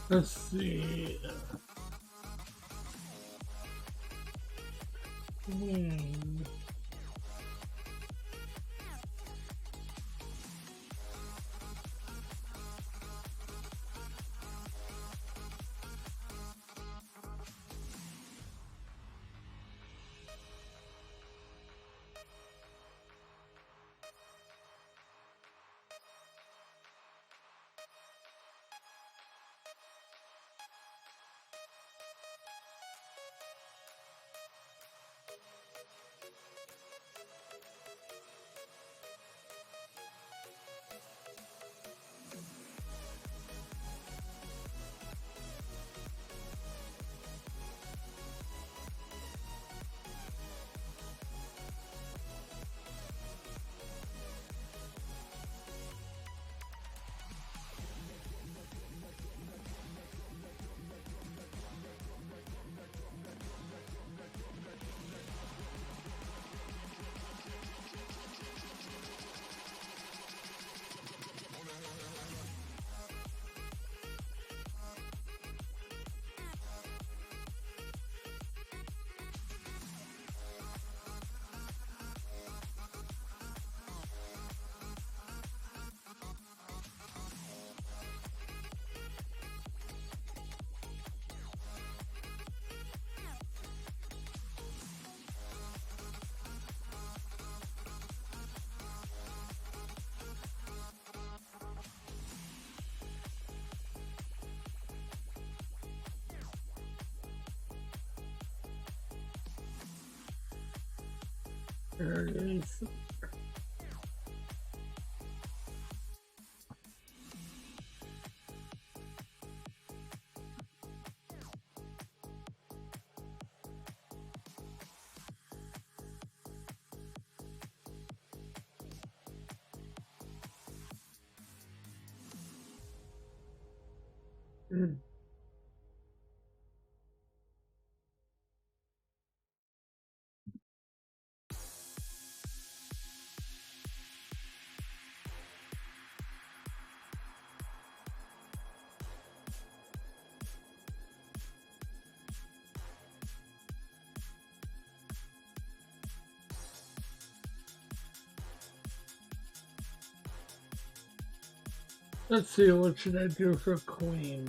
Let's see. Hmm. There it is. Mm. Let's see, what should I do for queen?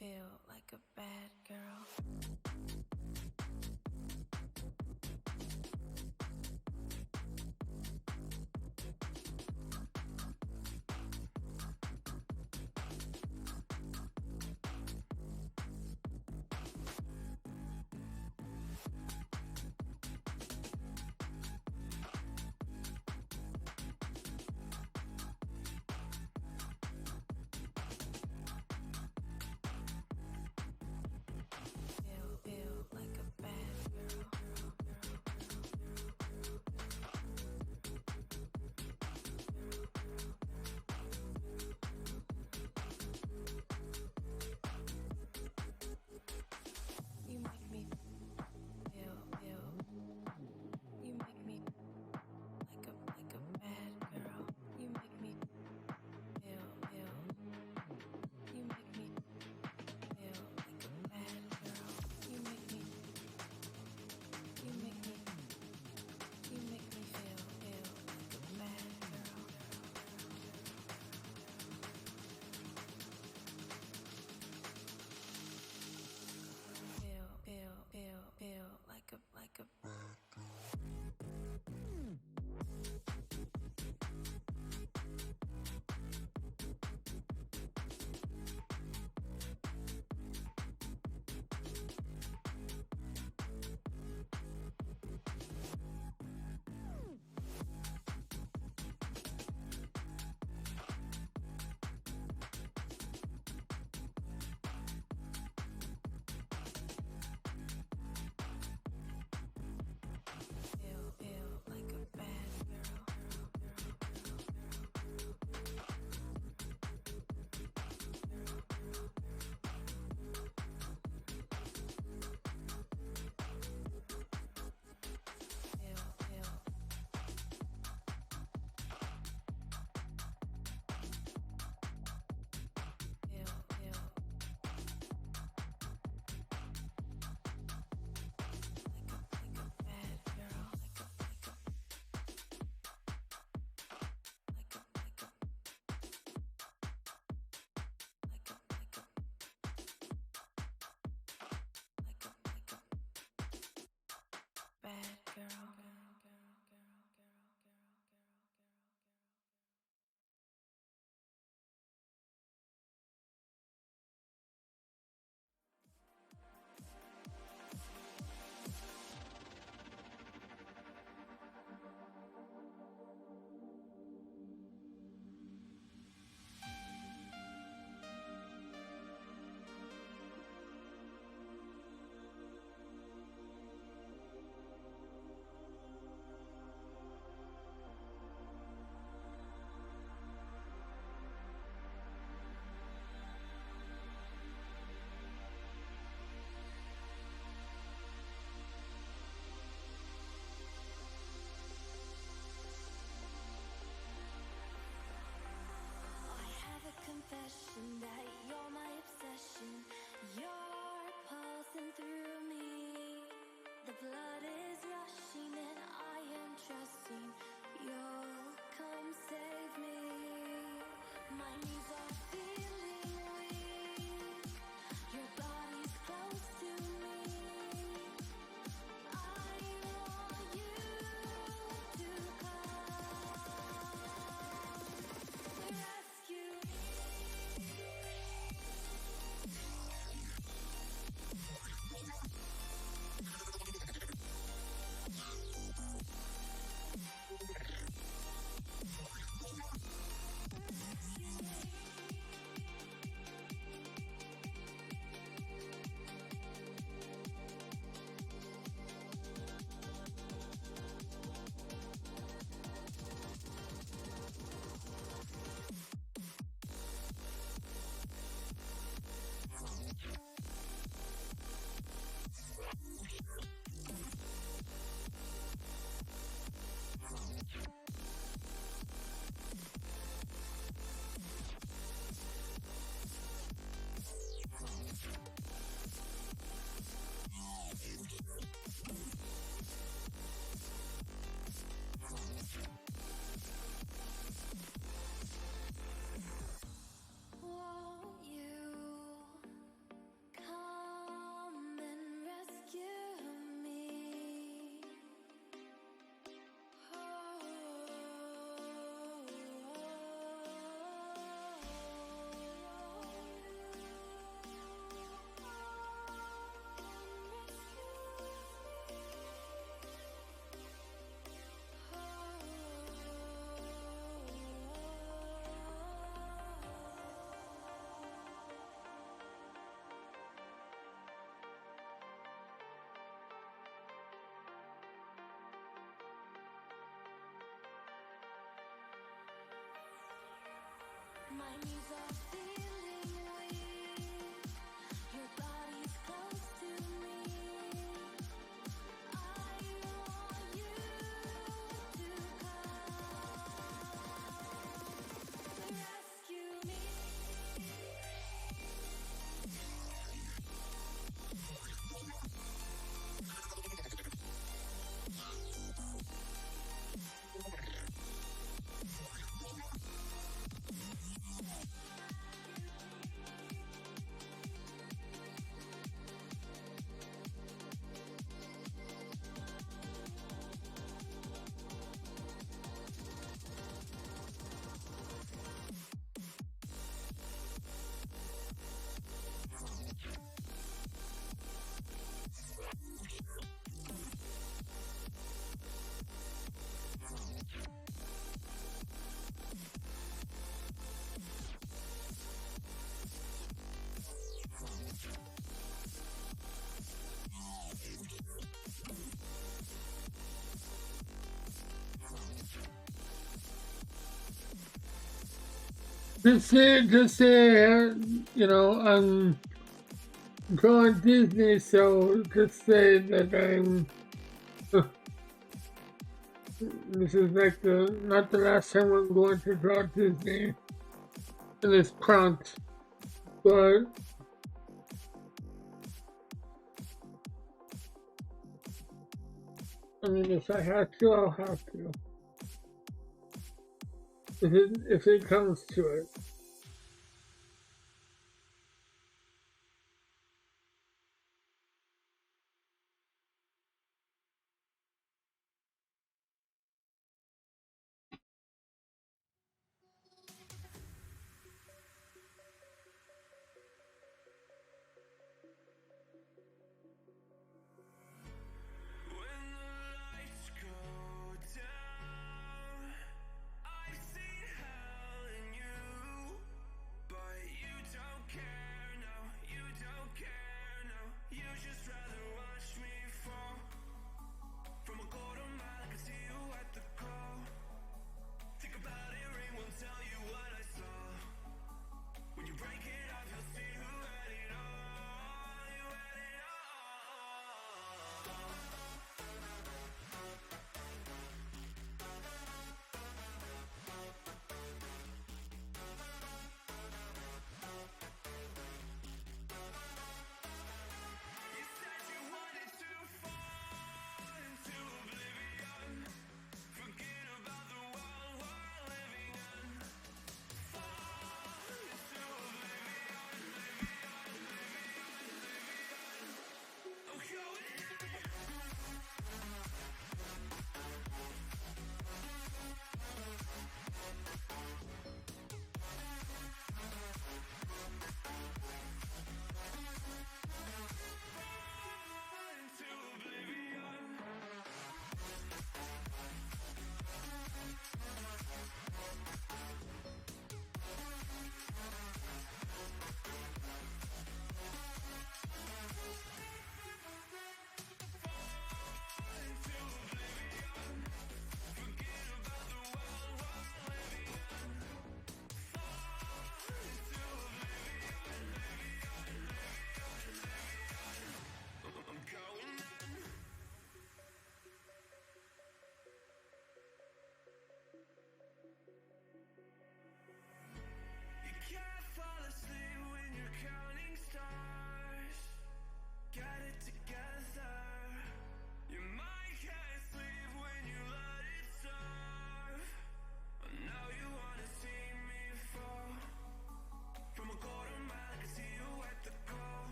Feel like a bad girl. Feel like a bad confession that you're my obsession. You're pulsing through me. The blood is rushing and I am trusting you'll come save me. My knees are feeling weak. Your body's close to me. I want you to come rescue me. My knees are feeling weak. Your body's close to me. I want you to come rescue me. Just say, I'm drawing Disney, so just say that I'm. This is like not the last time I'm going to draw Disney in this prompt, but I mean, if I have to, I'll have to. If it comes to it. When the lights go down, I've seen hell in you.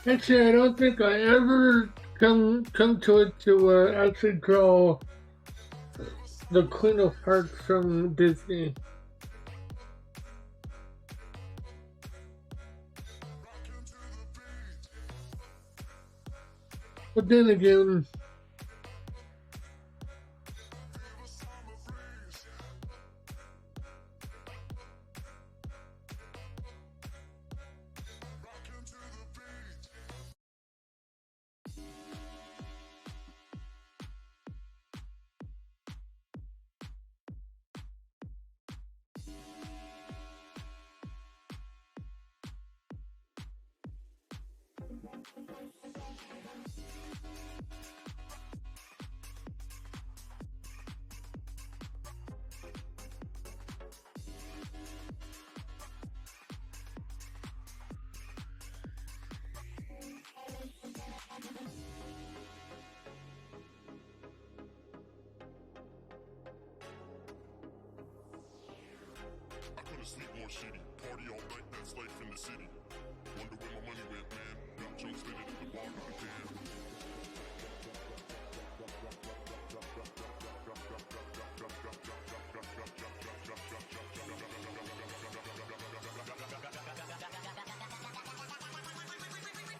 Actually, I don't think I ever come to it to actually draw the Queen of Hearts from Disney. But then again, I couldn't sleep more shitty. Party all night, that's life in the city. Wonder where my money went, man. Got junk spinning at the bar, goddamn.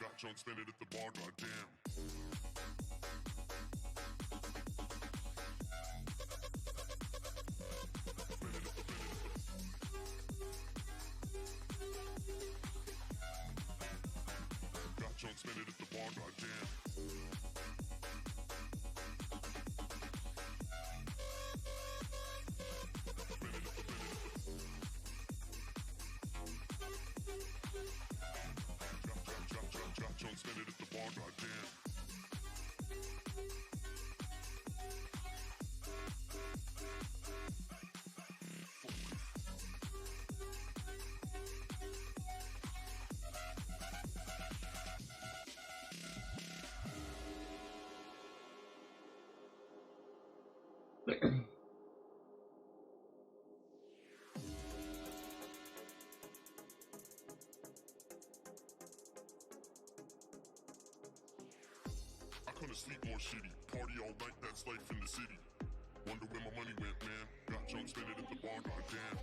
Got junk spinning at the bar, goddamn. Got junk spinning at the bar, goddamn. Got junk spinning at the bar, goddamn. I couldn't sleep more shitty. Party all night, that's life in the city. Wonder where my money went, man. Got junk spinning at the bar, goddamn.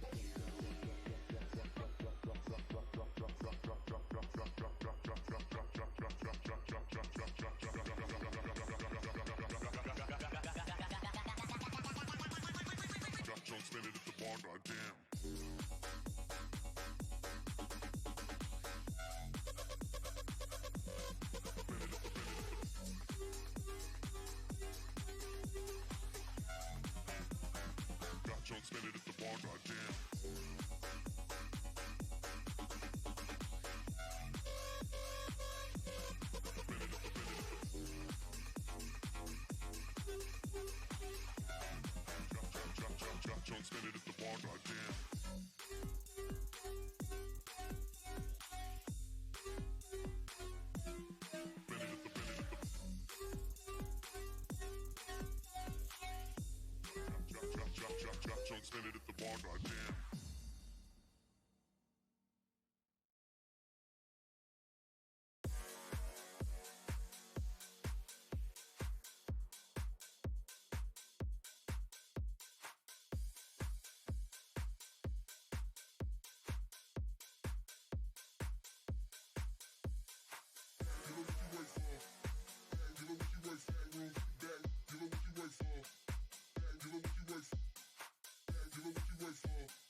Got junk spinning at the bar, goddamn. Got junk spinning at the bar, goddamn. Got junk spinning at the bar, goddamn. Got junk spinning at the bar, goddamn. Give her what you wait for.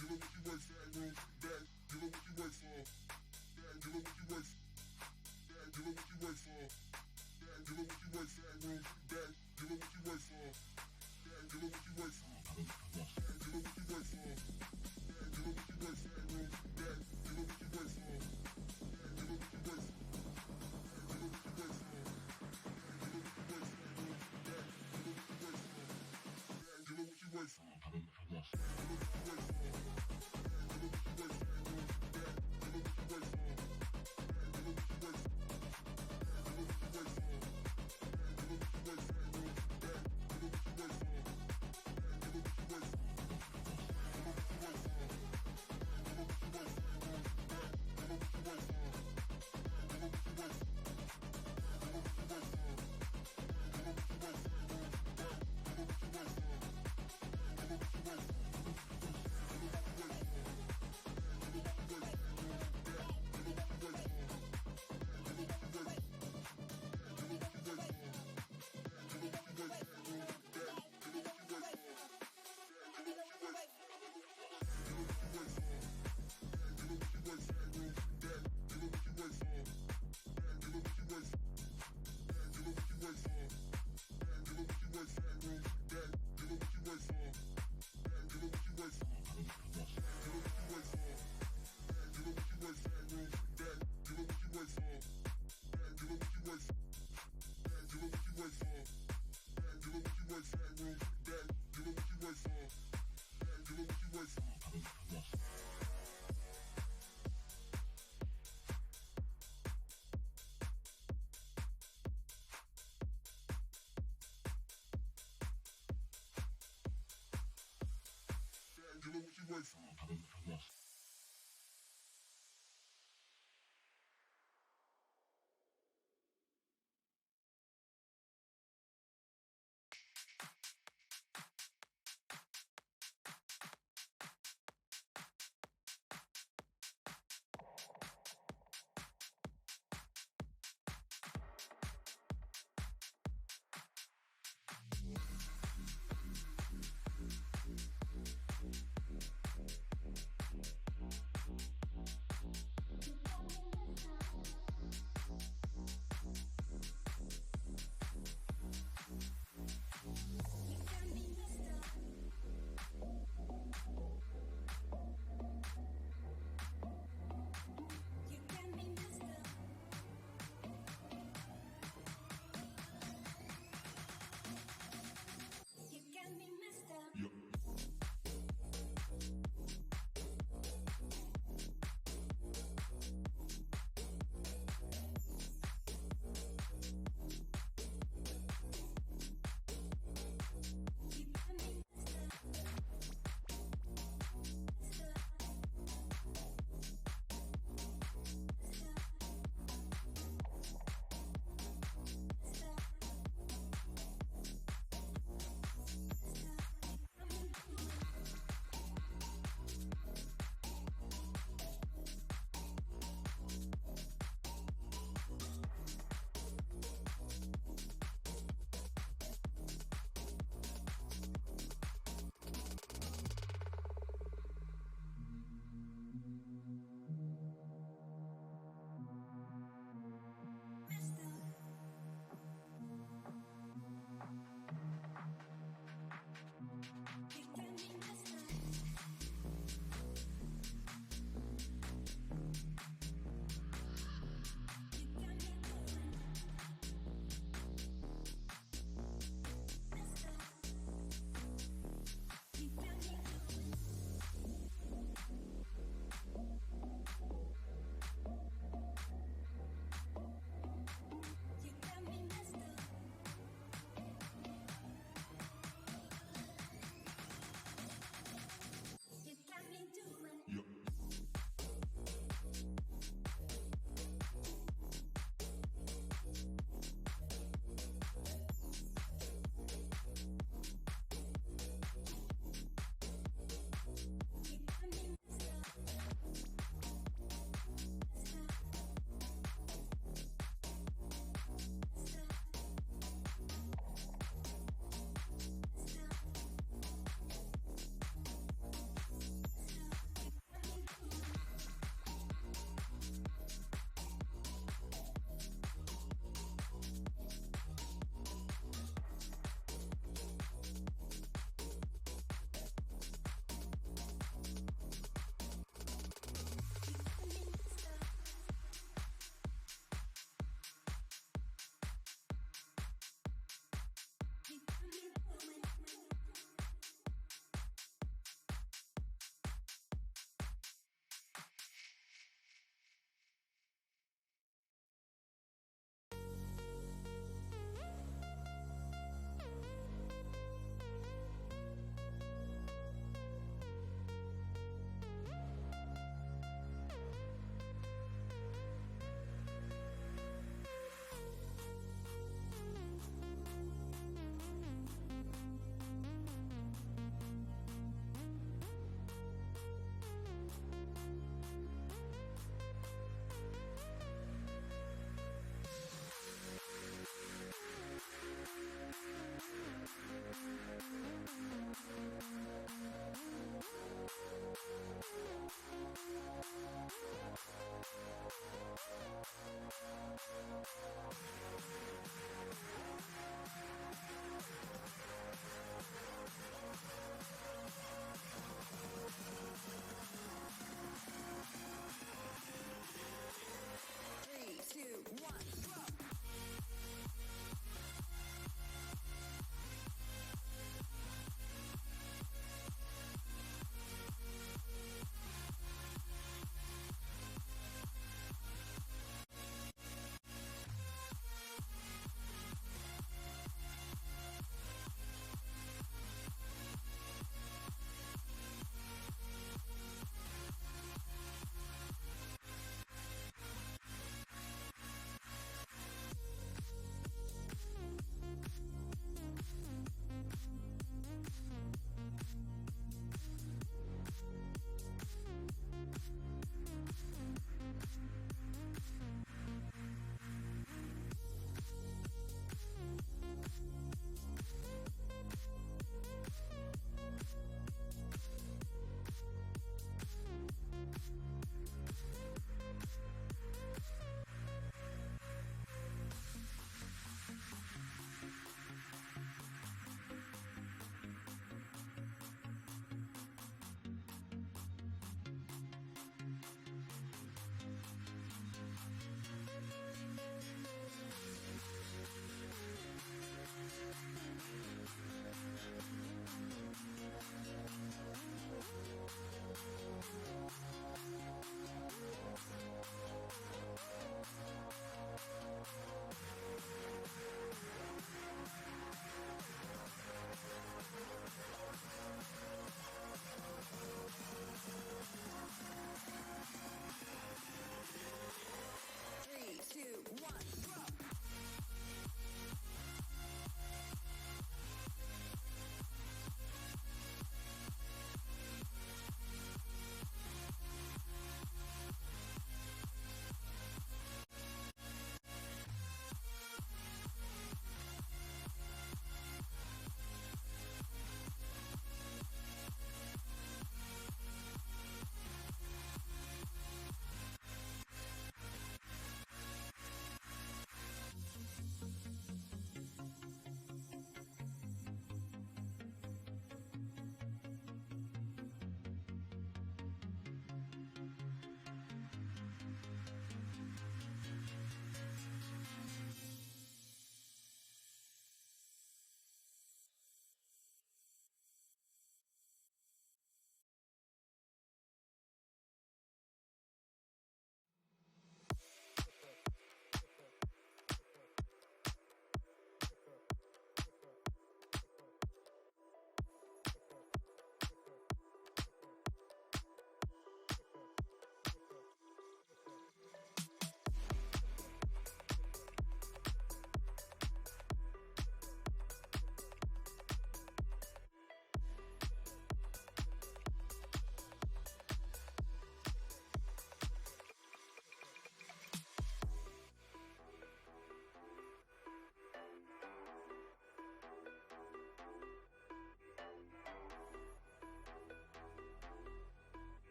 give it what you work for, room, back, give it what you work for, back, give it what you work for, back, give it what you work for, back, give it what you work for, room, back, give it what you work for, back, give it what you work for, back, give it what you work for, back, give it what you work for, room, back, give it what you work for, back, give it what you work for, back, give it what you work for, back, give it what you work for, room, back, give it what you work for, back, give it what you work for, back, give it what you work for. Give it what you work for.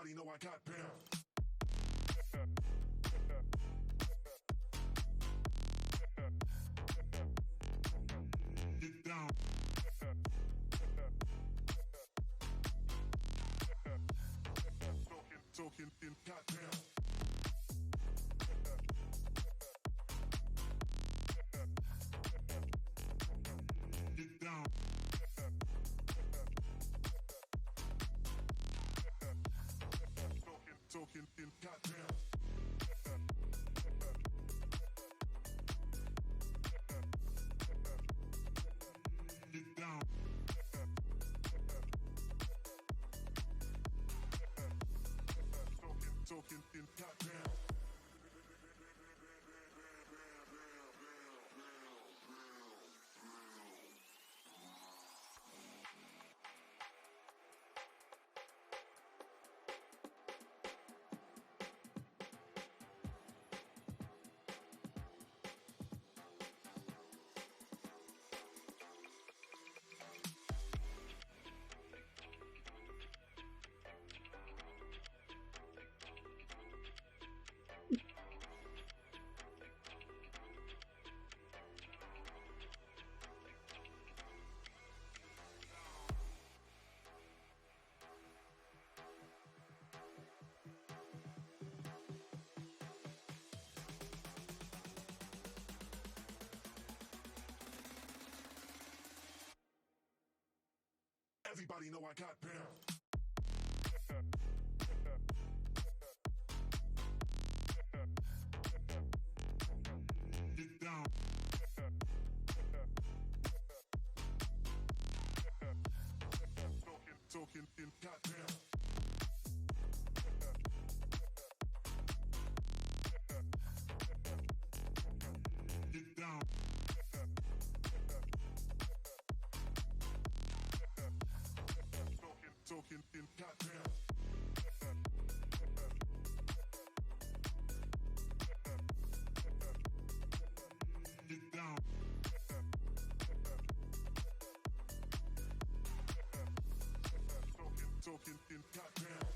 Everybody know I got pounds. Get down. Talking in got pounds. Get down. Talking in got pounds. Get down. Talking in got pounds. Everybody know I got pounds. Get down. Talking in got pounds. Get down. Talking in got pounds. Get down. Talking in got pounds.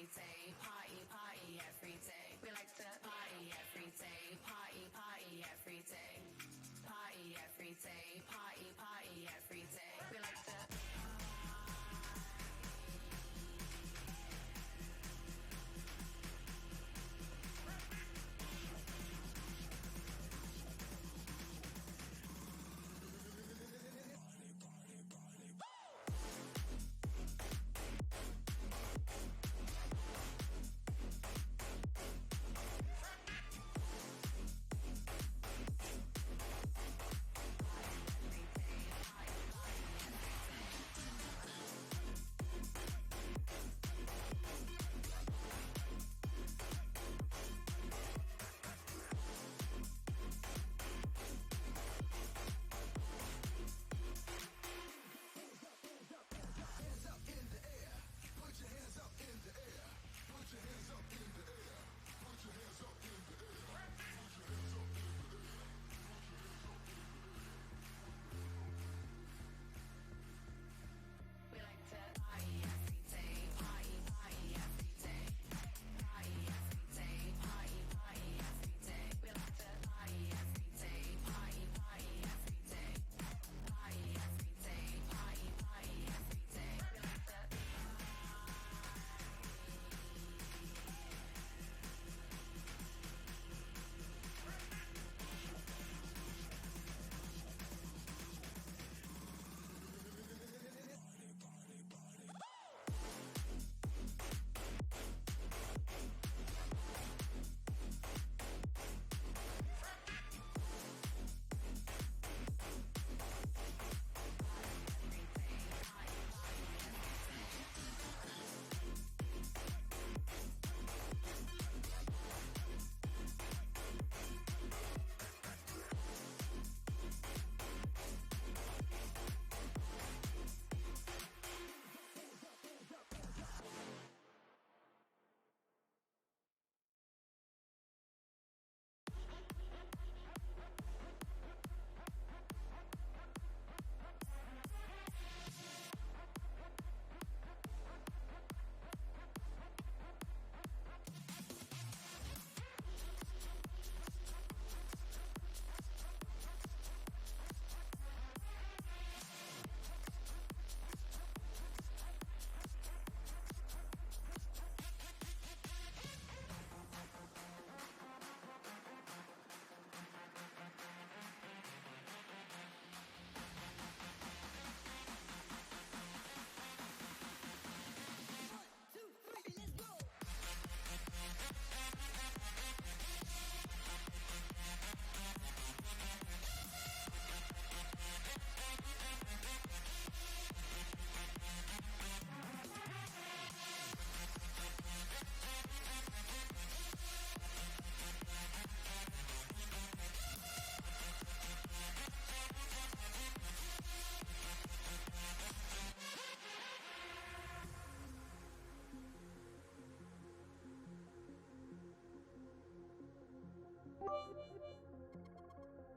every day, party, party every day. We like to party every day, party, party every day. Party every day, party, party every day. We like to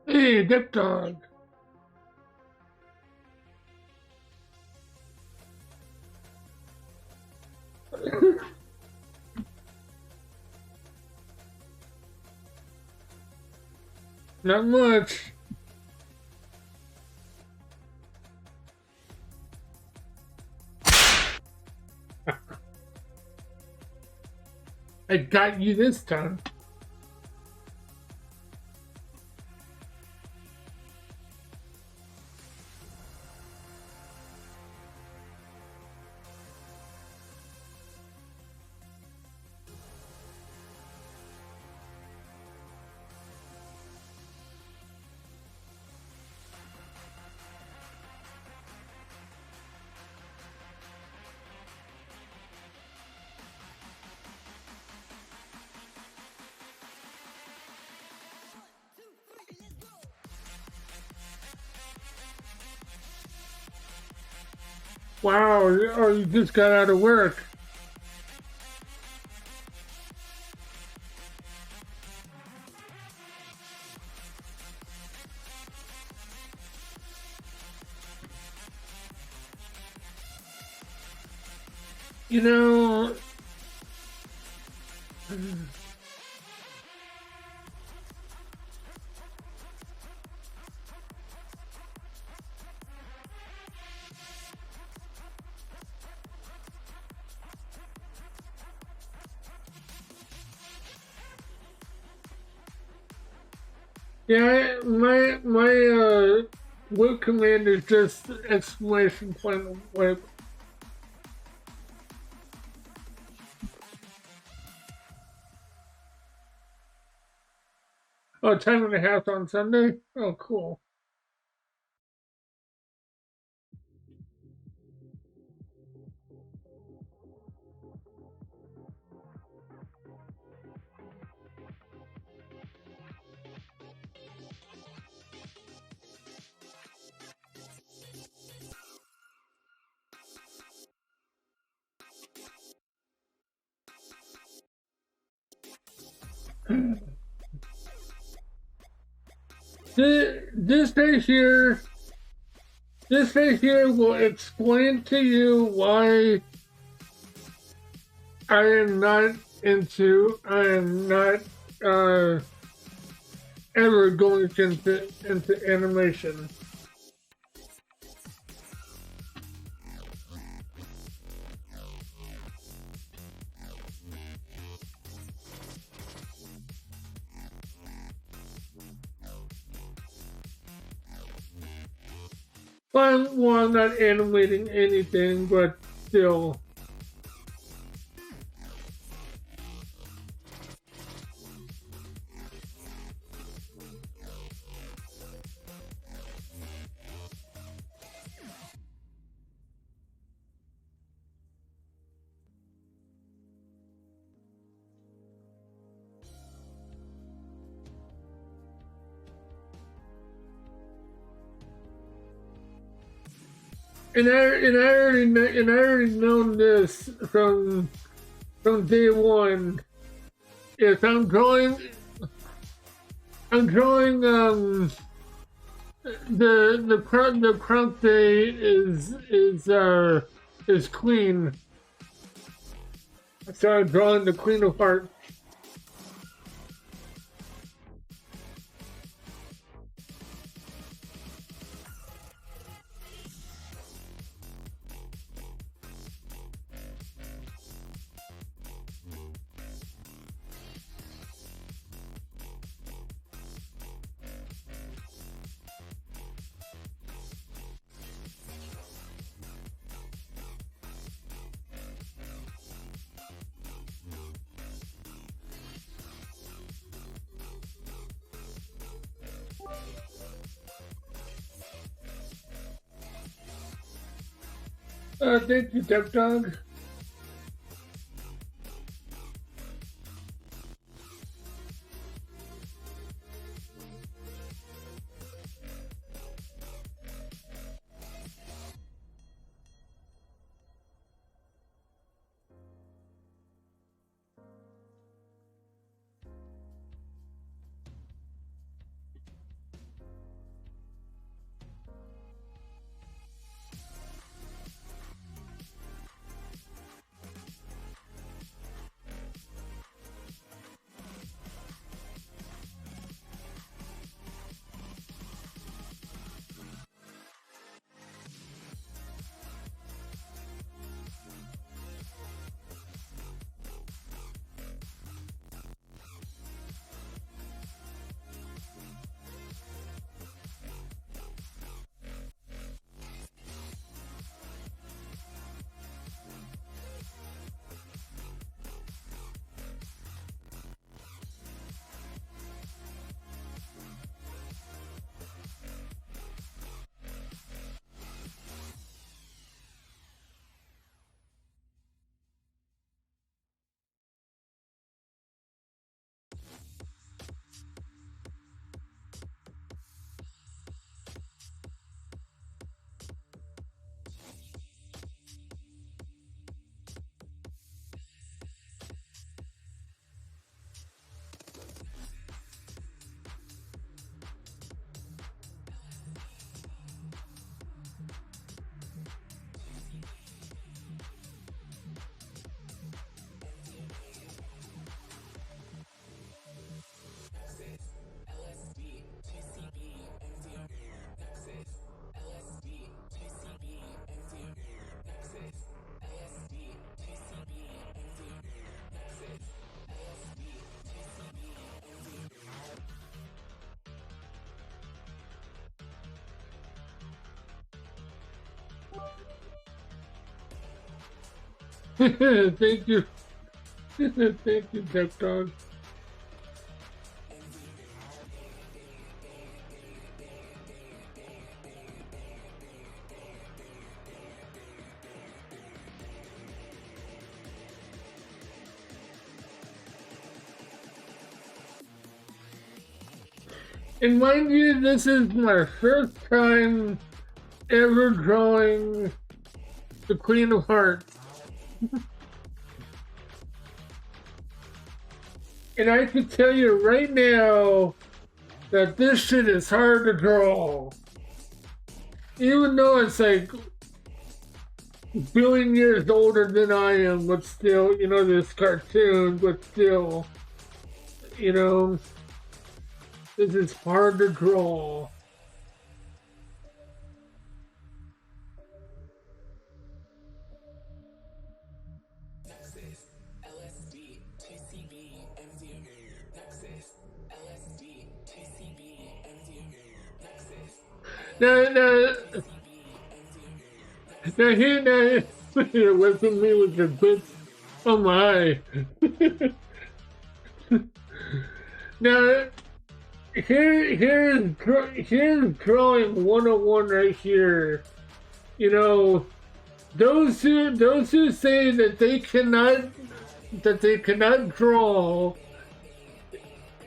Hey, Dip Dog. Not much. I got you this time. Wow, oh, you just got out of work. You know, Yeah, my whip command is just exclamation point whip. Oh, 10.5 on Sunday? Oh, cool. This right here, this right here will explain to you why I am not uh, ever going into animation. Well, I'm not animating anything, but still. And I already known this from day one. If I'm drawing the prompt day is Queen. So I'm drawing the Queen of Hearts. Thank you, Duck Dog. Thank you. Thank you, Tech Dog. And mind you, this is my first time ever drawing the Queen of Hearts. And I can tell you right now that this shit is hard to draw. Even though it's like a billion years older than I am, but still, you know, this cartoon, but still, you know, this is hard to draw. Now, you're whipping me with your bits on my eye. Now, here's drawing 101 right here. You know, those who say that they cannot draw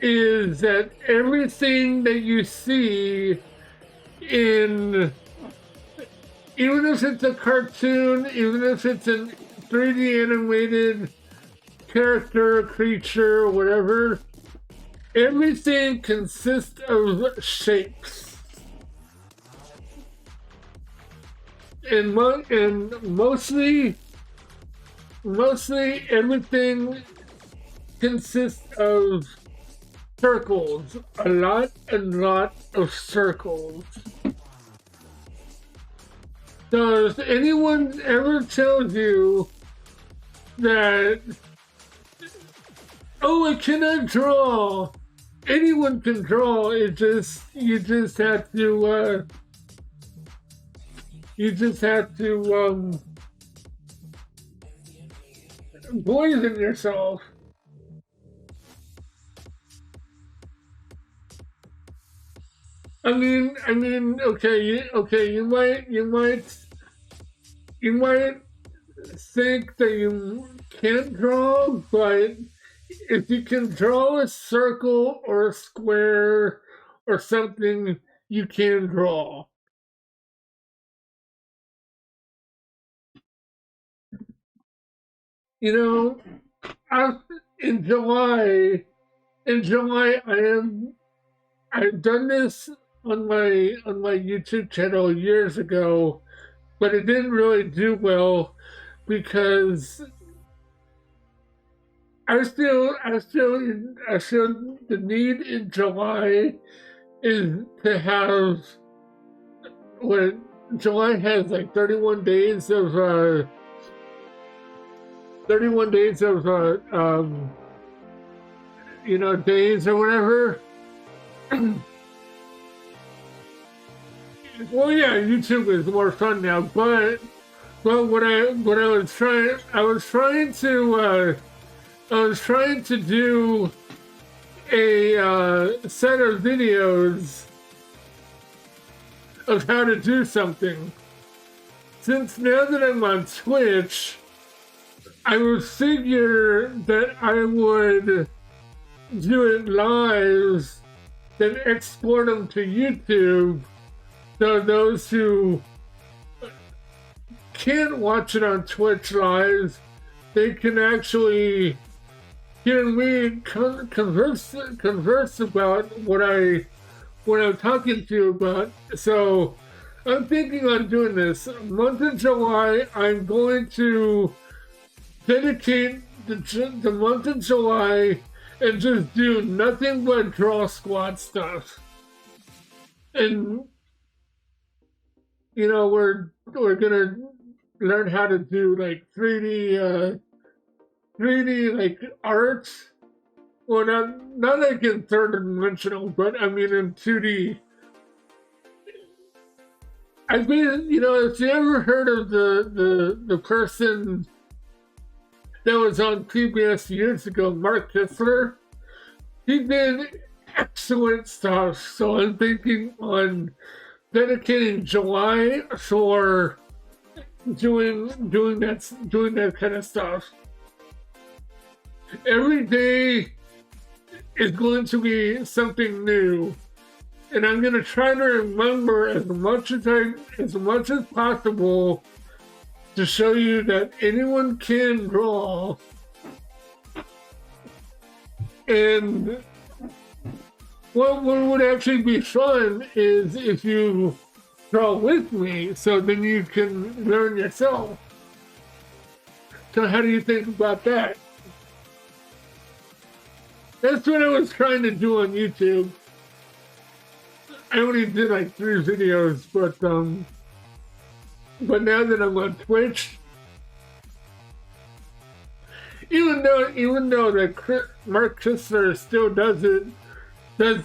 is that everything that you see in, even if it's a cartoon, even if it's a 3D animated character, creature, whatever, everything consists of shapes. And mostly everything consists of circles. A lot of circles. Does anyone ever tell you that, oh, I cannot draw? Anyone can draw. You just have to poison yourself. I mean, okay, you might think that you can't draw, but if you can draw a circle or a square or something, you can draw. You know, in July, I've done this on my YouTube channel years ago, but it didn't really do well because I feel the need in July is to have what July has like 31 days of you know, days or whatever. Well, yeah, YouTube is more fun now, but what I was trying to do a set of videos of how to do something. Since now that I'm on Twitch, I would figure that I would do it live, then export them to YouTube, so those who can't watch it on Twitch live, they can actually hear me converse about what I'm talking to you about. So I'm thinking on doing this. Month of July, I'm going to dedicate the month of July and just do nothing but draw squad stuff. And you know, we're gonna learn how to do like 3D like art. Well, not like in third dimensional, but I mean in 2D. I've been, you know, if you ever heard of the person that was on PBS years ago, Mark Kissler. He did excellent stuff. So I'm thinking on dedicating July for doing that kind of stuff. Every day is going to be something new, and I'm going to try to remember as much as possible to show you that anyone can draw. And what would actually be fun is if you draw with me, so then you can learn yourself. So how do you think about that? That's what I was trying to do on YouTube. I only did like 3 videos, but now that I'm on Twitch, even though that Mark Kissler still does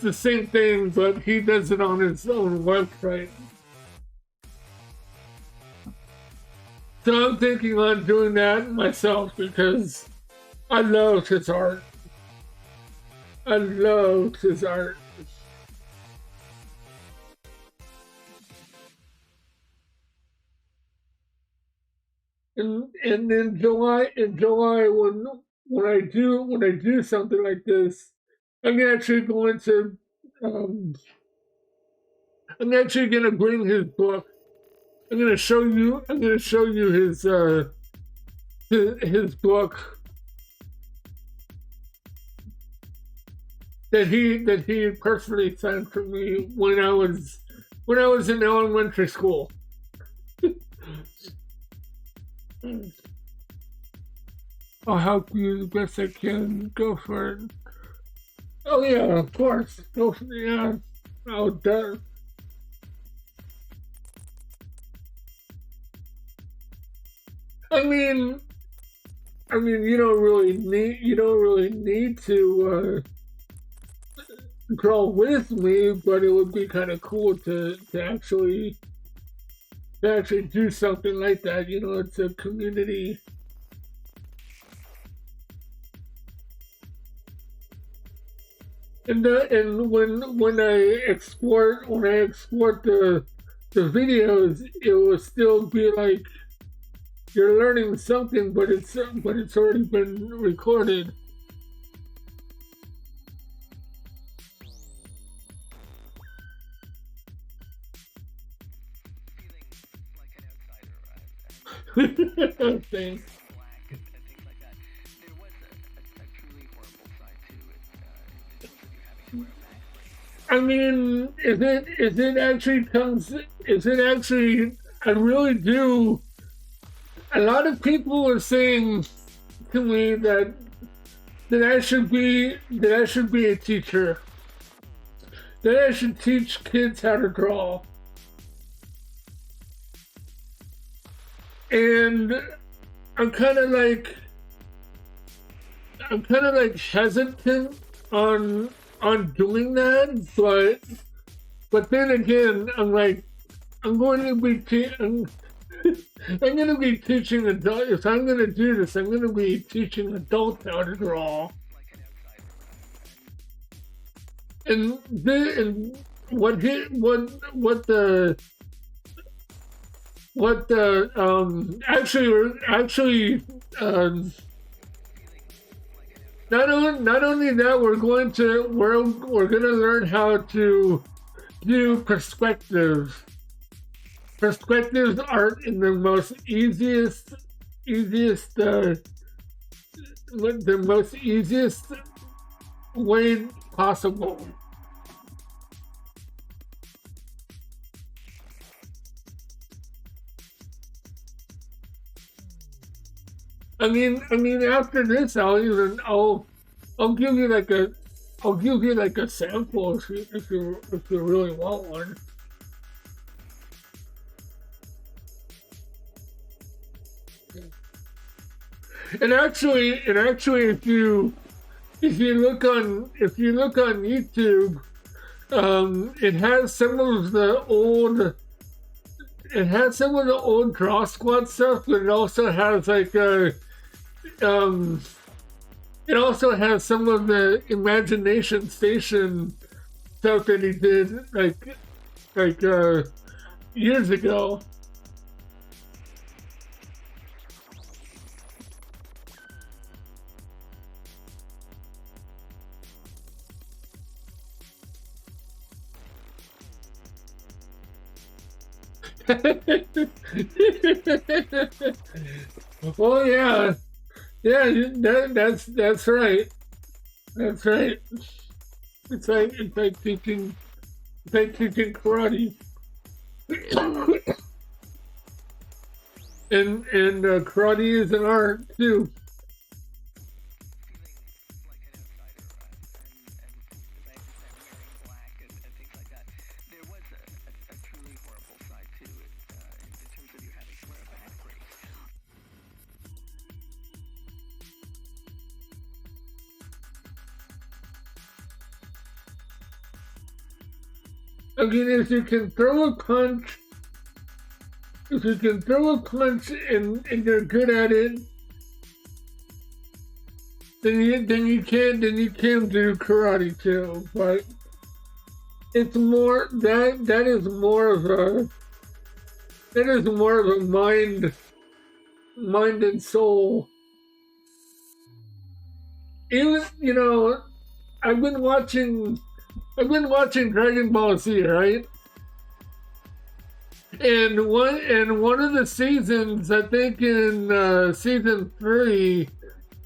the same thing, but he does it on his own website. So I'm thinking on doing that myself because I love his art. I love his art. And in July, when I do something like this, I'm actually going to I'm actually gonna bring his book. I'm gonna show you his book that he personally signed for me when I was in elementary school. I'll help you the best I can. Go for it. Oh yeah, of course. Go for it. Yeah. Oh, duh. I mean, you don't really need to draw with me, but it would be kind of cool to actually do something like that. You know, it's a community. And when I export the videos, it will still be like you're learning something, but it's already been recorded. Thanks. I mean, is it actually, I really do. A lot of people are saying to me that I should be a teacher. That I should teach kids how to draw. And I'm kind of like hesitant on doing that, but then again, I'm like, I'm going to be teaching adults. If I'm going to do this, I'm going to be teaching adults how to draw. And not only that, we're going to learn how to do perspectives. Perspectives are in the most easiest way possible. I mean, after this, I'll give you like a sample if you really want one. And actually, if you look on YouTube, it has some of the old Draw Squad stuff, but it also has like Um, it also has some of the Imagination Station stuff that he did, like years ago. Well, yeah, yeah, that's right. That's right. It's like teaching karate, and karate is an art too. I mean, if you can throw a punch and you're good at it, then you can do karate too. But it's more that is more of a mind and soul. Even I've been watching Dragon Ball Z, right? And one of the seasons, I think in season 3,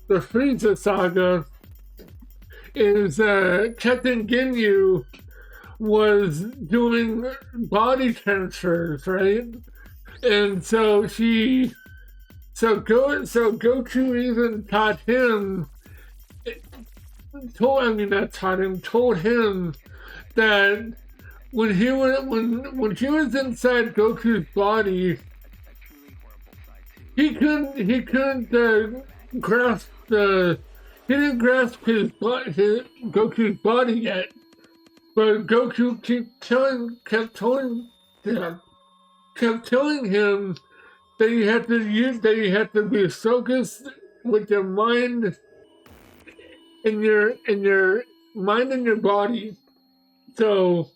the Frieza saga, is Captain Ginyu was doing body transfers, right? And so Goku even taught him, told him that when he was inside Goku's body, he couldn't grasp he didn't grasp his Goku's body yet, but Goku kept telling him that you had to be focused with your mind and your mind and your body. So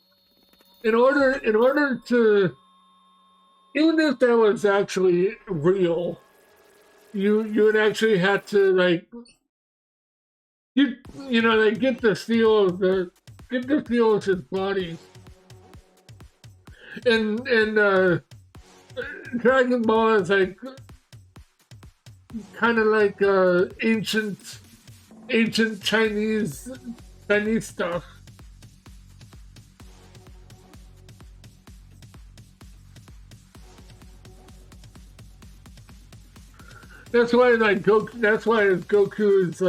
in order to, even if that was actually real, you would actually have to like get the feel of his body. And Dragon Ball is like kind of like ancient Chinese stuff. That's why Goku is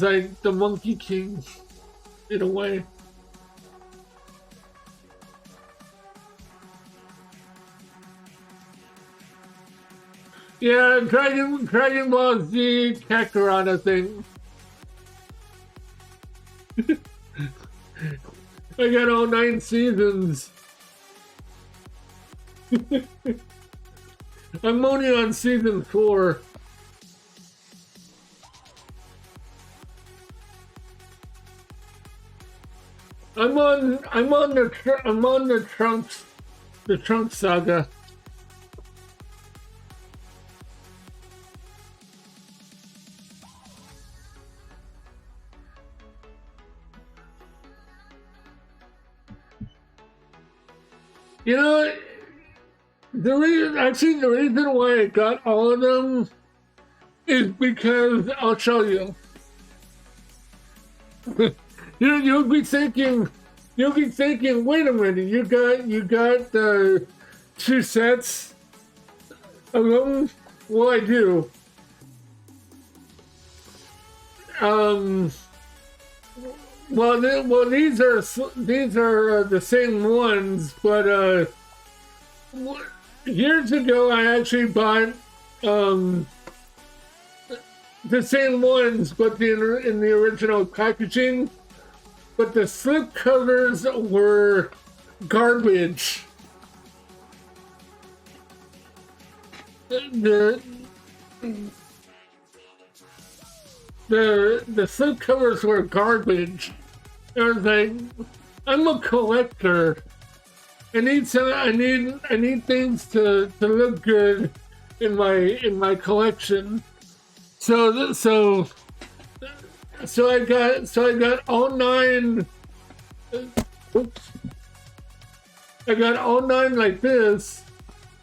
like the Monkey King in a way. Yeah, Dragon Ball Z Kakarot, I think. I got all 9 seasons. I'm only on season 4. I'm on the Trunks saga. You know, the reason why I got all of them is because I'll show you. You'll be thinking, wait a minute, you got 2 sets of them? Well, I do. Well, these are the same ones, but years ago I actually bought the same ones, but in the original packaging. But the slip covers were garbage. the slipcovers were garbage. I was like, I'm a collector. I need things to look good in my collection. So I got all 9. Oops. I got all 9 like this,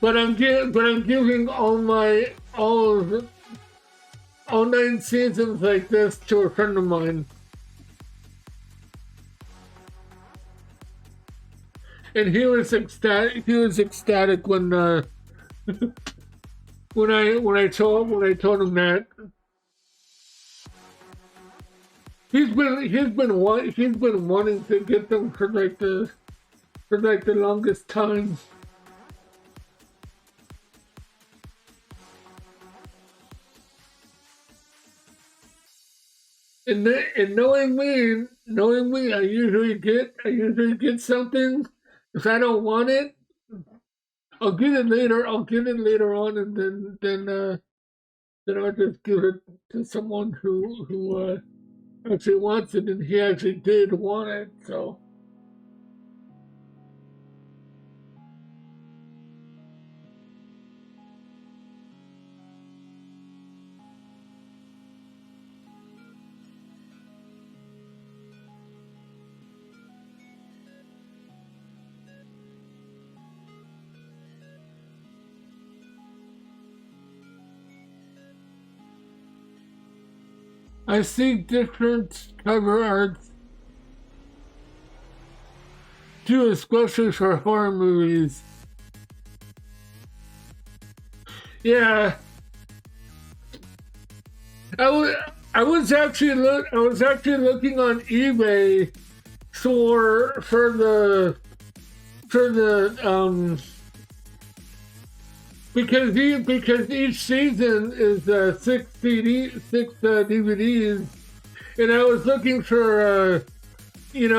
but I'm giving all 9 seasons like this to a friend of mine. And he was ecstatic. He was ecstatic when when I told him that. He's been wanting to get them for the longest time. And knowing me, I usually get something. If I don't want it, I'll get it later. I'll get it later on, and then I'll just give it to someone who actually wants it, and he actually did want it. So. I see different cover arts too, especially for horror movies. Yeah, I was actually looking on eBay for the because each season is 6 DVDs, and I was looking for 6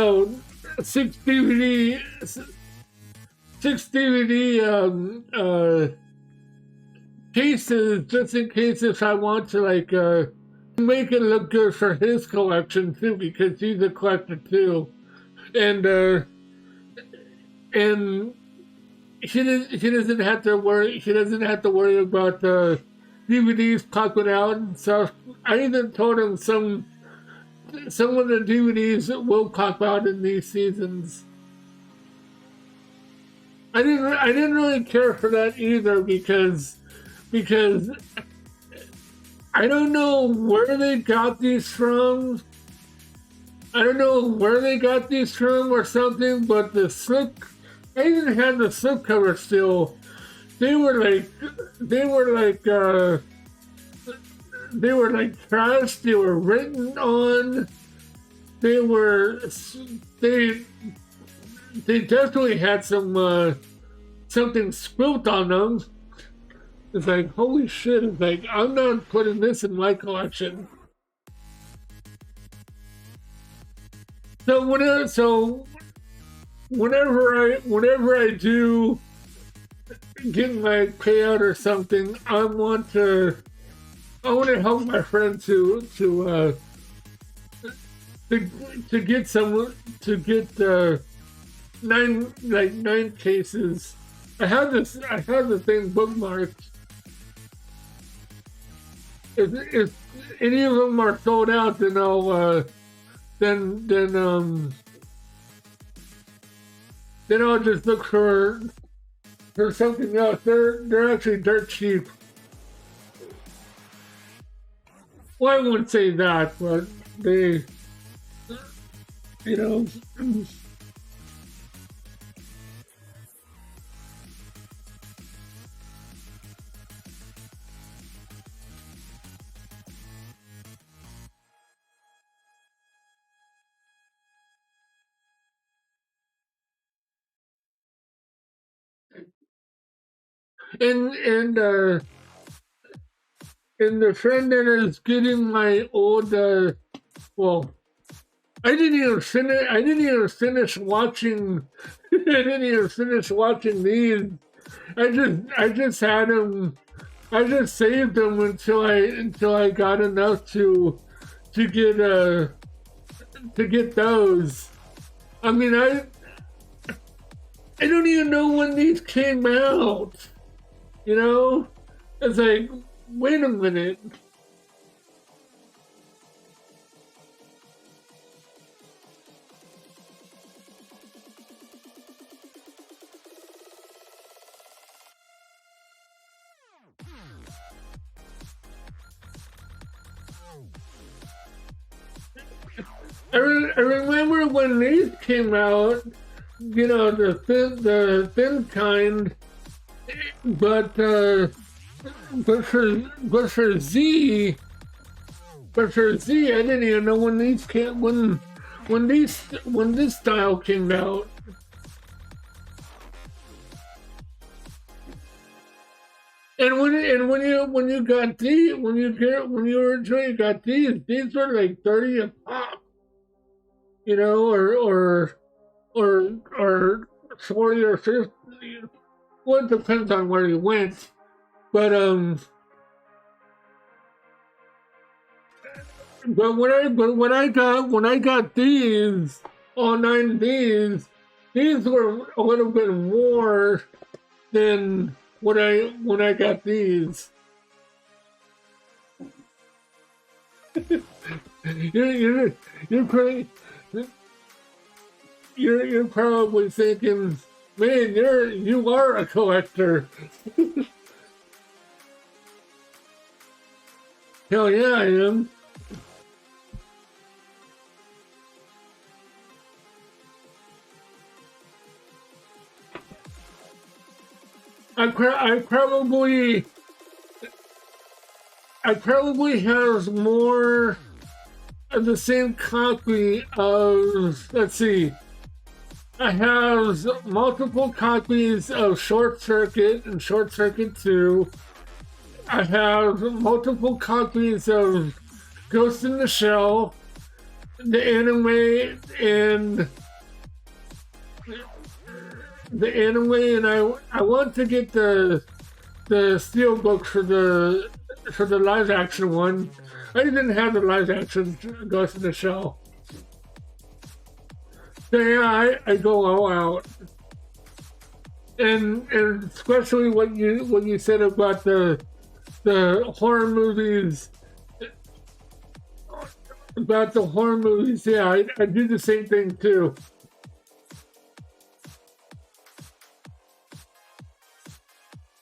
DVD cases, just in case if I want to make it look good for his collection too, because he's a collector too, and he doesn't have to worry. He doesn't have to worry about DVDs popping out and stuff. I even told him some of the DVDs will pop out in these seasons. I didn't really care for that either because I don't know where they got these from. I don't know where they got these from or something, but the slip. I even had the slipcover still. They were like trash. They were written on. They definitely had some something spilt on them. It's like, holy shit! It's like, I'm not putting this in my collection. Whenever I do get my payout or something, I want to help my friend to get 9 cases. I have the thing bookmarked. If any of them are sold out, then I'll then I'll just look for something else. They're actually dirt cheap. Well, I wouldn't say that, but they, you know. And the friend that is getting my old well, I didn't even finish watching. I didn't even finish watching these. I just had him I just saved them until I got enough to get to get those. I mean, I don't even know when these came out. You know, it's like, wait a minute. I remember when these came out, you know, the thin kind, but for Z, I didn't even know when these came when this style came out. And when you got these, when you originally got these were like 30 a pop, you know, or 40 or 50. Well, it depends on where you went, but when I got these, all 9 of these were a little bit more than when I got these. You're pretty. You're probably thinking, man, you are a collector. Hell yeah, I am. I probably have more of the same copy of, let's see, I have multiple copies of Short Circuit and Short Circuit 2. I have multiple copies of Ghost in the Shell, the anime, and I want to get the steelbook for the live action one. I didn't have the live action Ghost in the Shell. So yeah, I go all out, and especially what you said about the horror movies. About the horror movies, yeah, I do the same thing too.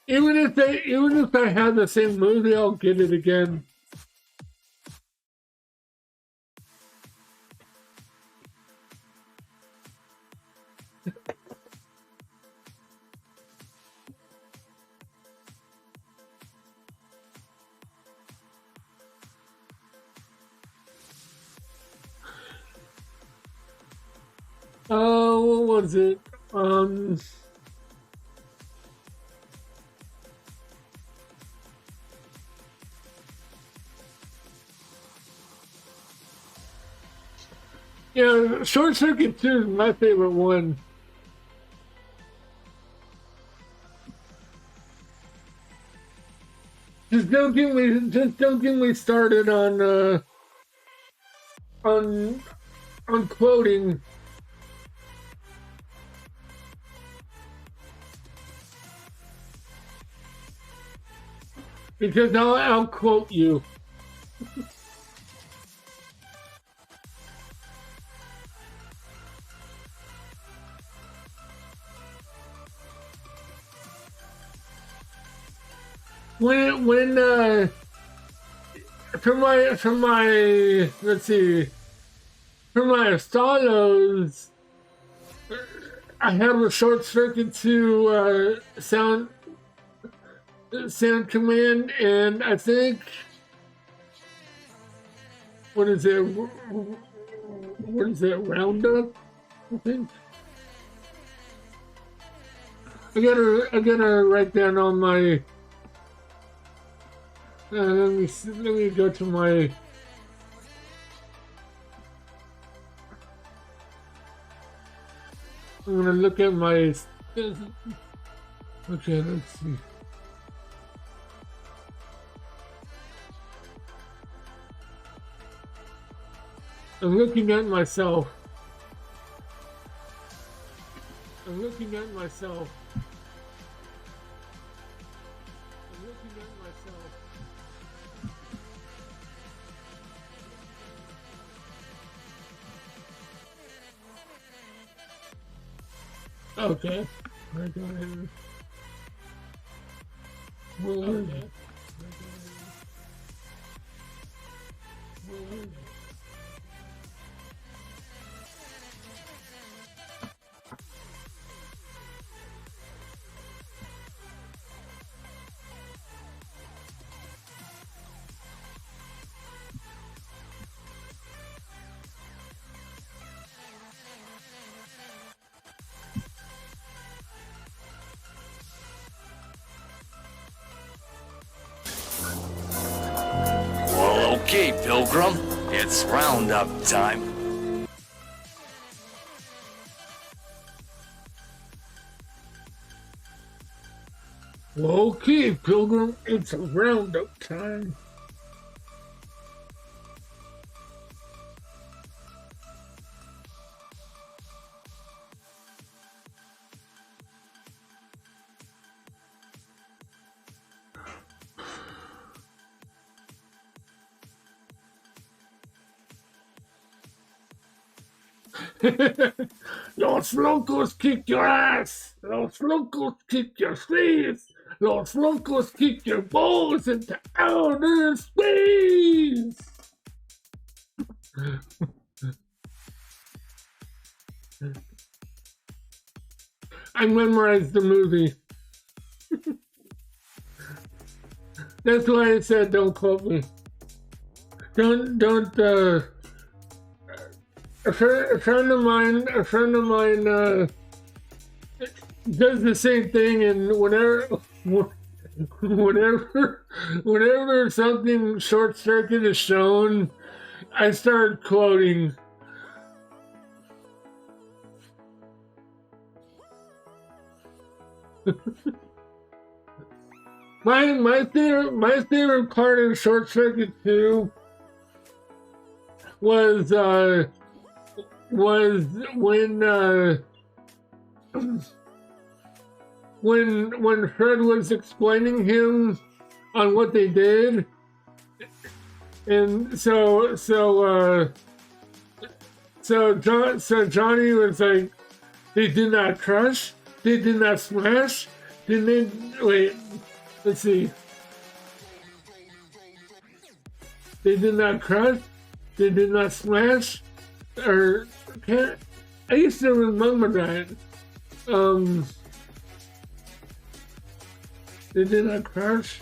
Even if I have the same movie, I'll get it again. What was it? Yeah, Short Circuit 2 is my favorite one. Just don't get me started on quoting. Because I'll quote you. When for my let's see, for my Astalos, I have a Short Circuit 2 sound command, and I think, what is it, Roundup, I think. I gotta write down on my, let me go to my, I'm gonna look at my, okay, let's see. I'm looking at myself. I'm looking at myself. I'm looking at myself. Okay. I go ahead. Where is it? Where is it? Well, okay, Pilgrim. It's roundup time. Okay, Pilgrim, it's roundup time. Los locos kick your ass. Los locos kick your face. Los locos kick your balls into outer space. I memorized the movie. That's why I said don't quote me. Don't a friend of mine does the same thing, and whenever something short circuit is shown, I start quoting. my favorite part of Short Circuit 2 was when Fred was explaining him on what they did, and so Johnny was like, they did not crush, they did not smash, did they? Wait, let's see. They did not crush, they did not smash, or can't. I used to remember that. They did not crush.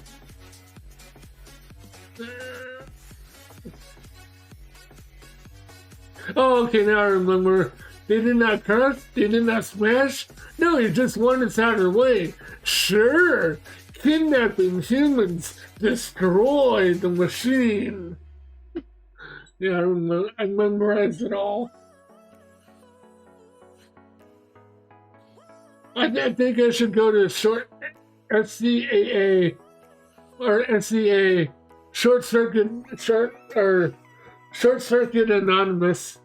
Oh, okay, now I remember. They did not crush, they did not smash. No, he just wanted out of the way. Sure, kidnapping humans, destroy the machine. Yeah, I memorized it all. I think I should go to short SCAA or SCA, Short Circuit Anonymous.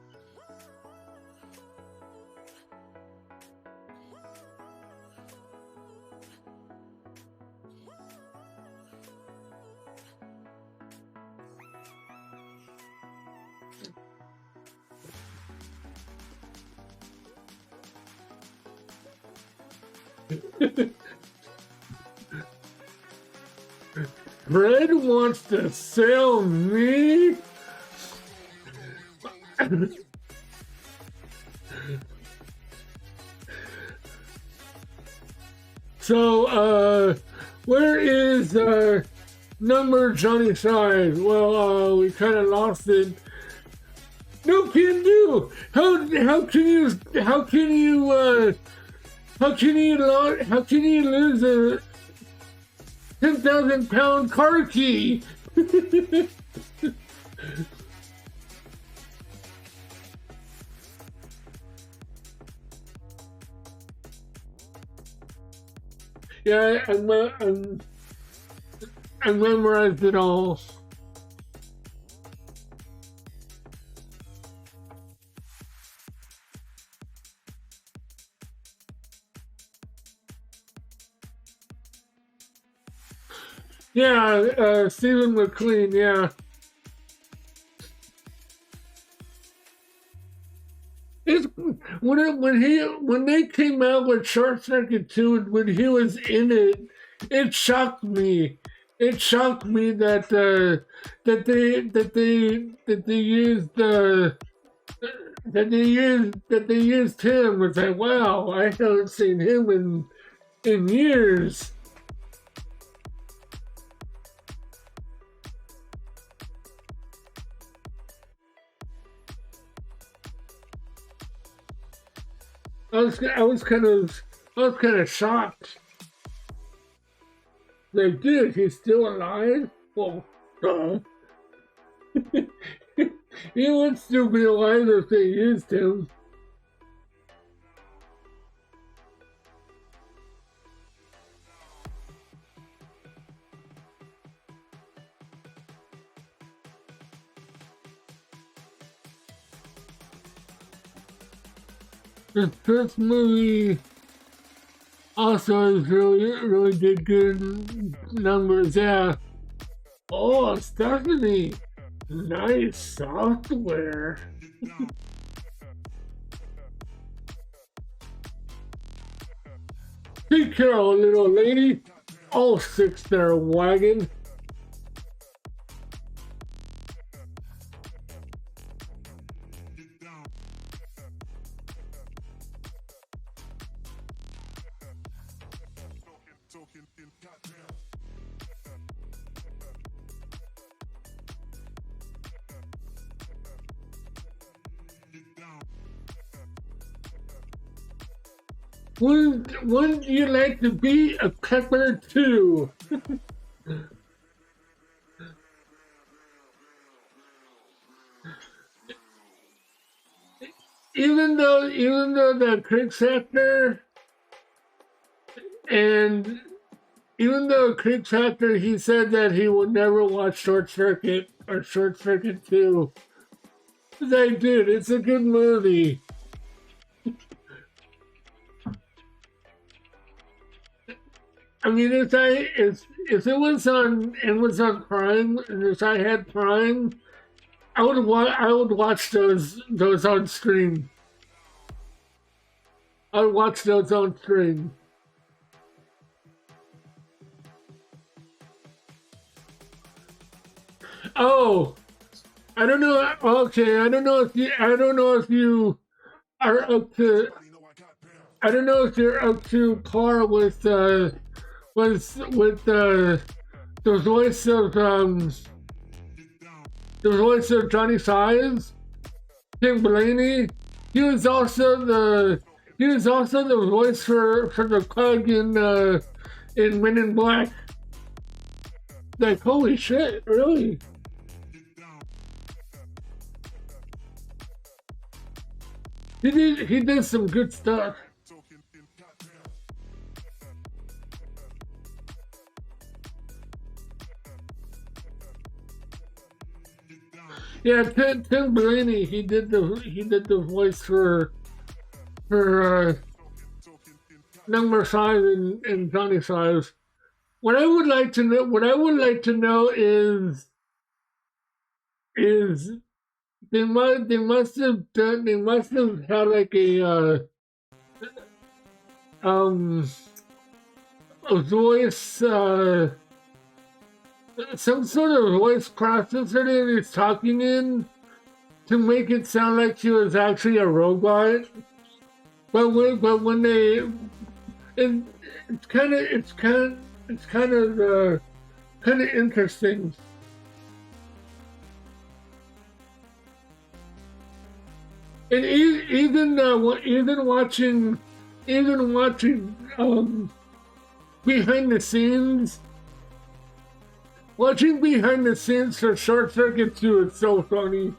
Fred wants to sell me? So, where is number Johnny Side? Well, we kind of lost it. No can do. How can you lose a 10,000-pound car key? Yeah, I memorized it all. Yeah, Stephen McQueen. Yeah, it's when they came out with Short Circuit 2 and when he was in it, it shocked me. It shocked me that they used that they used him. It's like, wow, I haven't seen him in years. I was kind of shocked. Like, dude, he's still alive? Well, duh. He would still be alive if they used him. This first movie also really did good numbers. Yeah. Oh, Stephanie, nice software. Take care, little lady. All six there, wagon. Talking in goddamn. Get down. Wouldn't you like to be a pepper too? Even though the Crick actor and even though Crick actor he said that he would never watch Short Circuit or Short Circuit 2. They did. It's a good movie. I mean, if it was on Amazon Prime, and if I had Prime, I would watch those on stream. I would watch those on stream. Oh, I don't know. Okay, I don't know if you are up to. I don't know if you're up to par with the voice of Johnny Size, Tim Blaney. He was also the voice for the Pug in Men in Black. Like, holy shit, really? He did some good stuff. Yeah, Tim Blaney, he did the voice for number 5 in Johnny Size. What I would like to know is they must have had like a voice some sort of voice processor that he's talking in to make it sound like she was actually a robot. But when they it's kind of interesting. And even watching behind the scenes. Watching behind the scenes for Short Circuit 2 is so funny.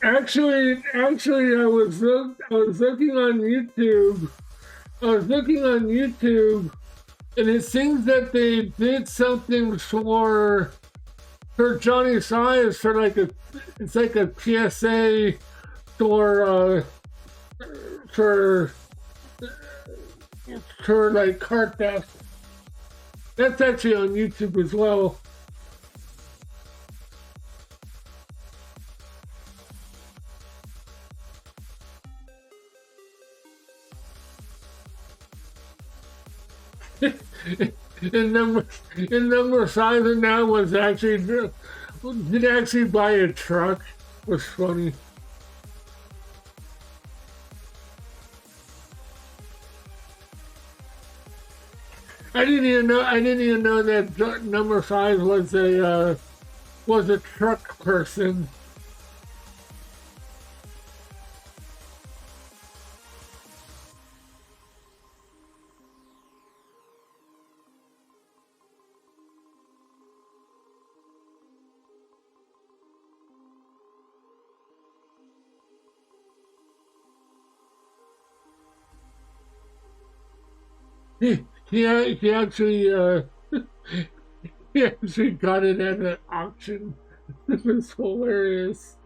Actually, I was looking on YouTube. I was looking on YouTube, and it seems that they did something for Johnny Size for like it's like a PSA for for like car theft. That's actually on YouTube as well. In number size and that was actually did actually buy a truck. Was funny. I didn't even know that number five was a truck person. He actually he actually got it at an auction. It was hilarious.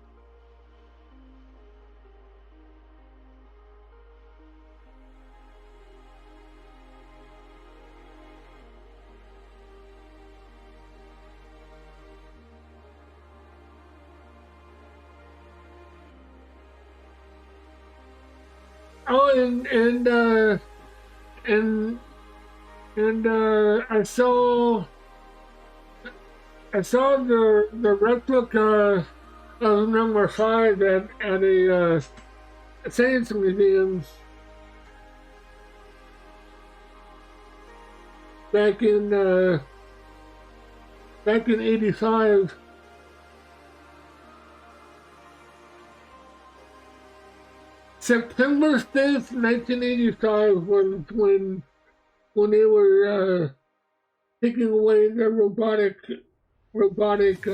Oh, and I saw the replica of number five at a science museum back in back in '85. September 5th, 1985 was when they were taking away the robotic robotic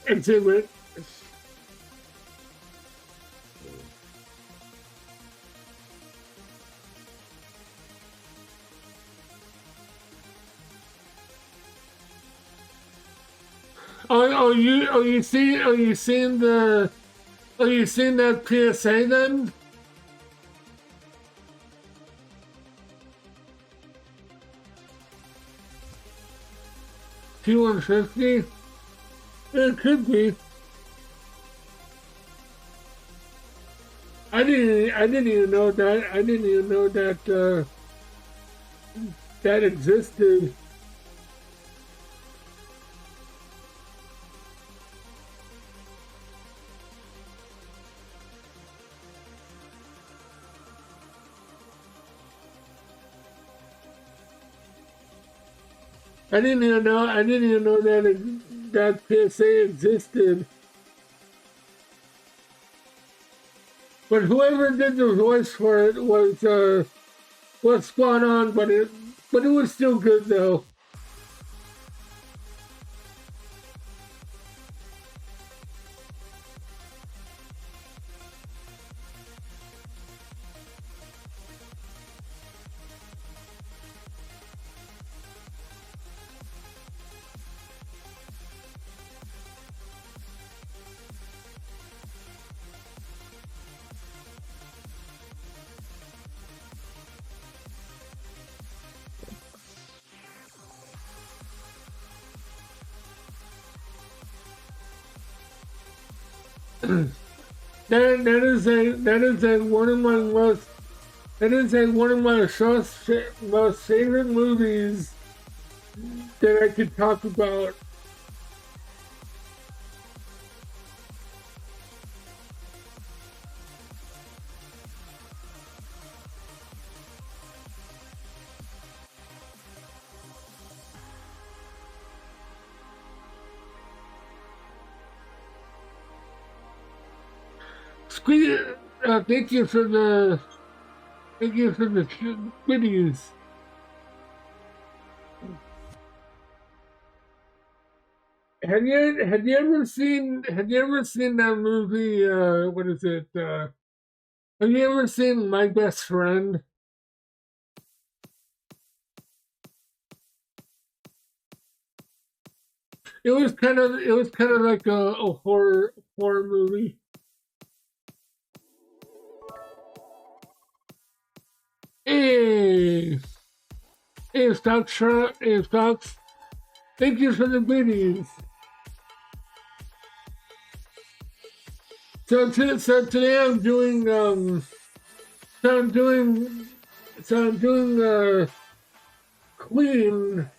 exhibit. Are you seeing that PSA then? T150? It could be. I didn't even know that. I didn't even know that that existed. I didn't even know that PSA existed. But whoever did the voice for it was spot on, but it was still good though. That is a one of my most that is a one of my most favorite movies that I could talk about. Thank you for the videos. have you ever seen that movie? What is it? Have you ever seen My Best Friend? It was kind of like a horror movie. Hey, hey, Stocks. Thank you for the goodies. So today I'm doing so I'm doing so I'm doing Queen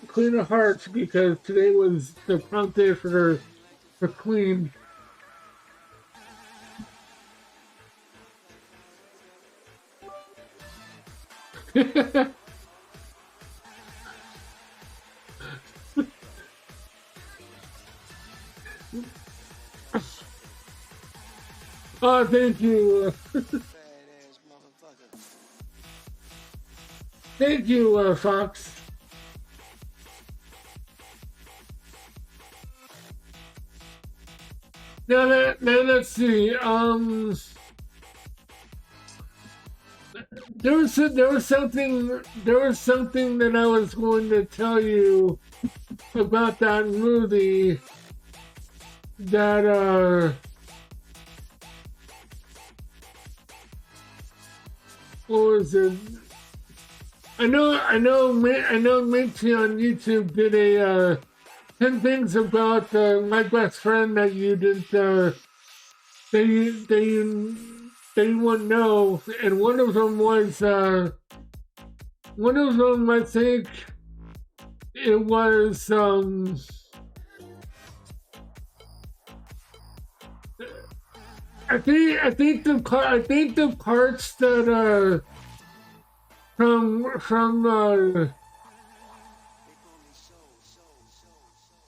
Queen of Hearts because today was the prompt day for Queen. Oh, thank you. Thank you, Fox. Now let's see. There was something that I was going to tell you about that movie that what was it? I know Minty on YouTube did a 10 things about my best friend that you didn't that you wouldn't know, and one of them was one of them I think it was I think the parts that from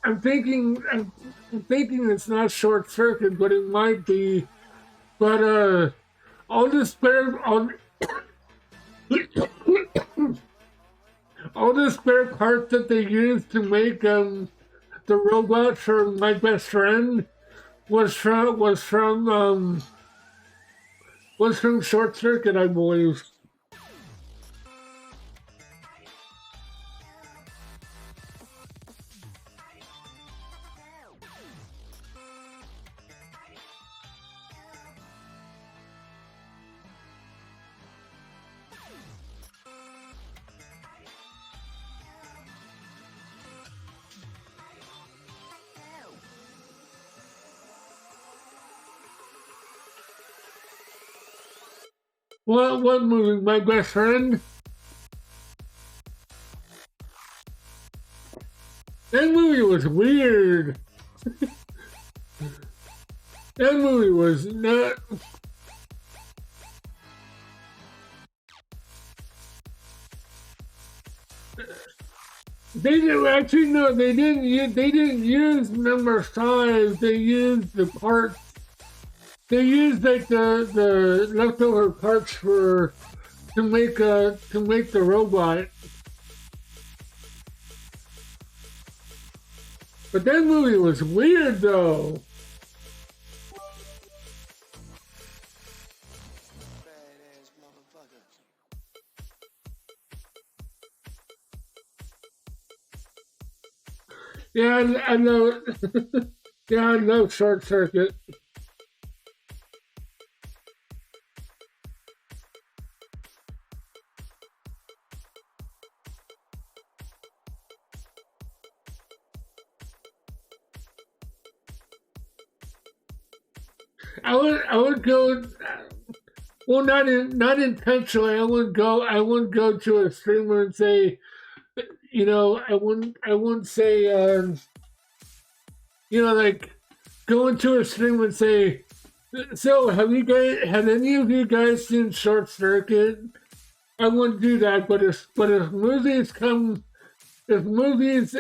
I'm thinking it's not short circuit, but it might be. But all the spare all the spare parts that they used to make the robot for my best friend was from Short Circuit, I believe. What movie? My best friend? That movie was weird. That movie was not. They didn't actually no. They didn't use. They didn't use number 5. They used the parts. They used like the leftover parts for to make the robot. But that movie was weird though. Yeah, I know. Yeah, I know Short Circuit. I would go. Well, not intentionally. I wouldn't go to a streamer and say, you know, I wouldn't say, you know, like go into a stream and say, so have any of you guys seen Short Circuit? I wouldn't do that, but if movies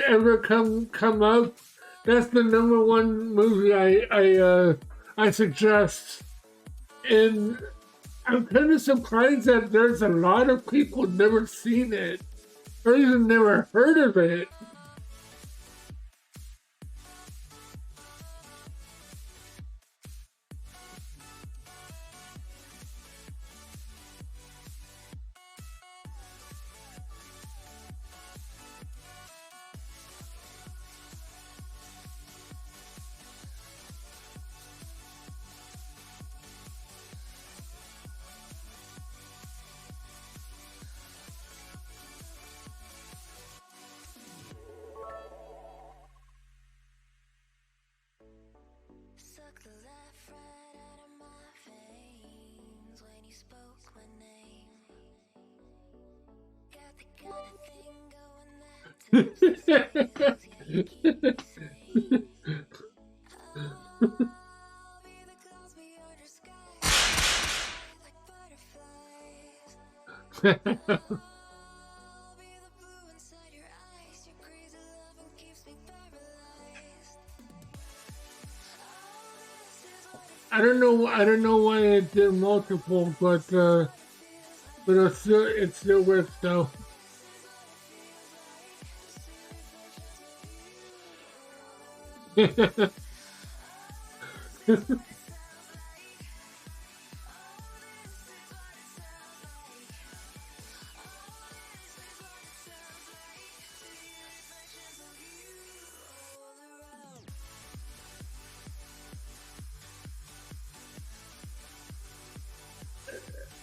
ever come up, that's the number one movie I suggest. And I'm kind of surprised that there's a lot of people never seen it or even never heard of it. I don't know why it did multiple, but it still works though.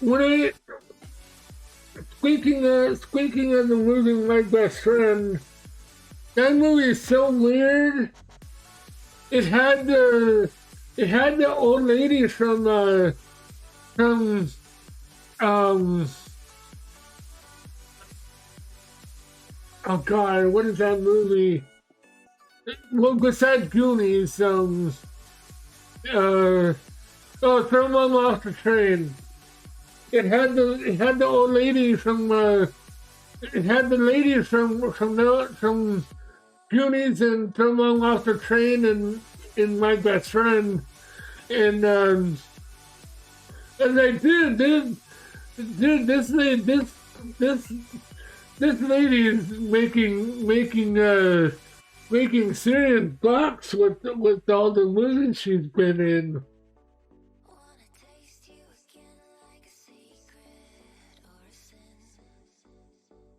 When I speaking of the movie My Best Friend, that movie is so weird. It had the old lady from oh god, what is that movie? Well, besides Goonies, oh, Throw Mom Off the Train. It had the old lady from it had the lady from Goonies and Throw Mom Off the Train and in My Best Friend, and like dude, this lady is making serious bucks with all the movies she's been in.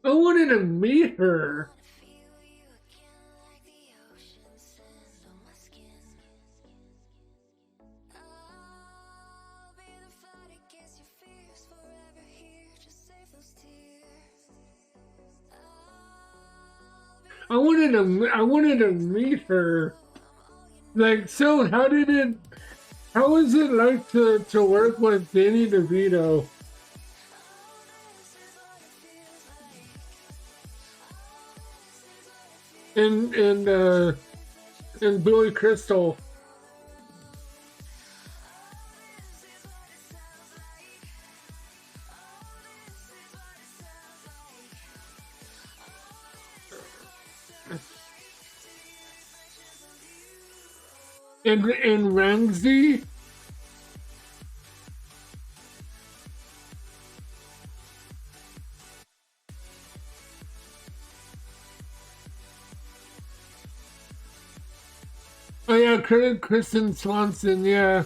I wanted to meet her. I wanted to meet her. Like, so how was it like to work with Danny DeVito? And Billy Crystal. And Ramsey. Oh yeah, Kristen Swanson, yeah.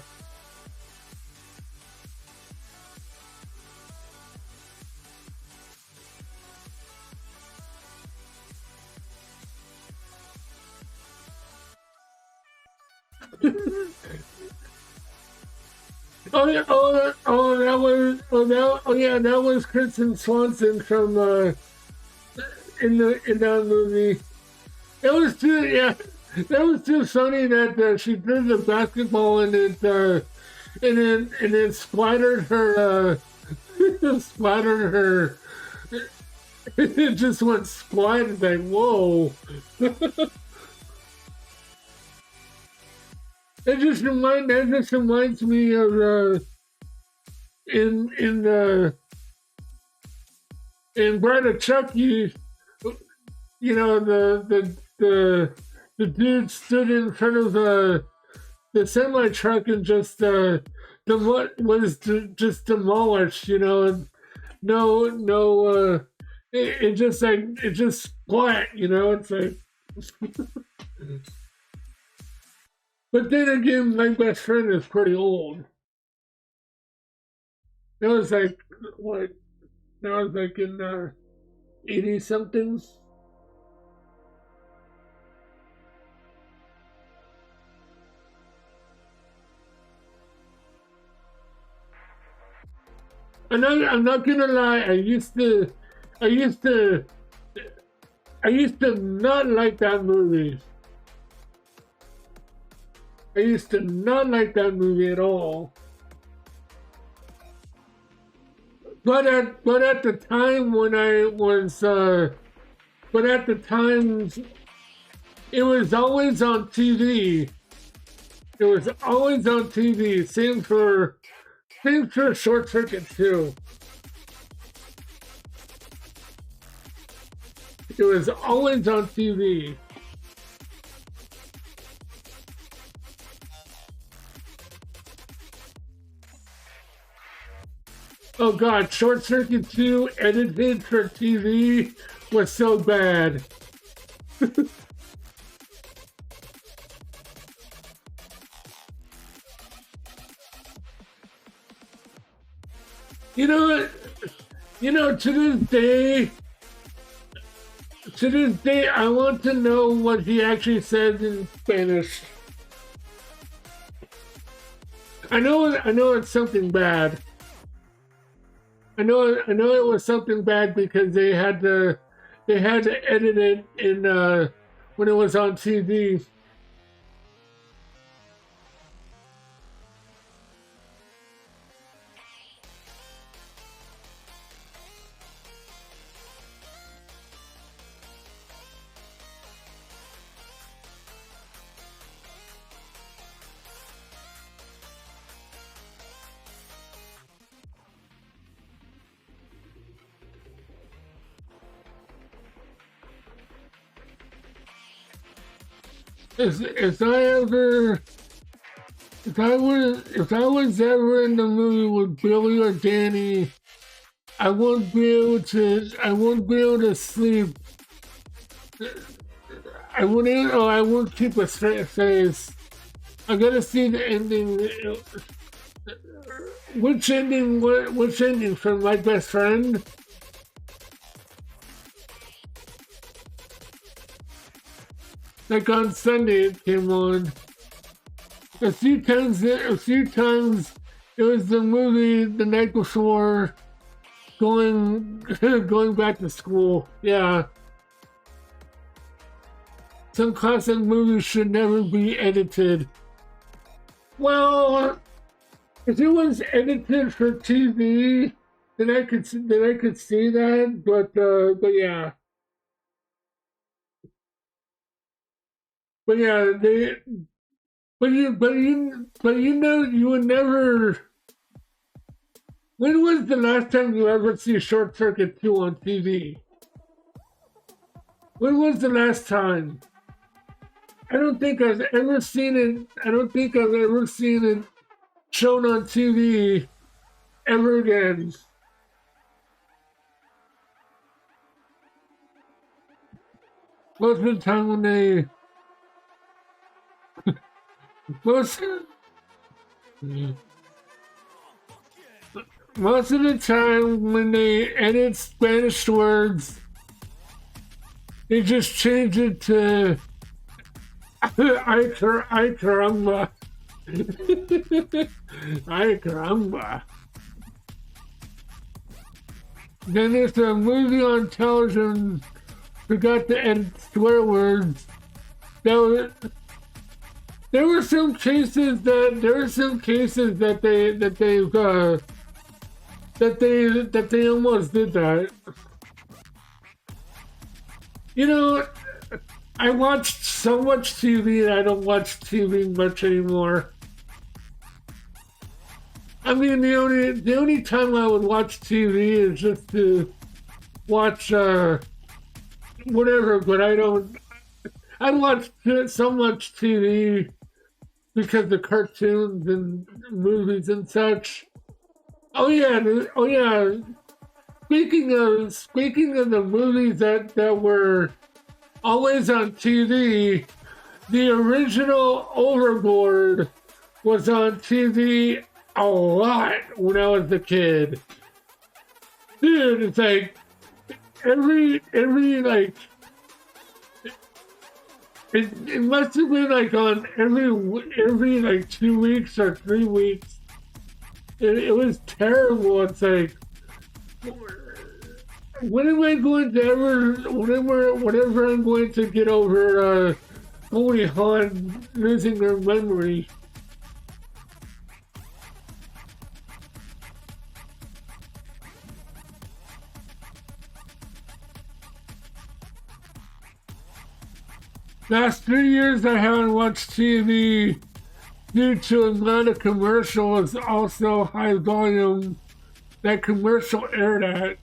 Oh yeah, that was Kristen Swanson from in that movie. It was too that was too funny that she threw the basketball and it splattered her splattered her. It just went splattered like whoa. That just reminds me of in Bride of Chucky, you know the dude stood in front of the semi truck and just just demolished, you know, and it just splat, you know, it's like. But then again, My Best Friend is pretty old. That was like what? That was like in 80 something. And I'm not gonna lie. I used to not like that movie. I used to not like that movie at all. but at the time when I was but at the time it was always on TV. It was always on TV. Same for Short Circuit too. It was always on TV. Oh God, Short Circuit 2 edited for TV was so bad. You know, to this day, I want to know what he actually said in Spanish. I know it's something bad. I know it was something bad because they had to edit it in when it was on TV. If I was ever in the movie with Billy or Danny, I won't be able to sleep. I won't keep a straight face. I gotta see the ending. Which ending? Which ending from My Best Friend? Like on Sunday it came on. A few times it was the movie the night before going back to school. Yeah. Some classic movies should never be edited. Well, if it was edited for TV, then I could see that, but yeah. But yeah, you would never. When was the last time you ever see Short Circuit 2 on TV? When was the last time? I don't think I've ever seen it. I don't think I've ever seen it shown on TV ever again. Most of the time when they most of the time when they edit Spanish words, they just change it to ay caramba. Ay caramba. Then there's a movie on television forgot to edit swear words. There were some cases that they almost did that. You know, I watched so much TV that I don't watch TV much anymore. I mean, the only time I would watch TV is just to watch whatever, but I watch so much TV because of cartoons and movies and such. Oh yeah. Speaking of the movies that were always on TV, the original Overboard was on TV a lot when I was a kid. Dude, it's like every like it must have been like on every like 2 weeks or 3 weeks. It was terrible. It's like, when am I going to whenever I'm going to get over Goldie Hawn losing her memory? Last 3 years I haven't watched TV due to a lot of commercials, also high volume. That commercial aired at.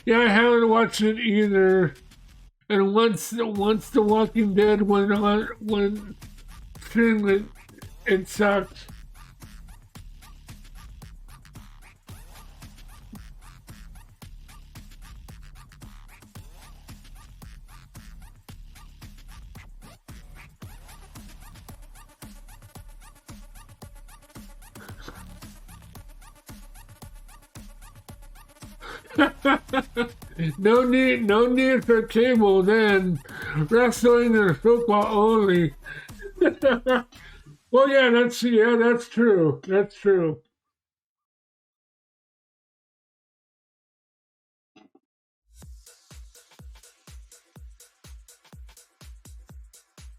Yeah, I haven't watched it either. And once The Walking Dead went on, when streamed it sucked. No need for cable then. Wrestling and football only. Well, that's true. That's true.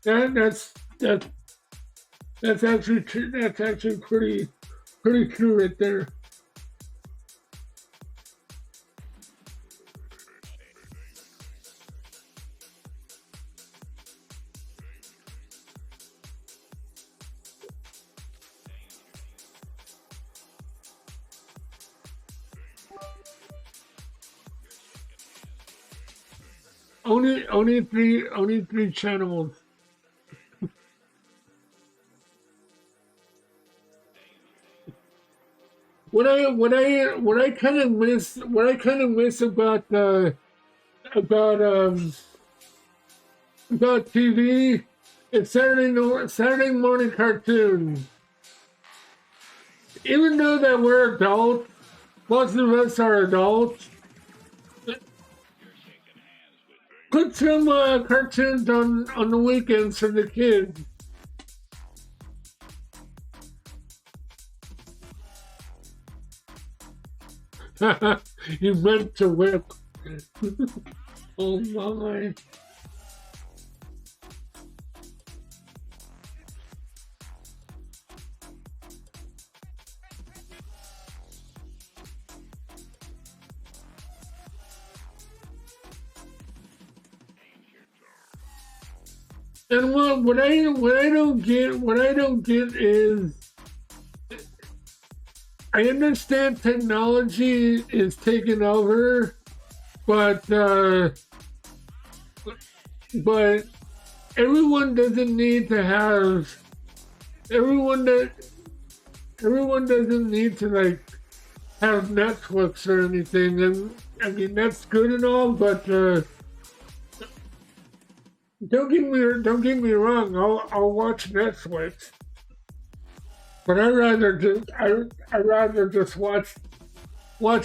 That that's that that's actually true. That's actually pretty true right there. Only three channels. What I kind of miss about about TV is Saturday morning cartoons. Even though that we're adults, most of us are adults. Put some cartoons on the weekends for the kids. You meant to whip. Oh my. And what I don't get is I understand technology is taking over, but everyone doesn't need to have everyone that everyone doesn't need to like have Netflix or anything. And I mean that's good and all, but don't get me wrong. I'll watch Netflix, but I rather just watch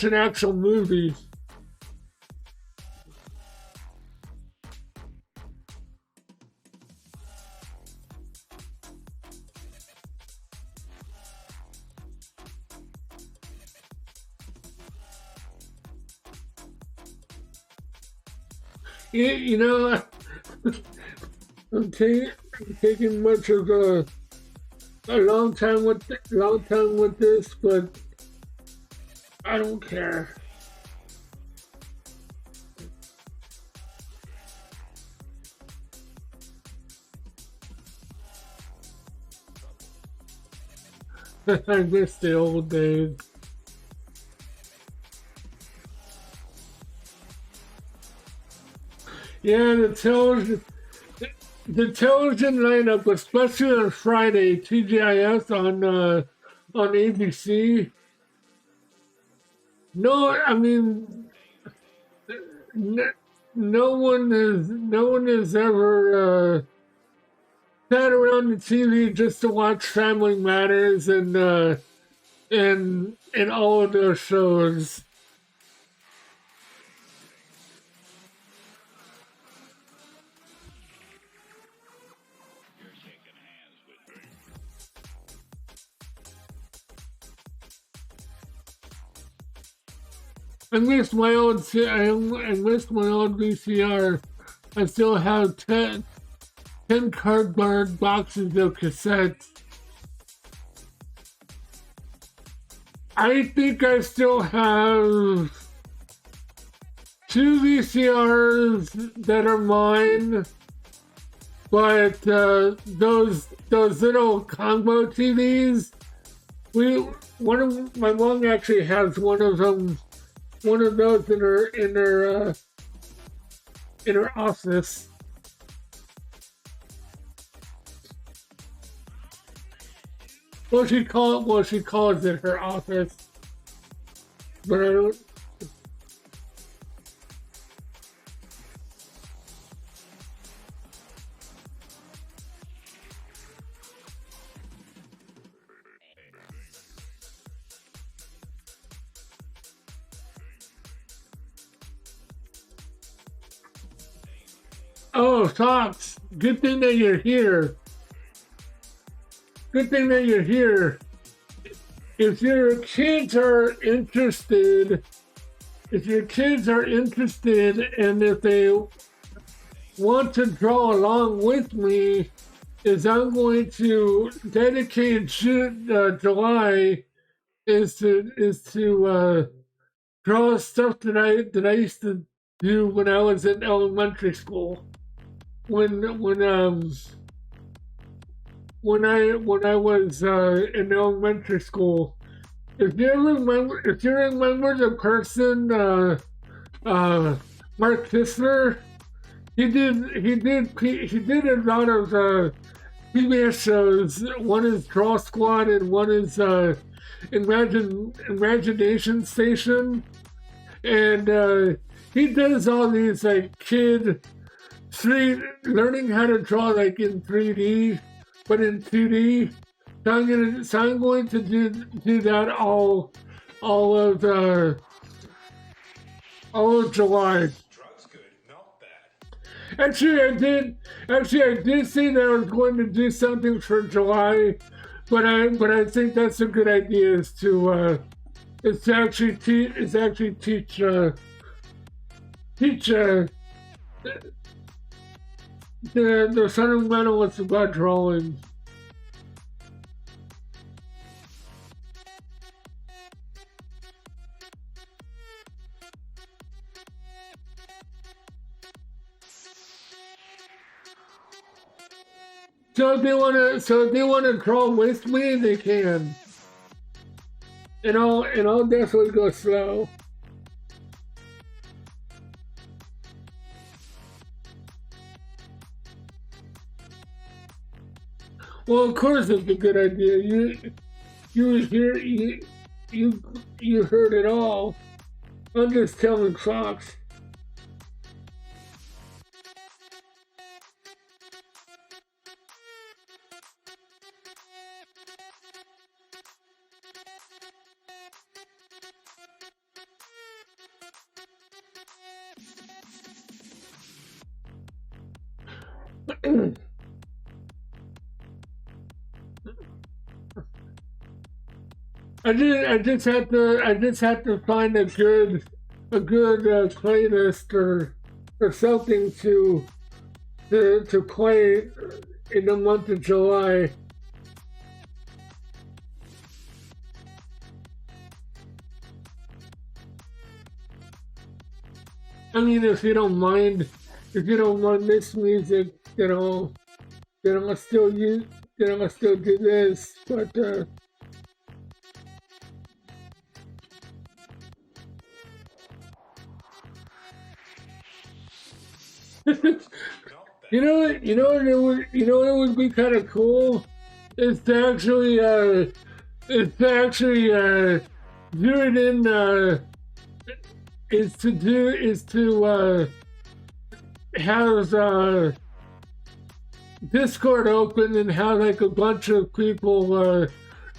an actual movie. You know, I'm taking much of a long time with this, but I don't care. I miss the old days. Yeah, the television lineup, especially on Friday, TGIS on ABC. No, I mean, n- no one has ever sat around the TV just to watch Family Matters and all of those shows. I missed my old VCR. I still have 10 cardboard boxes of cassettes. I think I still have two VCRs that are mine, but those little combo TVs, my mom actually has one of them, one of those in her office. Well, she calls it her office, but I don't. Oh, Fox, good thing that you're here. Good thing that you're here. If your kids are interested, and if they want to draw along with me, is I'm going to dedicate July is to draw stuff that I used to do when I was in elementary school. When I was in elementary school. If you remember the person Mark Kistler, he did a lot of PBS shows. One is Draw Squad and one is Imagination Station, and he does all these like kid learning how to draw like in 3D, but in 2D. So I'm going to do that all of July. Drugs good, not bad. Actually, I did say that I was going to do something for July, but I think that's a good idea. Is to actually teach the fundamentals about drawing. So if they wanna draw with me, they can. And I'll definitely go slow. Well, of course it's a good idea. You heard it all. I'm just telling Fox. I just have to find a good playlist or something to play in the month of July. I mean, if you don't mind this music, then I'll still do this, but. You know what it would be kind of cool is to actually do it in have Discord open and have like a bunch of people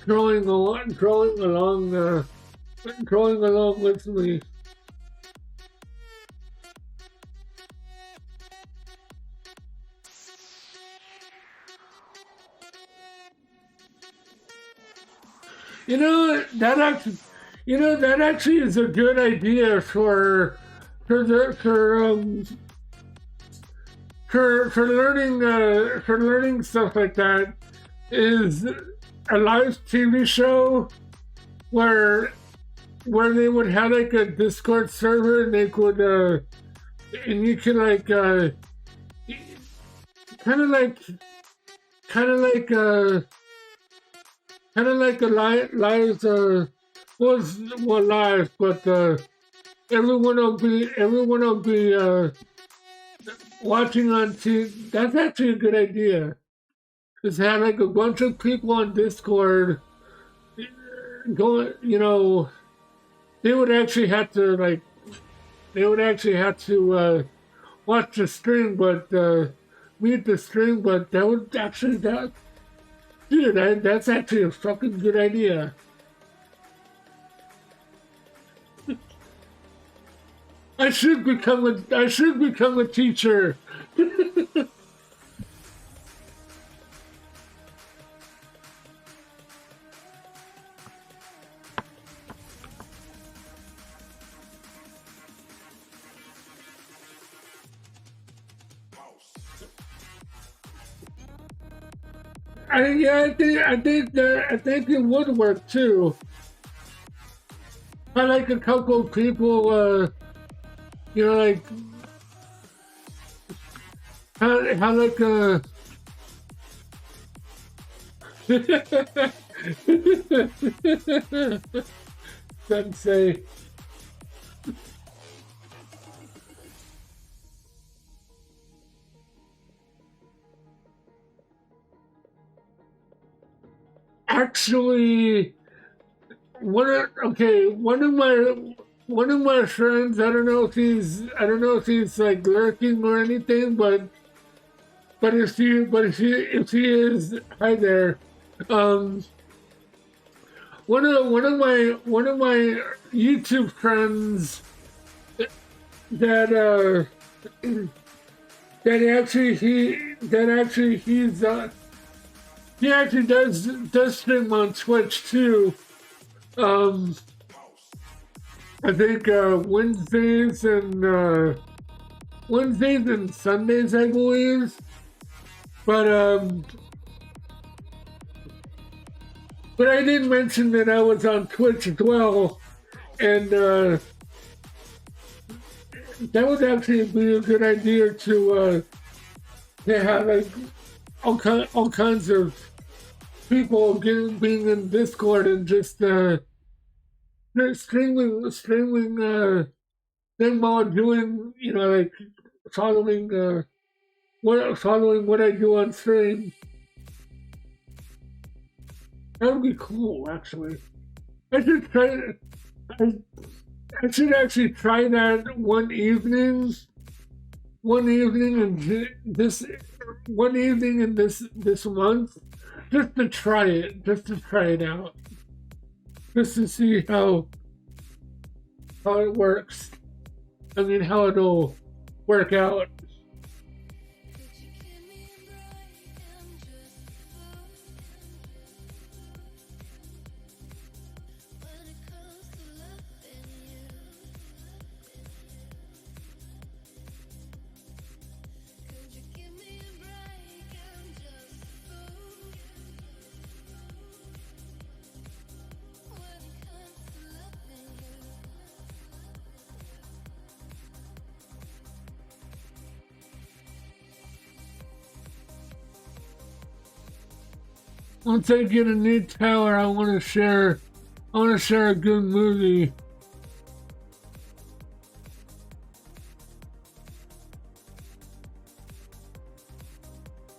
drawing along with me. That actually is a good idea for learning stuff like that. Is a live TV show where where they would have like a Discord server and they could and you can like kind of like kind of like kind of like a live well live, but everyone will be watching on TV. That's actually a good idea. Just have like a bunch of people on Discord going, you know, they would actually have to watch the stream, but read the stream, but that would actually that's actually a fucking good idea. I should become a teacher. I think it would work too. I like a couple of people, you know, like how like some say. Actually, one of my friends. I don't know if he's like lurking or anything, but if he is, hi there. One of my YouTube friends that he actually does stream on Twitch too. I think Wednesdays and Sundays, I believe. But I did mention that I was on Twitch as well, and that would actually be a good idea to have like all kinds of people being in Discord and just streaming them while doing, you know, like following what I do on stream. That would be cool, actually. I should try. I should actually try that one evening in this month, just to try it out, just to see how it works. I mean, how it'll work out. Once I get a new tower, I want to share a good movie.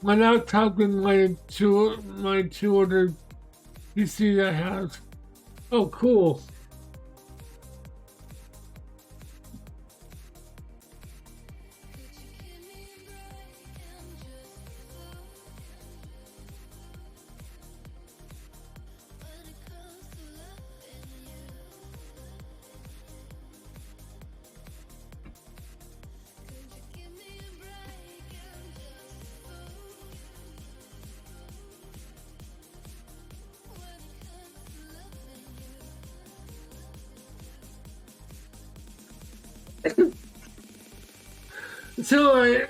My laptop and my two-ordered PC I have. Oh, cool. So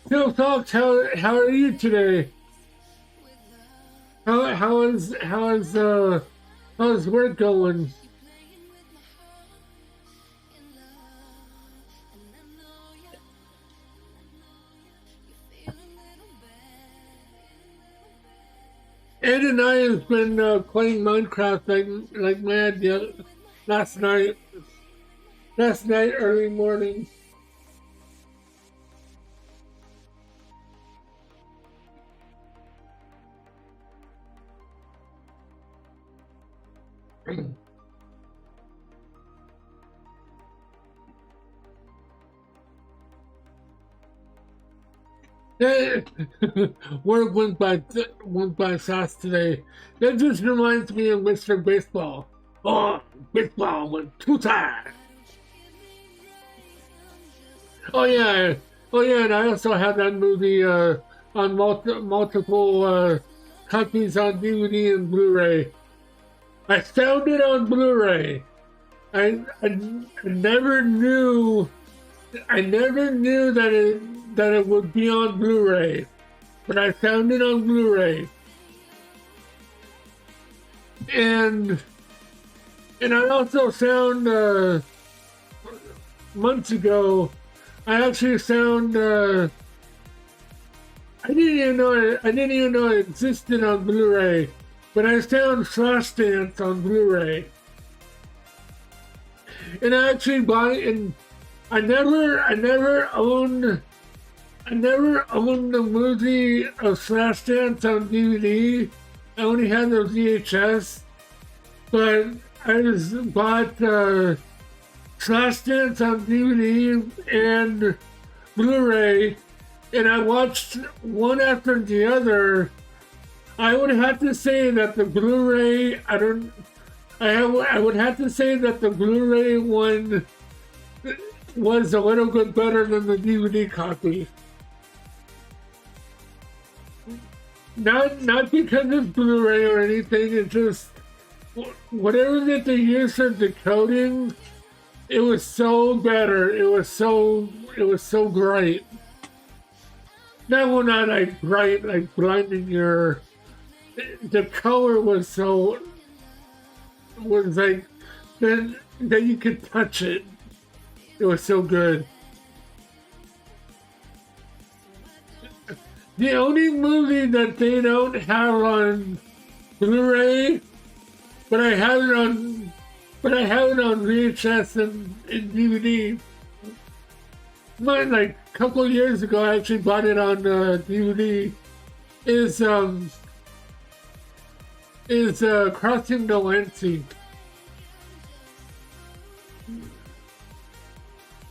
Phil Fox, how are you today? How's work going? Ed and I have been playing Minecraft like mad last night. Last night, early morning. Work went by fast today. That just reminds me of Mr. Baseball. Oh, baseball went too tight. Oh yeah, and I also have that movie on multiple copies on DVD and Blu-ray. I found it on Blu-ray. I never knew that it would be on Blu-ray, but I found it on Blu-ray, and I also found months ago. I actually found I didn't even know it existed on Blu-ray, but I found Flashdance on Blu-ray, and I actually bought it. And I never owned the movie of Flashdance on DVD. I only had the VHS, but I just bought Flashdance on DVD and Blu-ray, and I watched one after the other. I would have to say that the Blu-ray, I would have to say that the Blu-ray one was a little bit better than the DVD copy. Not because it's Blu-ray or anything, it's just whatever that they used for decoding, it was so better. It was so bright. Not like bright, like blinding your. The color was like then you could touch it. It was so good. The only movie that they don't have on Blu-ray, but I have it on VHS and DVD. Mine, like a couple of years ago, I actually bought it on DVD. Is Crossing the Lancey.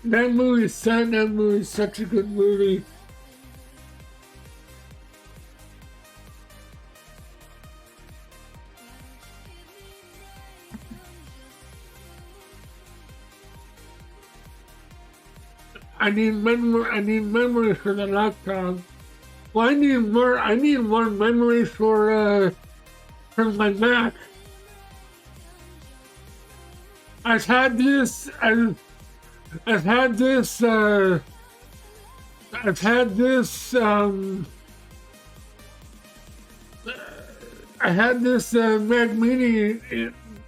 That movie's such a good movie. I need memories for the laptop. Well, I need more memories for my Mac. I had this Mac Mini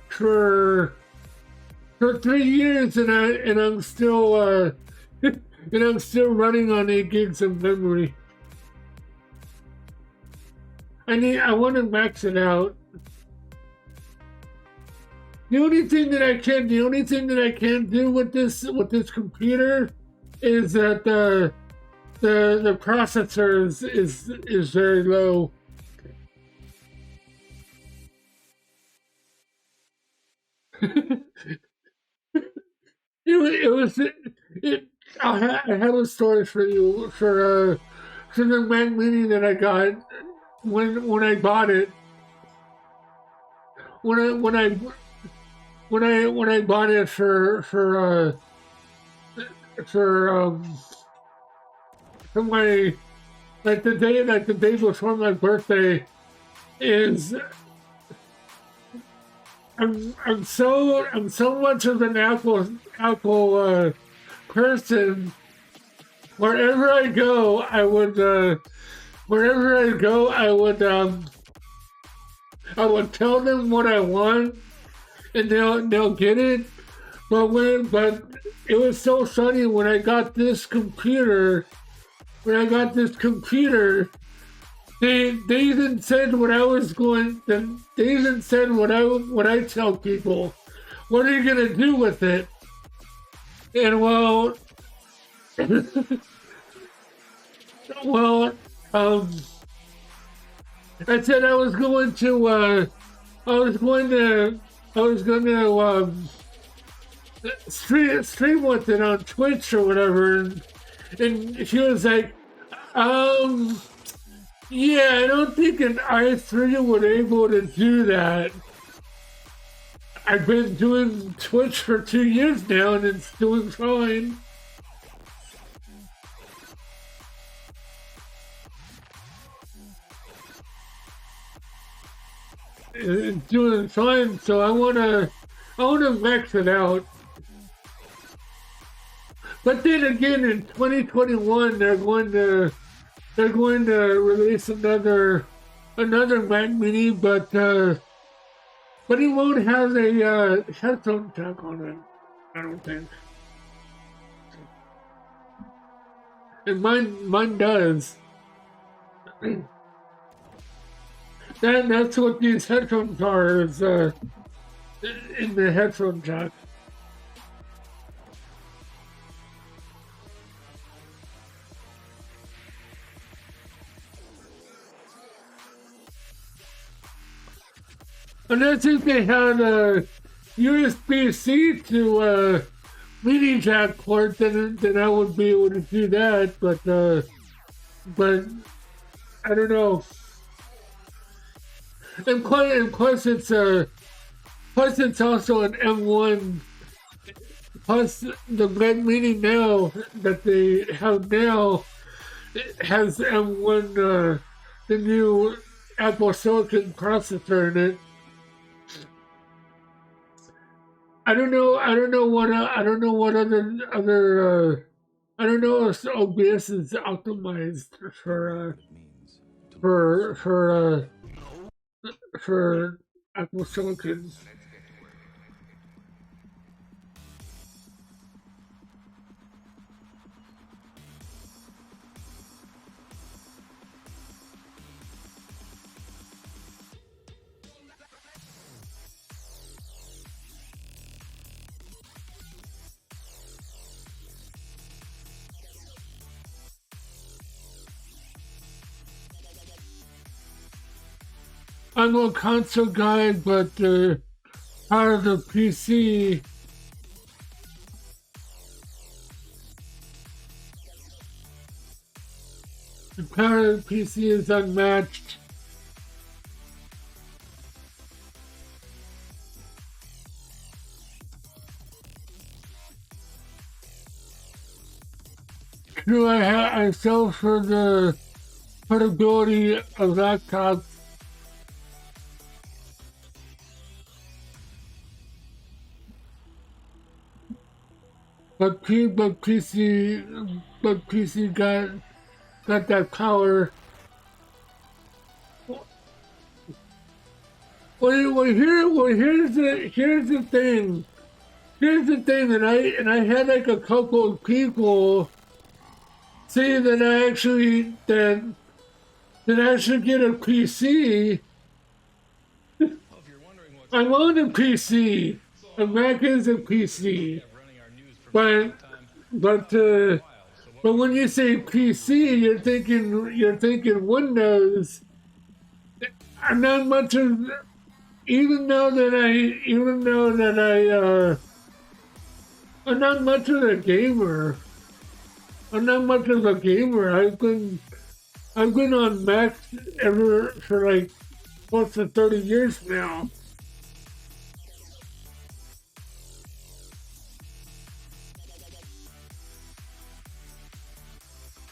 for 3 years, and I'm still and I'm still running on 8 gigs of memory. I want to max it out. The only thing that I can do with this computer is that the processor is very low. I have a story for you for the Mac Mini that I got when I bought it. When I bought it for my the day before my birthday, is I'm so much of an Apple person. Wherever I go, I would tell them what I want, and they'll get it. But it was so funny when I got this computer. They even said what I was going. They even said what I tell people. What are you gonna do with it? And well, I said I was going to. I was going to. I was going to stream with it on Twitch or whatever, and she was like, yeah, I don't think an i3 would be able to do that. I've been doing Twitch for 2 years now, and it's doing fine. It's doing fine, so I wanna max it out. But then again, in 2021, they're going to release another Mac Mini, but he won't have a headphone jack on it. I don't think. And mine does. That's what these headphones are, is in the headphone jack. And I think they had a USB-C to mini jack port, then I would be able to do that, but I don't know. And plus it's also an M1. Plus the Mac Mini now that they have now has M1, the new Apple Silicon processor in it. I don't know what other I don't know if OBS is optimized for Apple Silicon. I'm a console guy, but part of the PC, the power of the PC is unmatched. True, I sell for the portability of laptops. But PC got that power. Here's the thing. Here's the thing, and I had like a couple of people say that I actually get a PC. I'm on a PC. A Mac is a PC. But when you say PC, you're thinking Windows. I'm not much of, I'm not much of a gamer. I'm not much of a gamer. I've been on Mac ever for like close to 30 years now.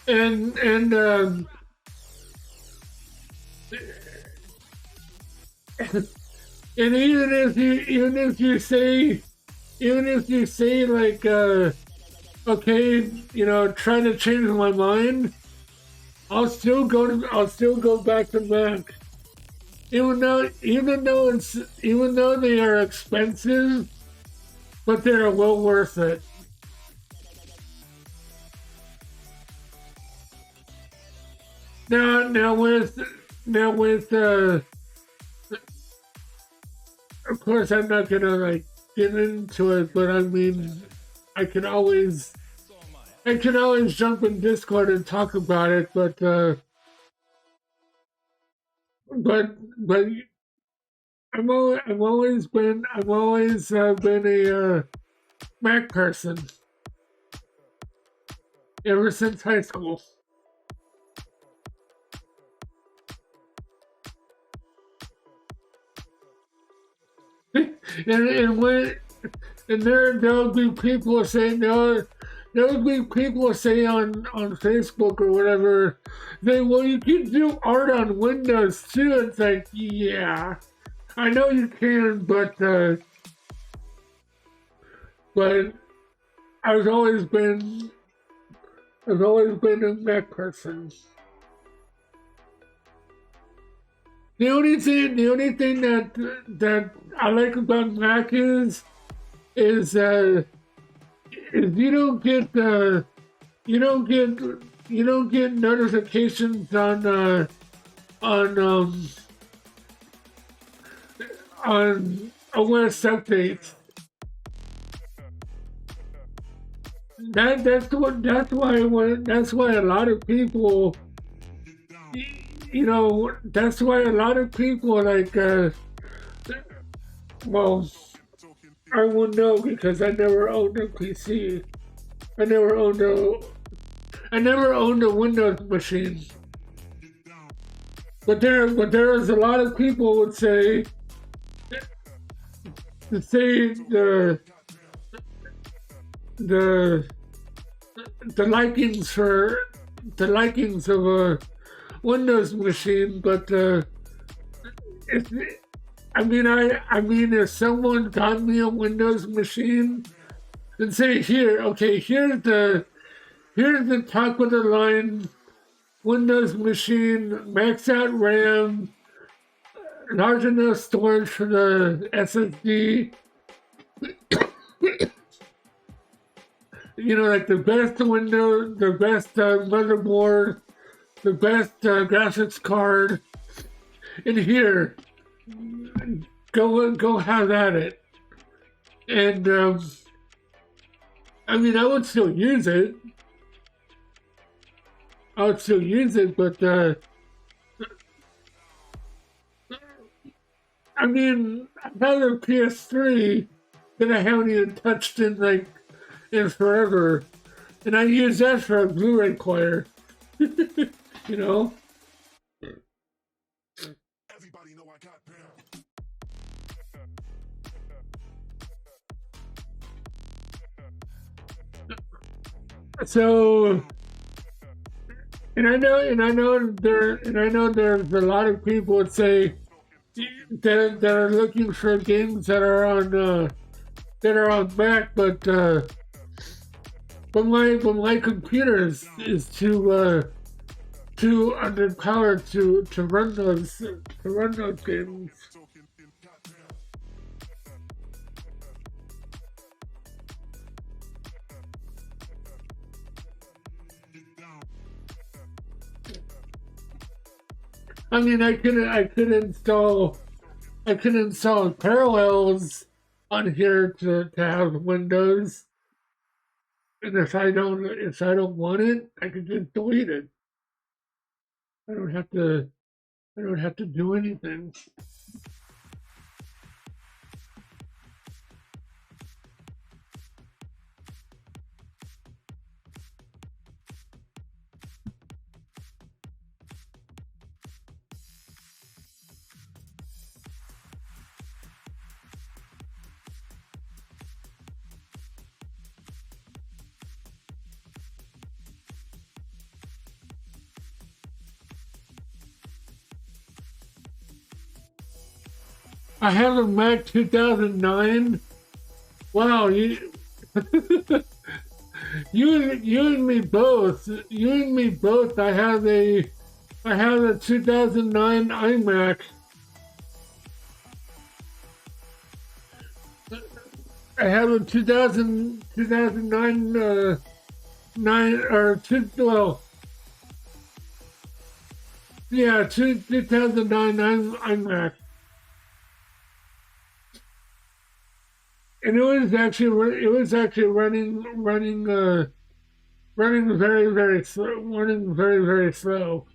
And even if you say like okay, try to change my mind, I'll still go back to Mac. Even though they are expensive, but they're well worth it. now with of course I'm not gonna like get into it, but I mean I can always jump in Discord and talk about it, but I've always been a Mac person ever since high school. and when and there'll be people saying there'll be people say on Facebook or whatever, well you can do art on Windows too. It's like, yeah, I know you can, but I've always been a Mac person. The only thing that I like about Mac is you don't get notifications on OS updates. That's why a lot of people, that's why a lot of people like well, I won't know because I never owned a PC. I never owned a Windows machine. But there's a lot of people would say the likings of a Windows machine, but I mean, if someone got me a Windows machine and say, here's the top of the line Windows machine, max out RAM, large enough storage for the SSD, like the best motherboard, the best graphics card, and here, go have at it. And I would still use it. But I've had a PS3 that I haven't even touched in forever, and I use that for a Blu-ray player. Everybody know I got down. So, and I know there's a lot of people that say that are looking for games that are on Mac, but my computer is too underpowered to run those games. I could install Parallels on here to have Windows, and if I don't want it, I can just delete it. I don't have to do anything. I have a Mac 2009. Wow, you and me both. You and me both. I have a 2009 iMac. I have a 2009 9 or two. Well, Yeah, 2009 iMac, and it was actually running very very slow.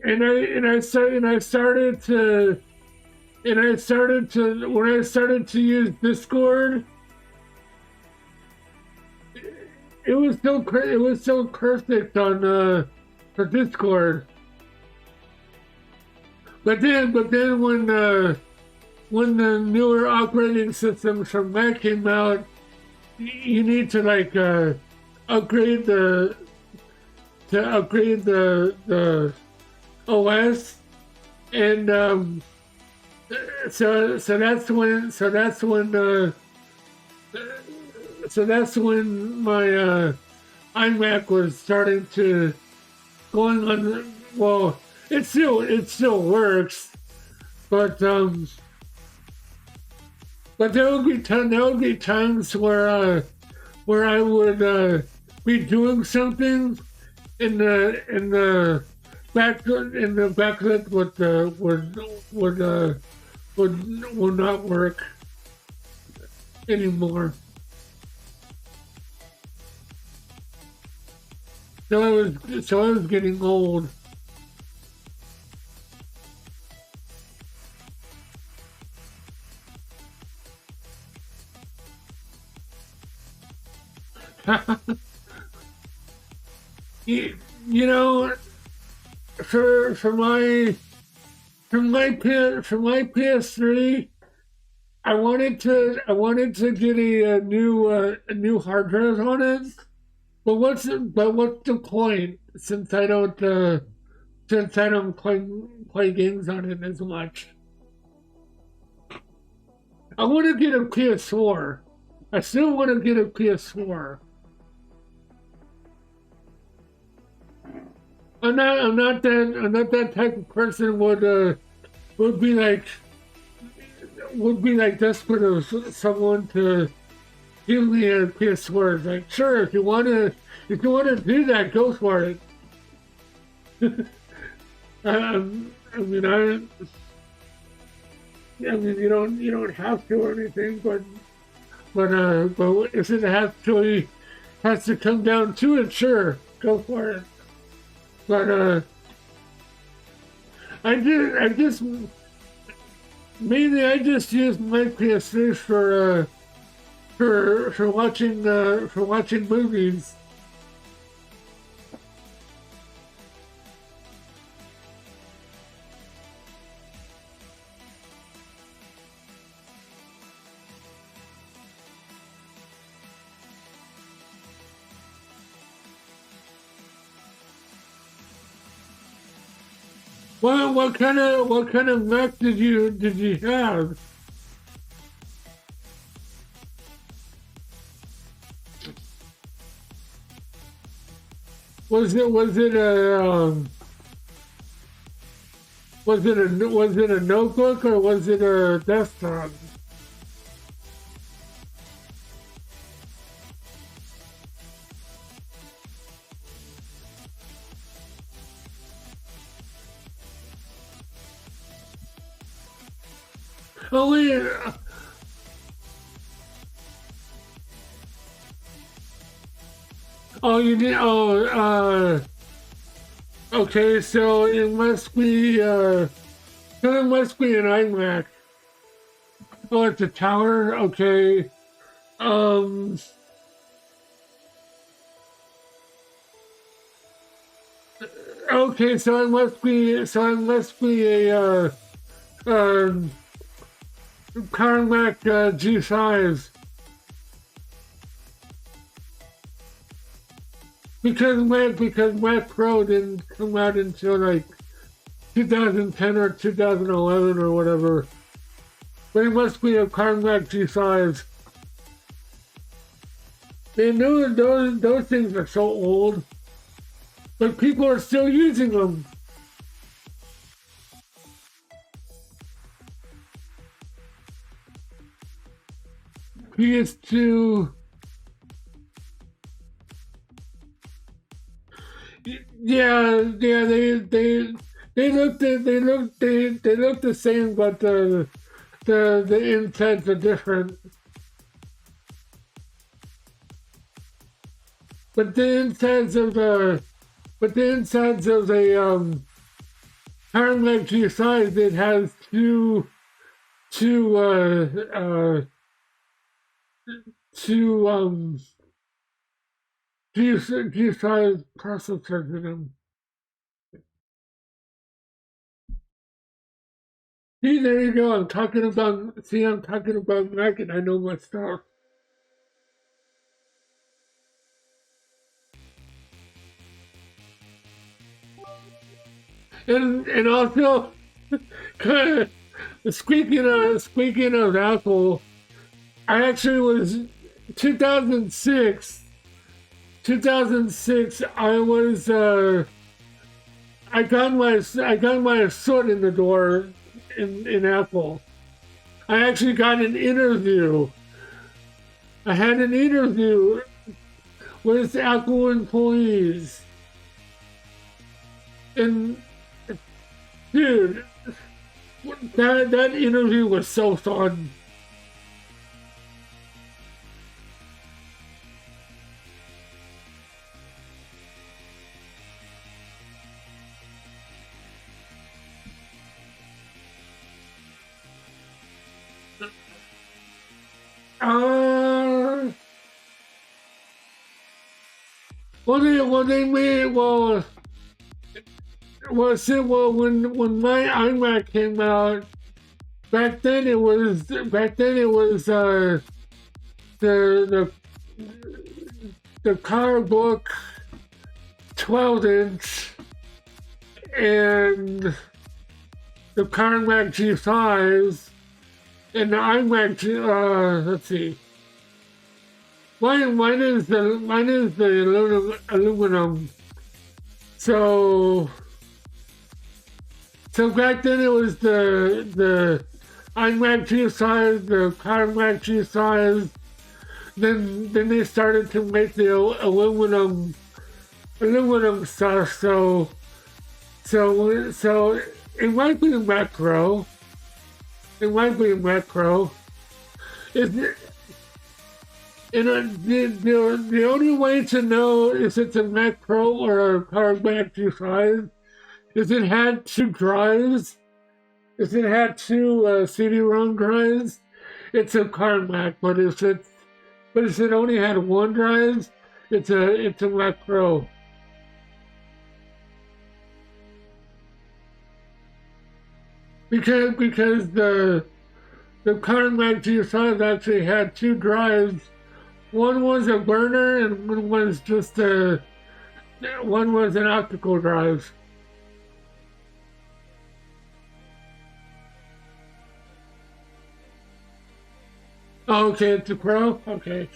And I started to when I started to use Discord, it was so perfect on for Discord. But then when the newer operating systems from Mac came out, you need to like upgrade the the OS, and so that's when my iMac was starting to going on. Well, it still works, but there would be times where I would be doing something in the backlit would not work anymore. So I was getting old. You know, for my PS3, I wanted to get a new hard drive on it. But what's the point since I don't play games on it as much? I want to get a PS4. I still want to get a PS4. I'm not that type of person would be like desperate of someone to give me a PS4. It's like, sure, if you wanna do that, go for it. I mean, you don't have to or anything, but if it has to come down to it, sure, go for it. But I just mainly I just use my PS3 for watching movies. What kind of Mac did you have? Was it a was it a notebook or was it a desktop? Oh yeah. Oh, you need. Okay. So it must be. So it must be an iMac. Oh, it's a tower. Okay. Um. Okay. So it must be. So it must be a. Um. CarMac G5. Because Mac Pro didn't come out until like 2010 or 2011 or whatever. But it must be a CarMac G5. They know those things are so old, but people are still using them. PS2. yeah, they look the same, but the insides are different. But the insides of the Harlem G-Size, it has two two G-Size processors in them. See, there you go. I'm talking about Mac, and I know my stuff. And also, speaking of Apple, I actually was 2006. 2006. I got my foot in the door in Apple. I actually got an interview. I had an interview with Apple employees. And dude, that interview was so fun. They made when my iMac came out, back then it was the PowerBook 12-inch and the iMac G5 and the iMac let's see. Mine is the aluminum. So back then it was the iMac G-Size, the iMac G-Size. Then they started to make the aluminum stuff. So it might be a Mac Pro. It might be a Mac Pro. The only way to know if it's a Mac Pro or a iMac G5 is it had two drives. If it had two CD-ROM drives, it's a Mac. But if it only had one drive, it's a Mac Pro. Because the Mac G5 actually had two drives. One was a burner and one was an optical drive. Oh, okay, it's a Pro? Okay.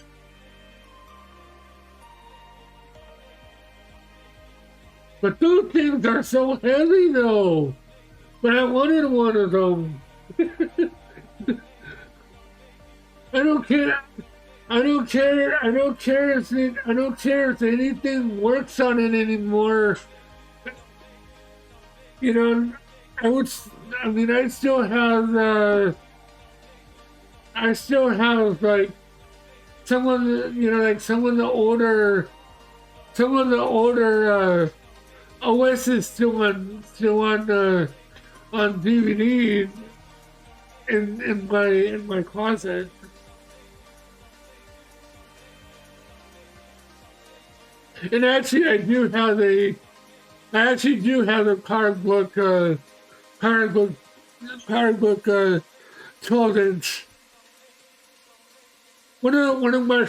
But those things are so heavy though. But I wanted one of them. I don't care if anything works on it anymore. You know, I still have like some of the older OS is still on DVD in my closet. And actually, I do have a PowerBook 12-inch. One of my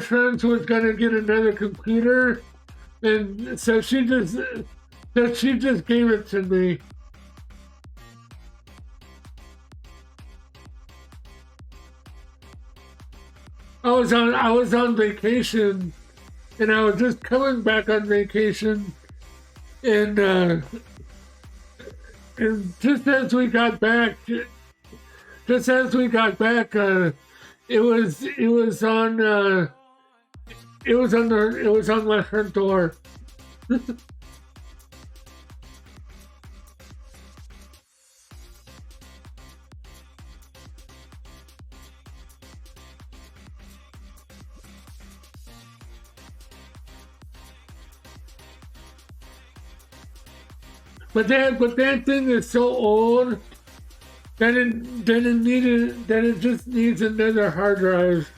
friends was gonna get another computer, and so she just gave it to me. I was on vacation, and I was just coming back on vacation, and just as we got back, it was on It was on the. It was on my front door. But that thing is so old that it just needs another hard drive.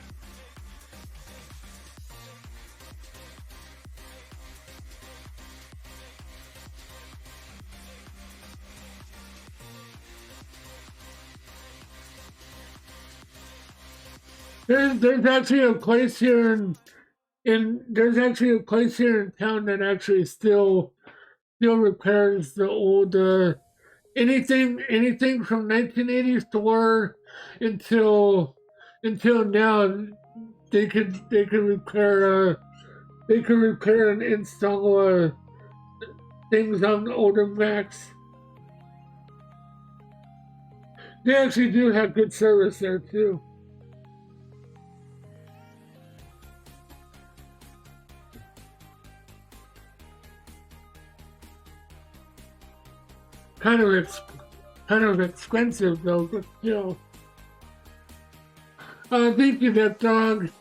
There's actually a place here in there's actually a place here in town that actually still repairs the old anything from 1984 until now. They could repair and install things on older Macs. They actually do have good service there too. Kind of expensive though, but still. Thank you, that dog.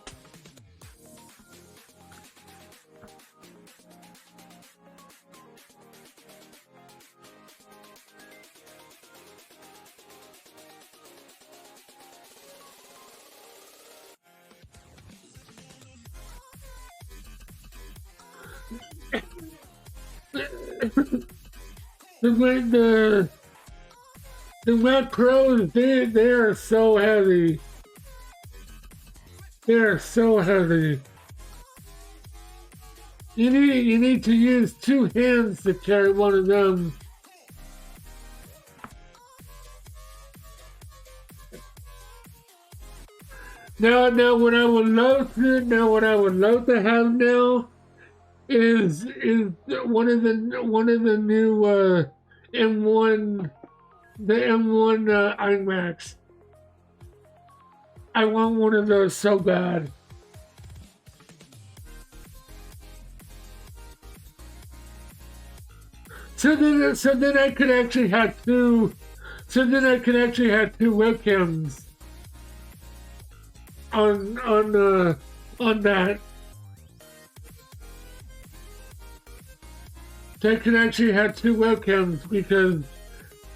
The Mac Pros, they are so heavy. They are so heavy. You need to use two hands to carry one of them. Now what I would love to have now is one of the new M1 iMacs. I want one of those so bad. So then I could actually have two. So then I could actually have two webcams on that. So I can actually have two webcams because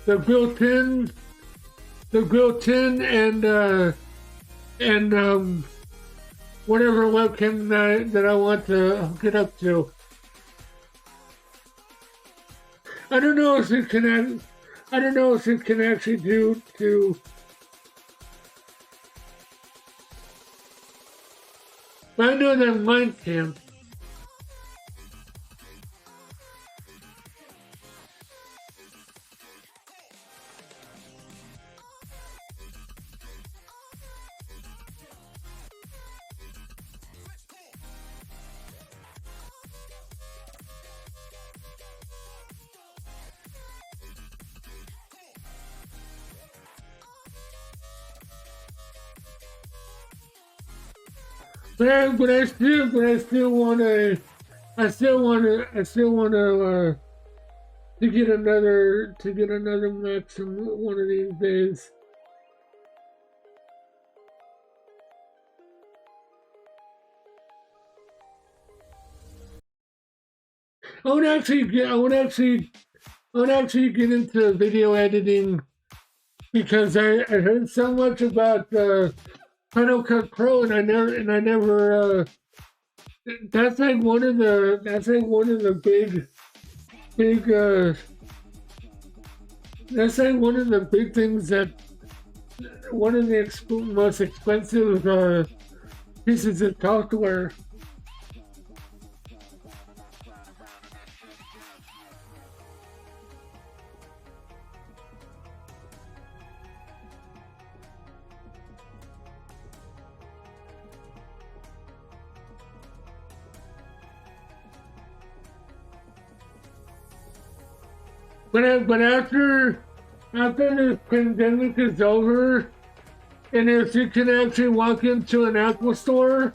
the built-in and whatever webcam that I want to hook it up to. I don't know if it can actually do to. But I know that mine can. But I still want to get another Maxim one of these days. I would actually get into video editing because I heard so much about Final Cut Pro, and I never. That's like one of the big. That's like one of the big things that one of the most expensive pieces of software. But after this pandemic is over, and if you can actually walk into an Apple store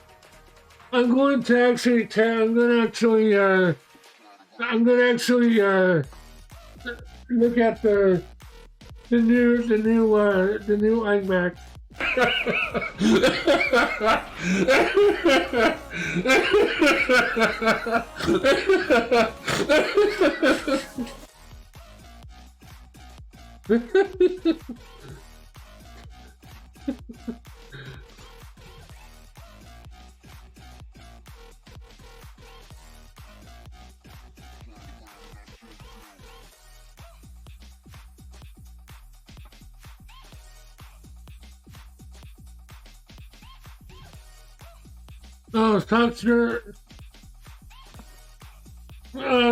I'm going to actually look at the new iMac. Oh, talk to your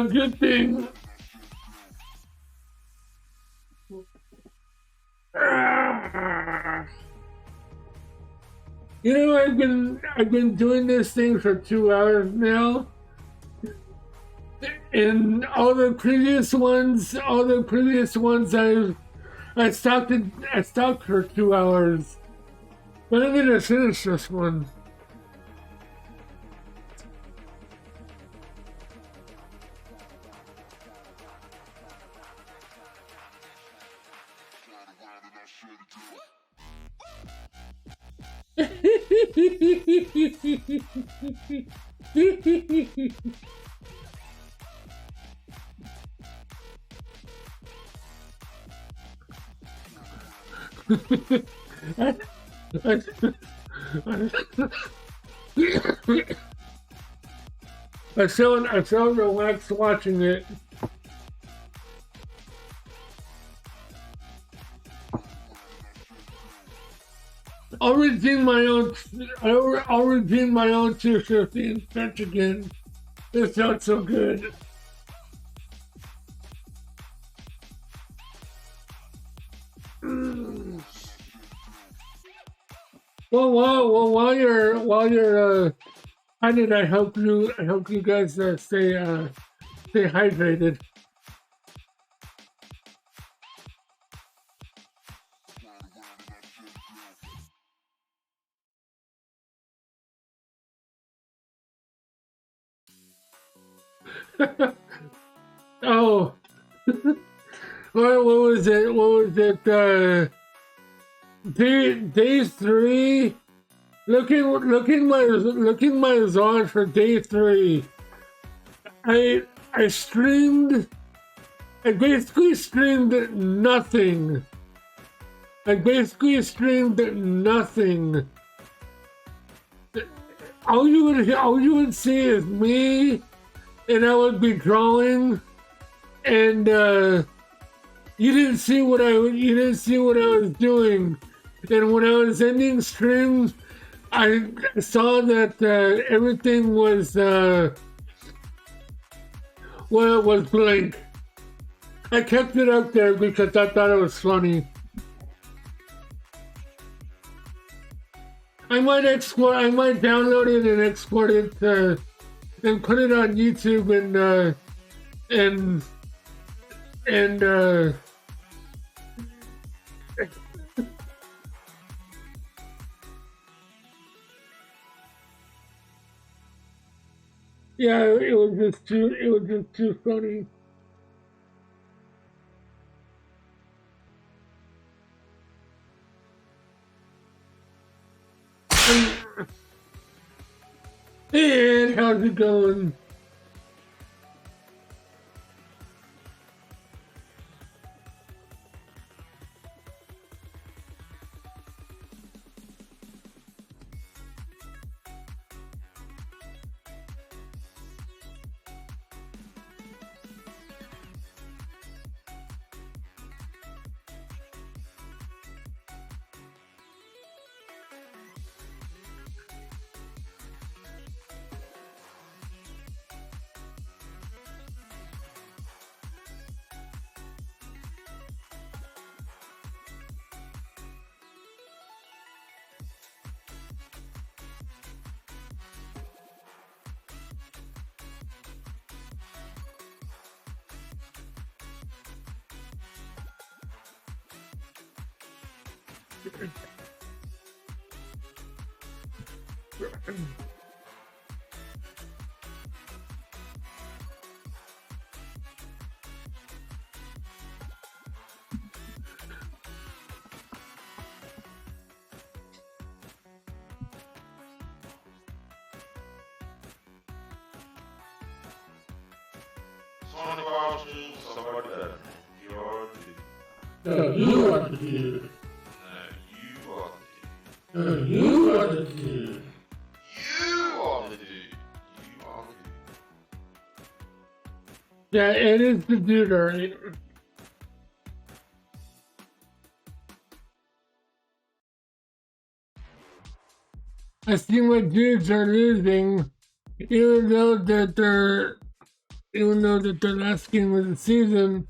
good thing. You know, I've been doing this thing for 2 hours now, and all the previous ones I stopped for 2 hours, but I'm gonna finish this one. I felt relaxed watching it. I'll redeem my own. I'll redeem my own 250 and stretch again. It felt so good. Well, while you're how did I help you? I help you guys stay hydrated. Oh, what was it? What was it? Day 3. Looking my results for day 3. I streamed. I basically streamed nothing. All you would see is me, and I would be drawing, and you didn't see what I was doing. And when I was ending streams, I saw that everything was blank. I kept it up there because I thought it was funny. I might download it and export it and put it on YouTube and yeah, it was just too funny. And how's it going? watching somebody that you're the No, you are the dude. you are the No, you are the dude. you are the dude. You are the dude. Yeah, it is the dude, alright. I see my dudes are losing, even though that their last game of the season,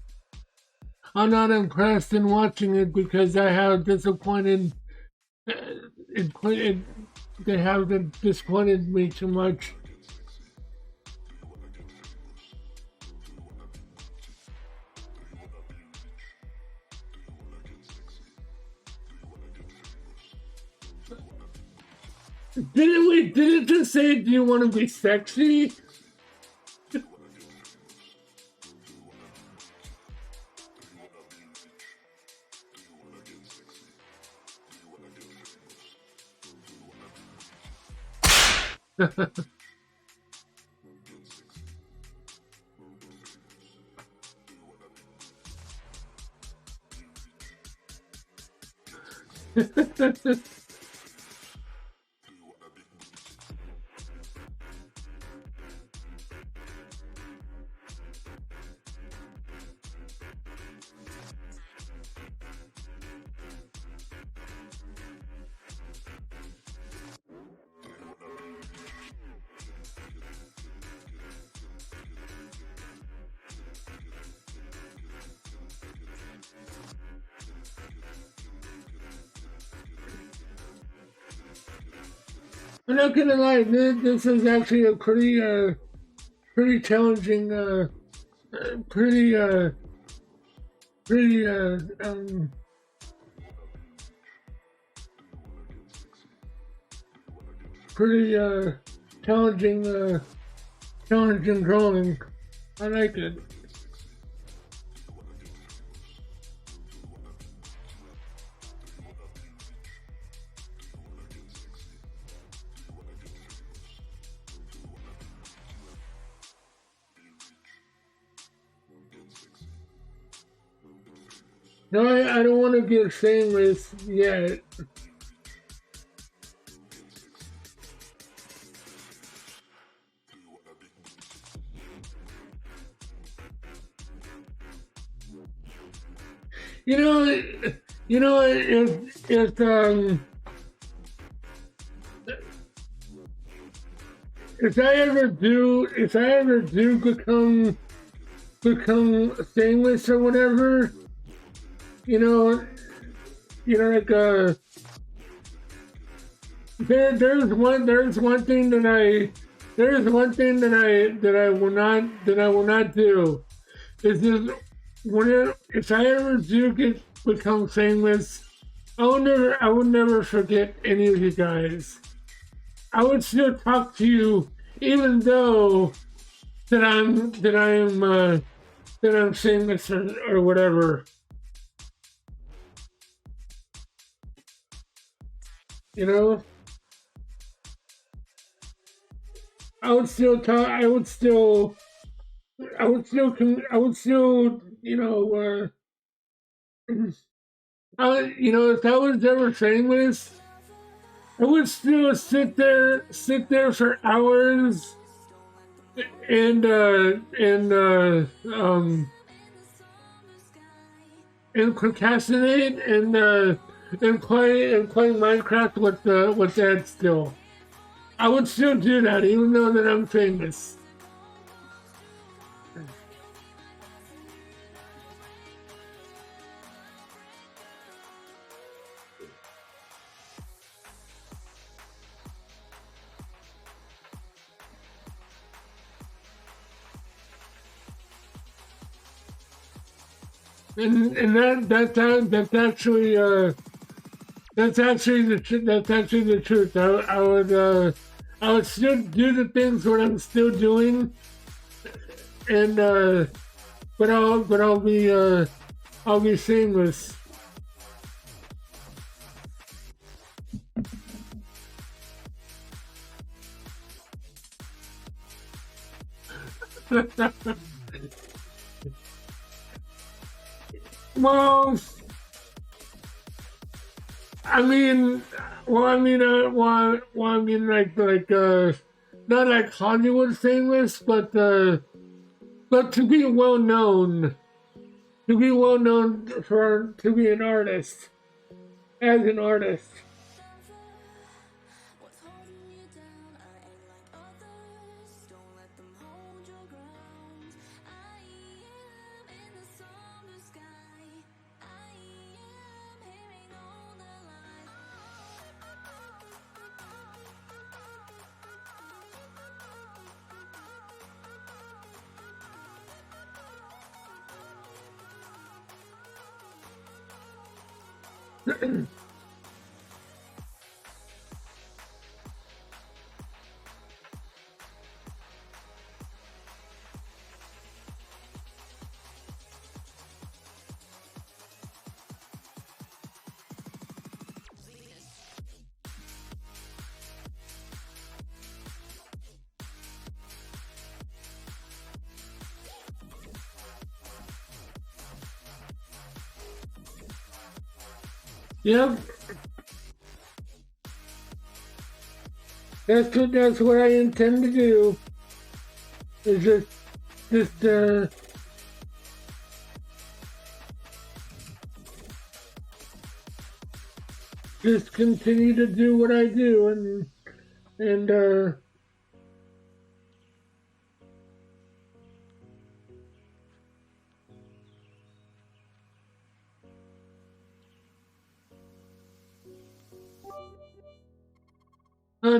I'm not impressed in watching it because I have disappointed. They haven't disappointed me too much. Did it just say, do you want to be sexy? I'm not gonna lie, this is actually a pretty challenging, pretty, pretty, pretty, challenging, challenging drawing. I like it. No, I don't want to get shameless yet. You know, if I ever do become famous or whatever, like there's one thing that I will not do. Is this if I ever do become famous, I will never forget any of you guys. I would still talk to you, even though that I'm famous or whatever. I would still talk. If I was ever famous, I would still sit there for hours and procrastinate and play Minecraft with Dad still. I would still do that even though that I'm famous. And that's actually the truth. I would still do the things what I'm still doing, and but I'll be shameless. Well, I mean, not like Hollywood famous, but to be well known for to be an artist, as an artist. What's holding you down? I ain't like others. Don't let them hold your ground. I am in the summer sky. I am hearing all the Yep, that's what I intend to do. Is just just continue to do what I do and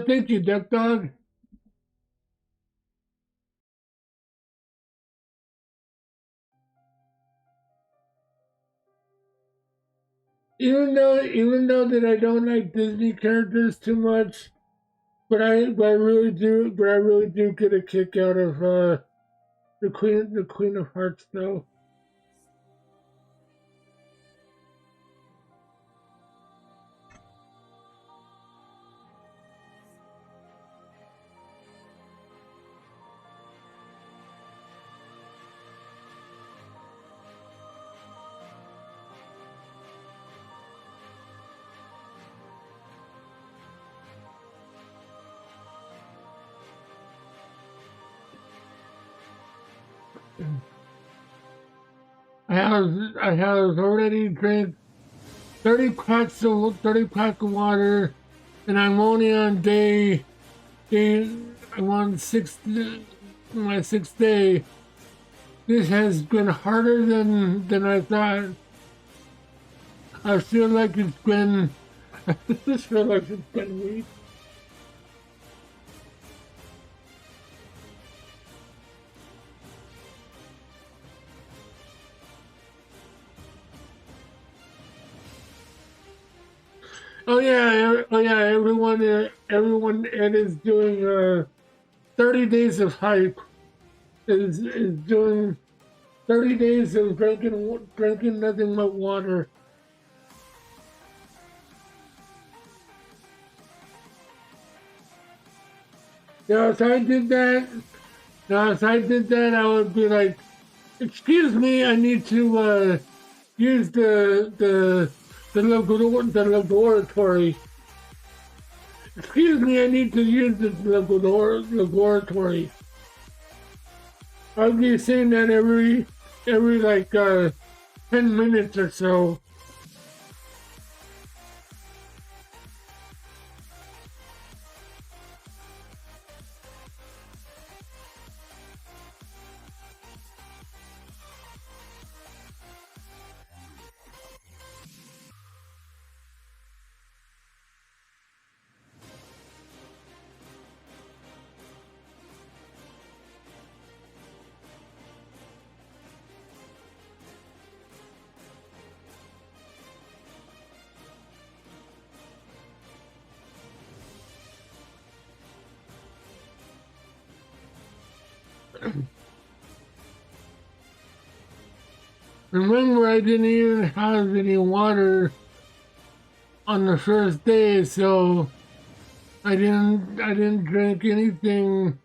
thank you, Duck Dog. Even though that I don't like Disney characters too much, but I really do get a kick out of the Queen of Hearts though. I have already drank 30 packs of water, and I'm only on I'm on my sixth day. This has been harder than I thought. I feel like it's been I just feel like it's been weeks. Oh yeah, everyone Ed is doing 30 days of hype is doing 30 days of drinking nothing but water. Now if I did that, I would be like, excuse me, I need to use the laboratory. Excuse me, I need to use the laboratory. I'll be saying that every like 10 minutes or so. Remember, I didn't even have any water on the first day, so I didn't drink anything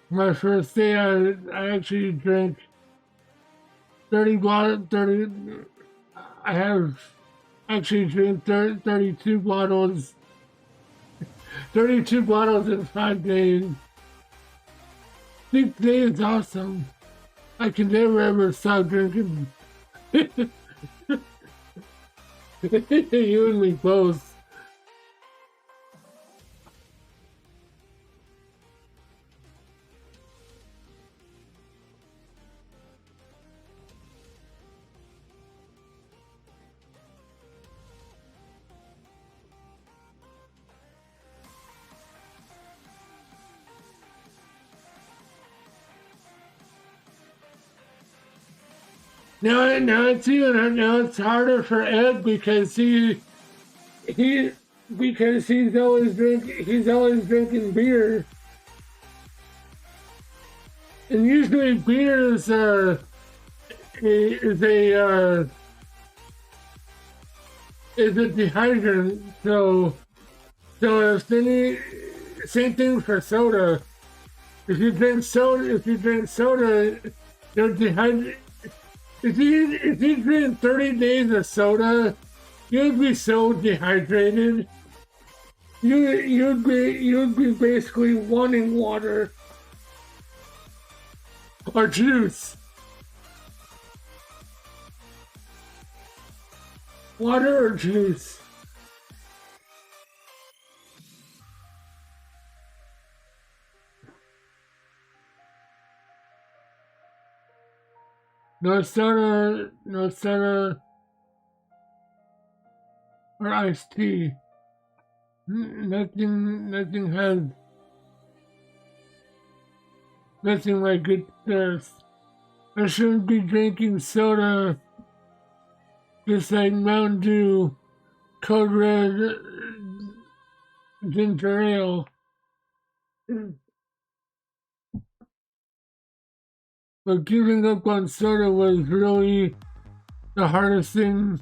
my first day. I actually drank 30 water 30 I have actually drank 32 bottles, 32 bottles in 5 days. I think today is awesome. I can never ever stop drinking. You and me both. Now it's harder for Ed because he because he's always drinking beer, and usually beer is a dehydrant. So if any same thing for soda. If you drink soda, you're dehydrated. If you drink 30 days of soda, you'd be so dehydrated. You'd be basically wanting water or juice. Water or juice. No soda, or iced tea. Nothing like good thirst. I shouldn't be drinking soda just like Mountain Dew, Code Red, ginger ale. But giving up on soda was really the hardest thing.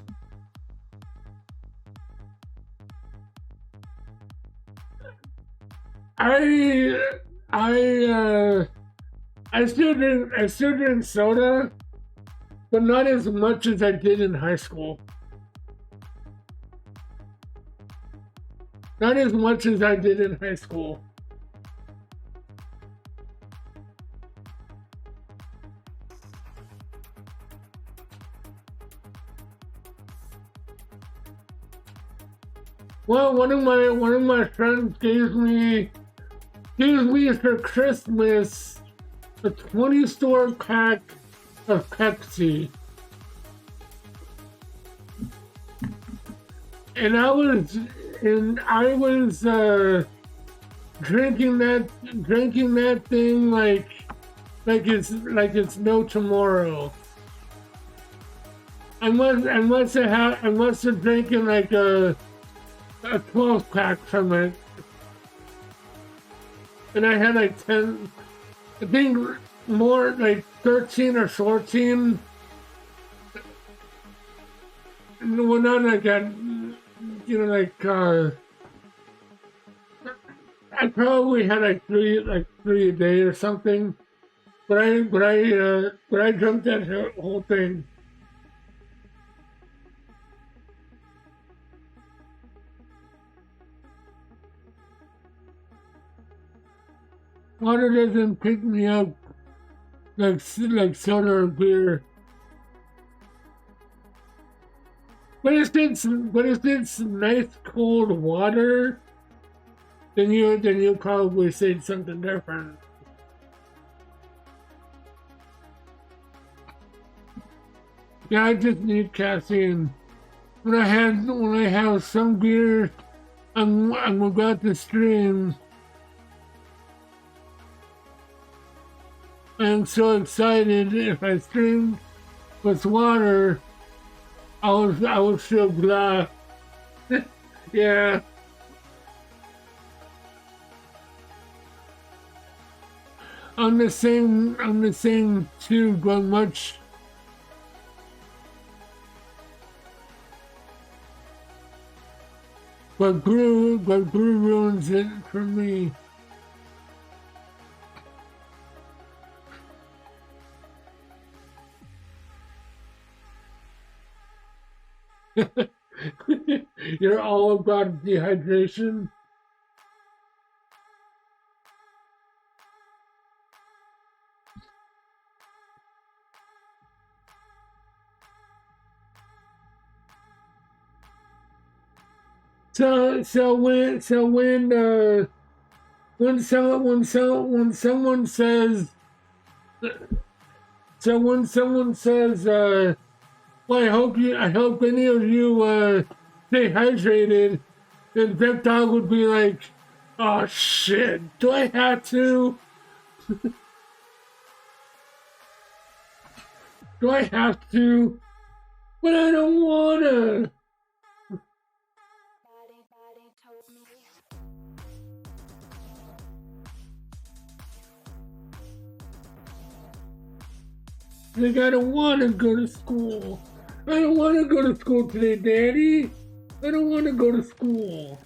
I still drink soda, but not as much as I did in high school. Not as much as I did in high school. Well, one of my friends gave me for Christmas a 20-store pack of Pepsi, and I was drinking that thing like it's no tomorrow. I must have drinking like a 12 pack from it, and I had like 10, I think more like 13 or 14. Well, not like that, I probably had like three a day or something, but I drank that whole thing. Water doesn't pick me up like soda or beer. But if it's nice cold water, then you probably say something different. Yeah, I just need caffeine. When I have some beer, I'm about to stream. I'm so excited. If I stream with water, I will feel glad. Yeah. I'm the same too, but much. But brew ruins it for me. You're all about dehydration. When someone says when someone says well, I hope any of you stay hydrated, then that dog would be like, oh shit, do I have to? Do I have to? But I don't wanna. Body told me. Like, I don't want to go to school. I don't want to go to school today, Daddy. I don't want to go to school.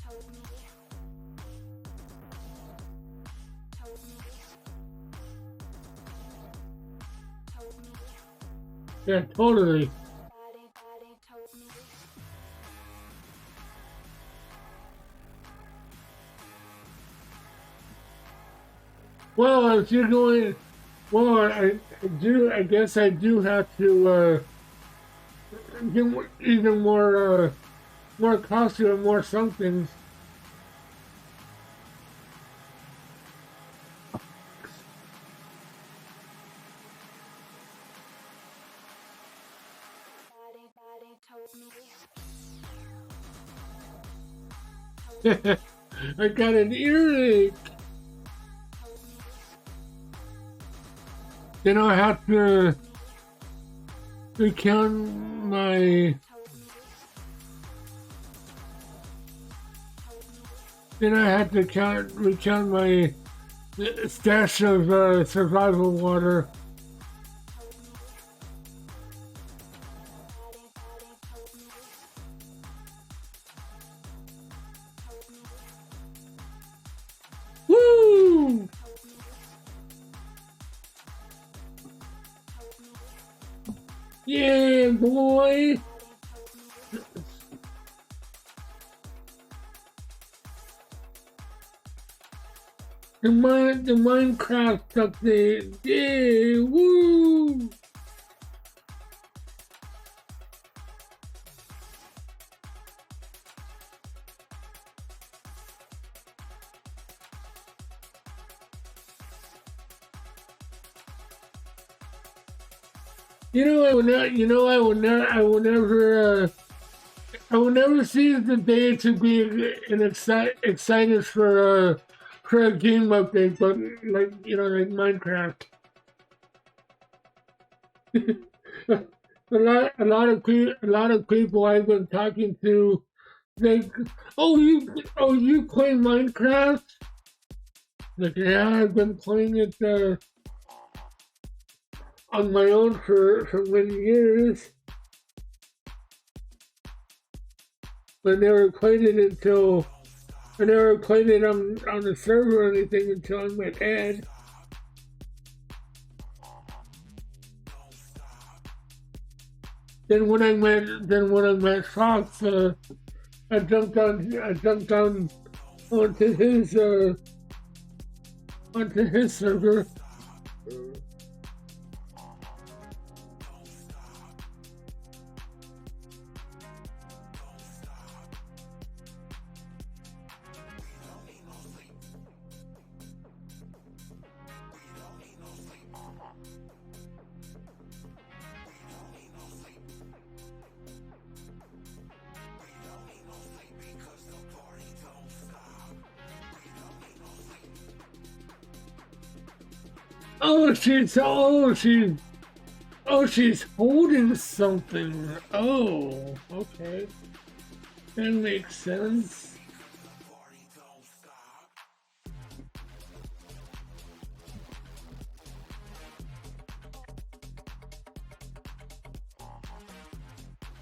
Told me. Told me. Told me. Yeah, totally. Body told me. Well, if you're going, well, I guess I do have to get even more costume, more something. Body told me. I got an earache. Told me. Then I have to recount my. Told me. Then I had to recount my stash of survival water. Woo! Yeah, boy! The Minecraft update! Yeah, woo! I will never seize the day to be excited for a game update, but like Minecraft. A lot of people I've been talking to, they, oh you play Minecraft? Like, yeah, I've been playing it on my own for many years. I never played it on the server or anything until I met Ed. Then when I met Fox, I jumped on onto his server. She's holding something. Oh, okay. That makes sense.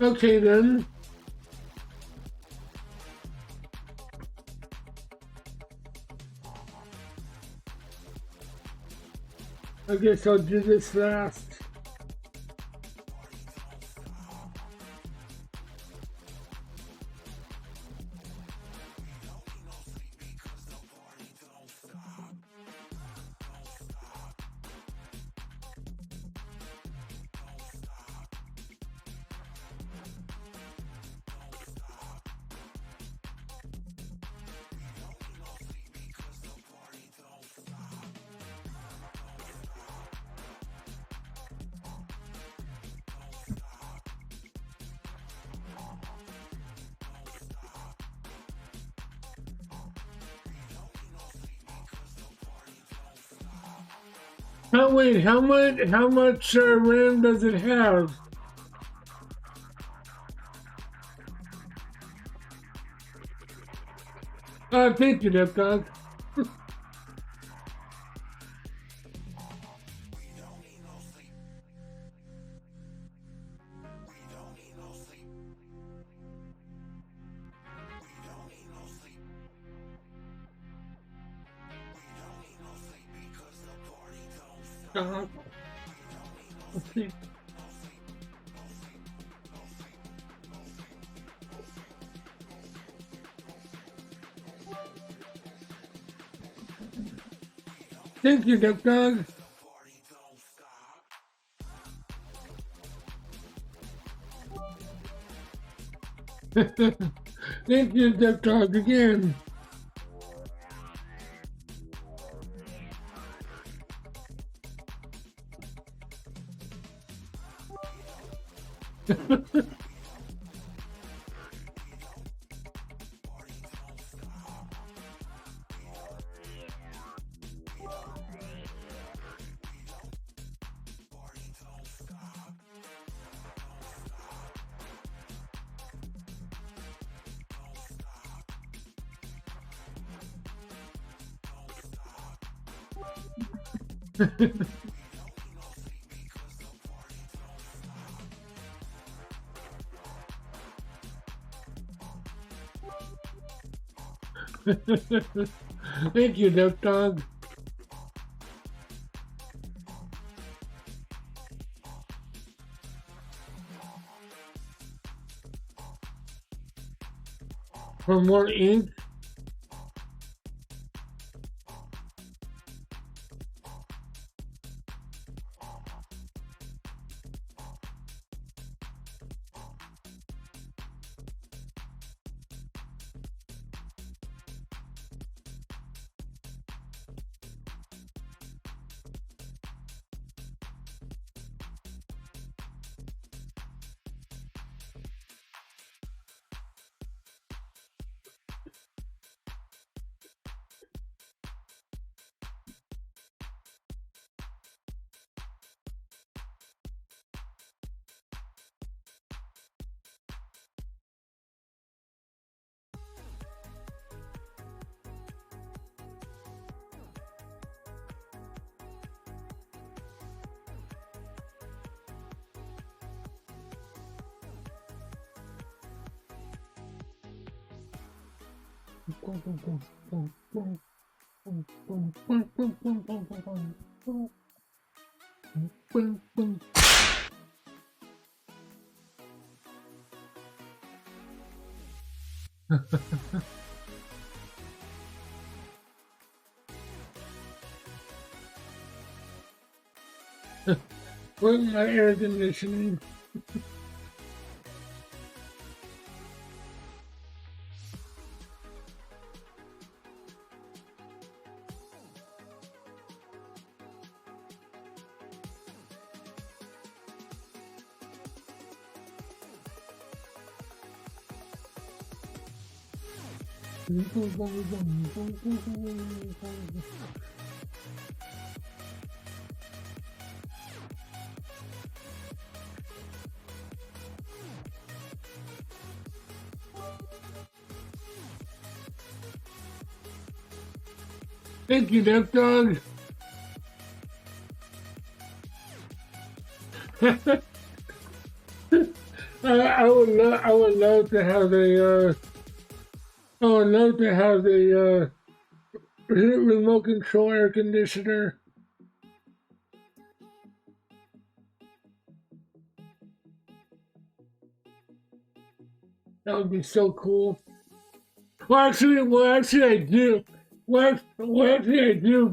Okay then. I guess I'll do this fast. Wait, how much RAM does it have? Thank you, Dip Dog. Okay. Thank you, Dip Dog. Thank you, Dip Dog, again. Thank you, Dip Dog. For more ink. Where's my air conditioning? Thank you, Dip Dog. I would love to have a remote control air conditioner. That would be so cool. Well, actually, I do. Actually, I do.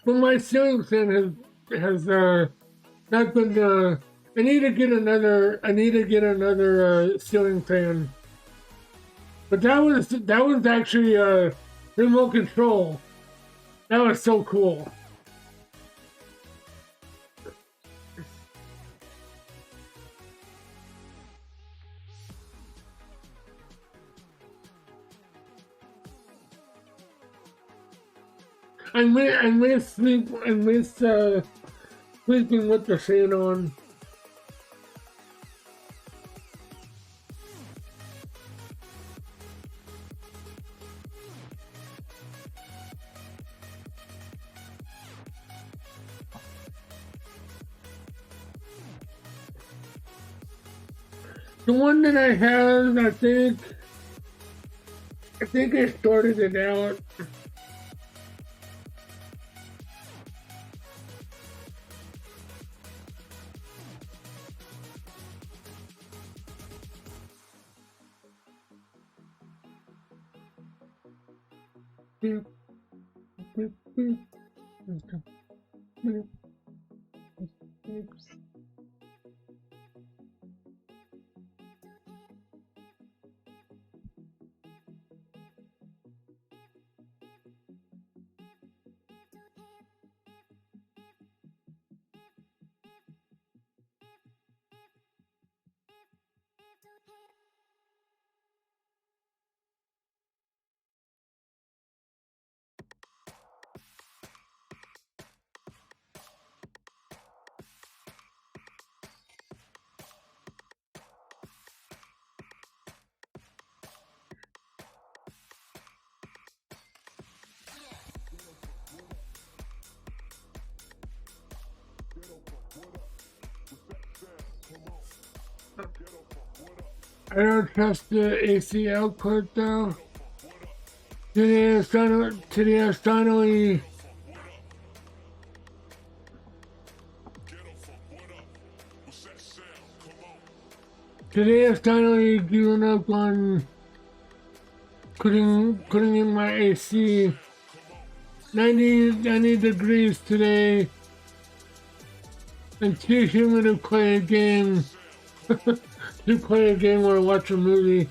But my ceiling fan has not been. I need to get another. Ceiling fan. But that was actually remote control. That was so cool. I miss sleeping with the fan on. The one that I have, I think I started it out. I don't trust the AC output though. Today I finally given up on putting in my AC. 90 degrees today and too humid to play a game. To play a game or watch a movie.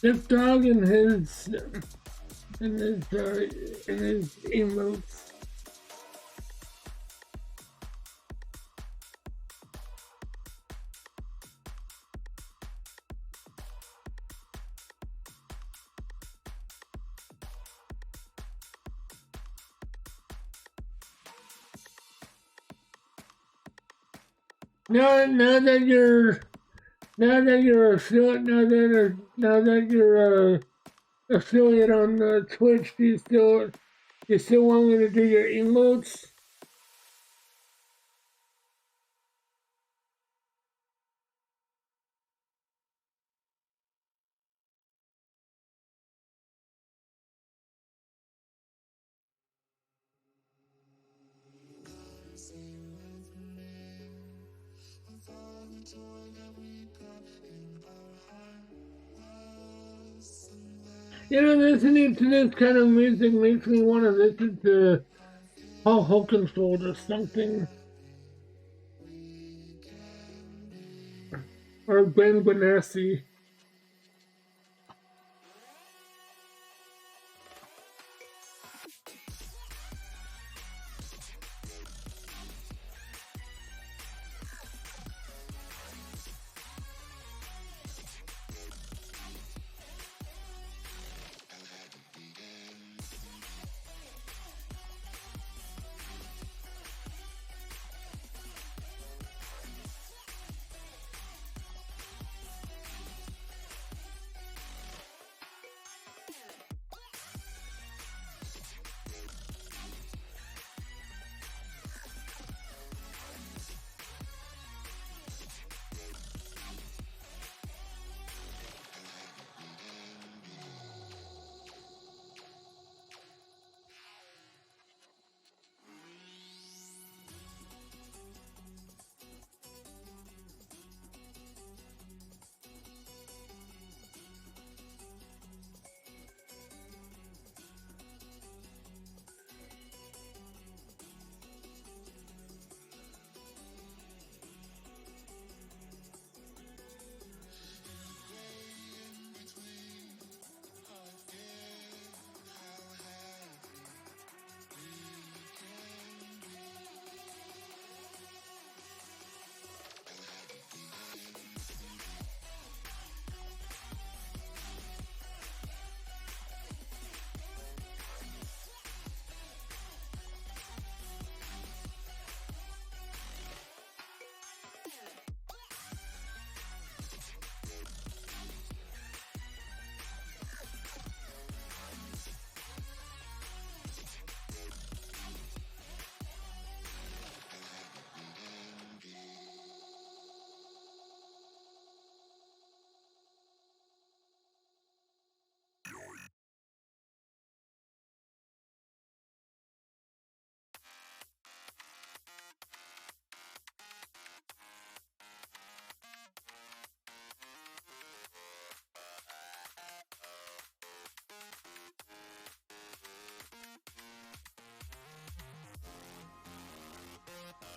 This dog and his emotes. now that you're now that you're affiliate on Twitch, you still want me to do your emotes? You know, listening to this kind of music makes me want to listen to Paul Hokenfold or something, or Ben Benassi.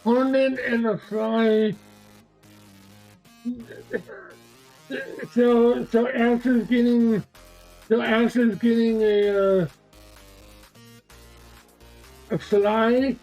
Hornet and a fly. So Ash is getting a fly.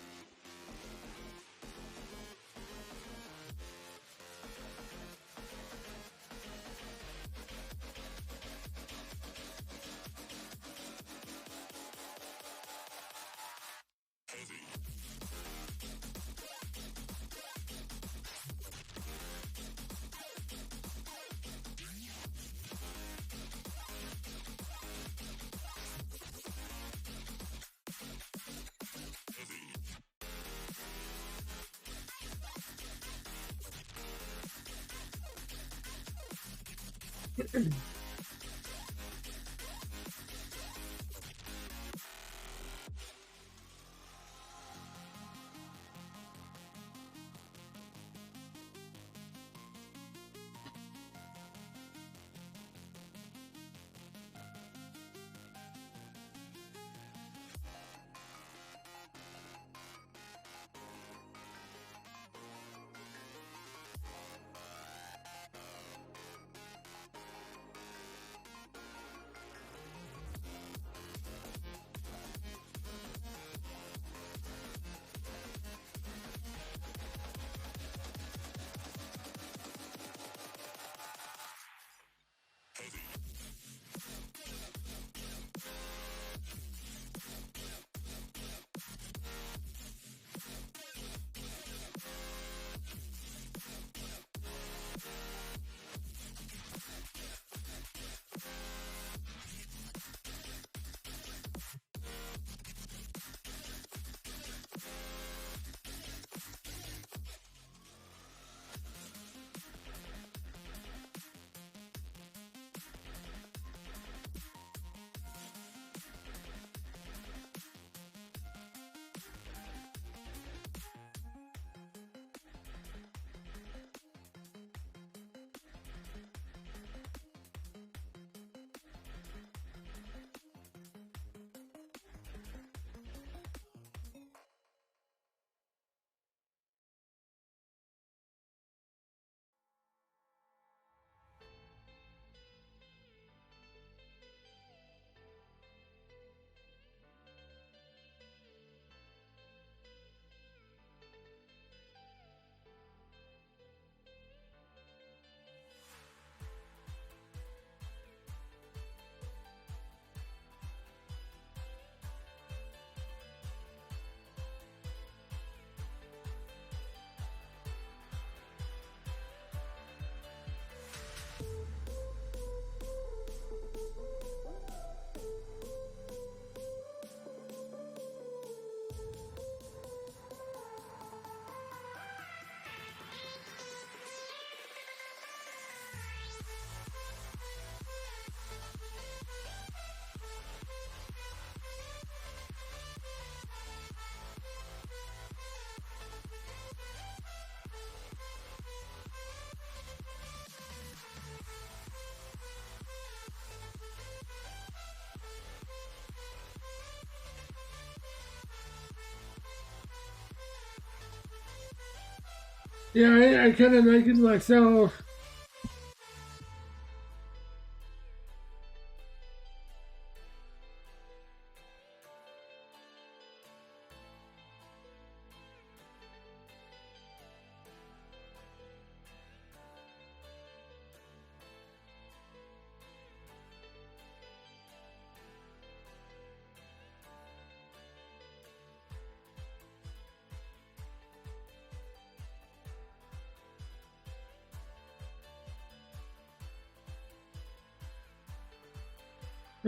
Yeah, I kind of like it myself. I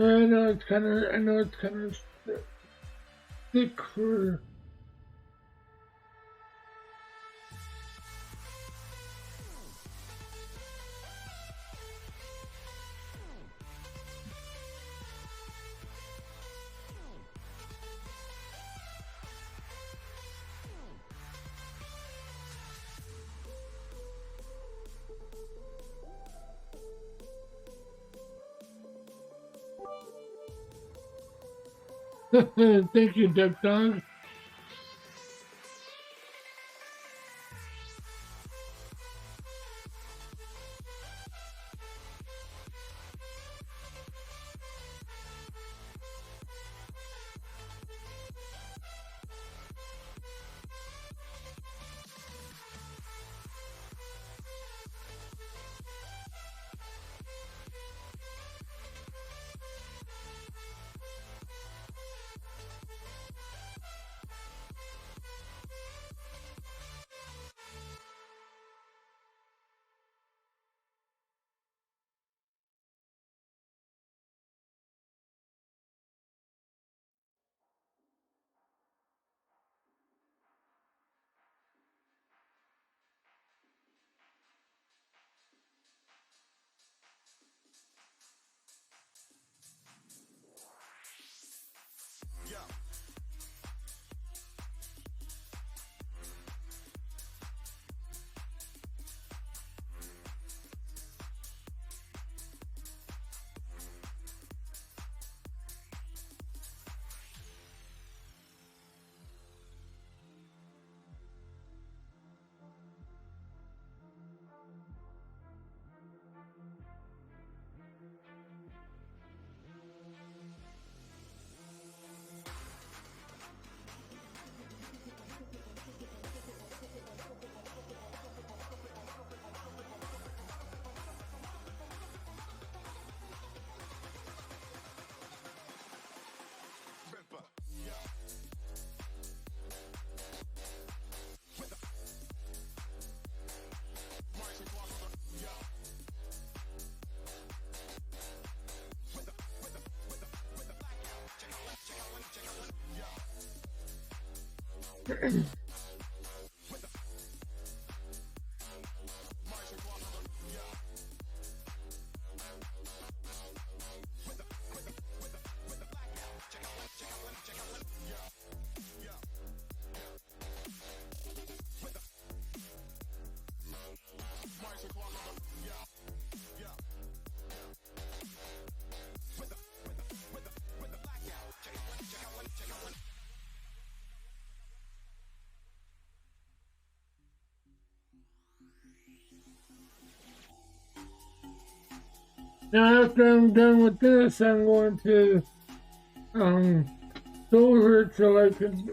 know it's kind of thick for. Thank you, Duck Dog. Now, after I'm done with this, I'm going to um, go over it so I can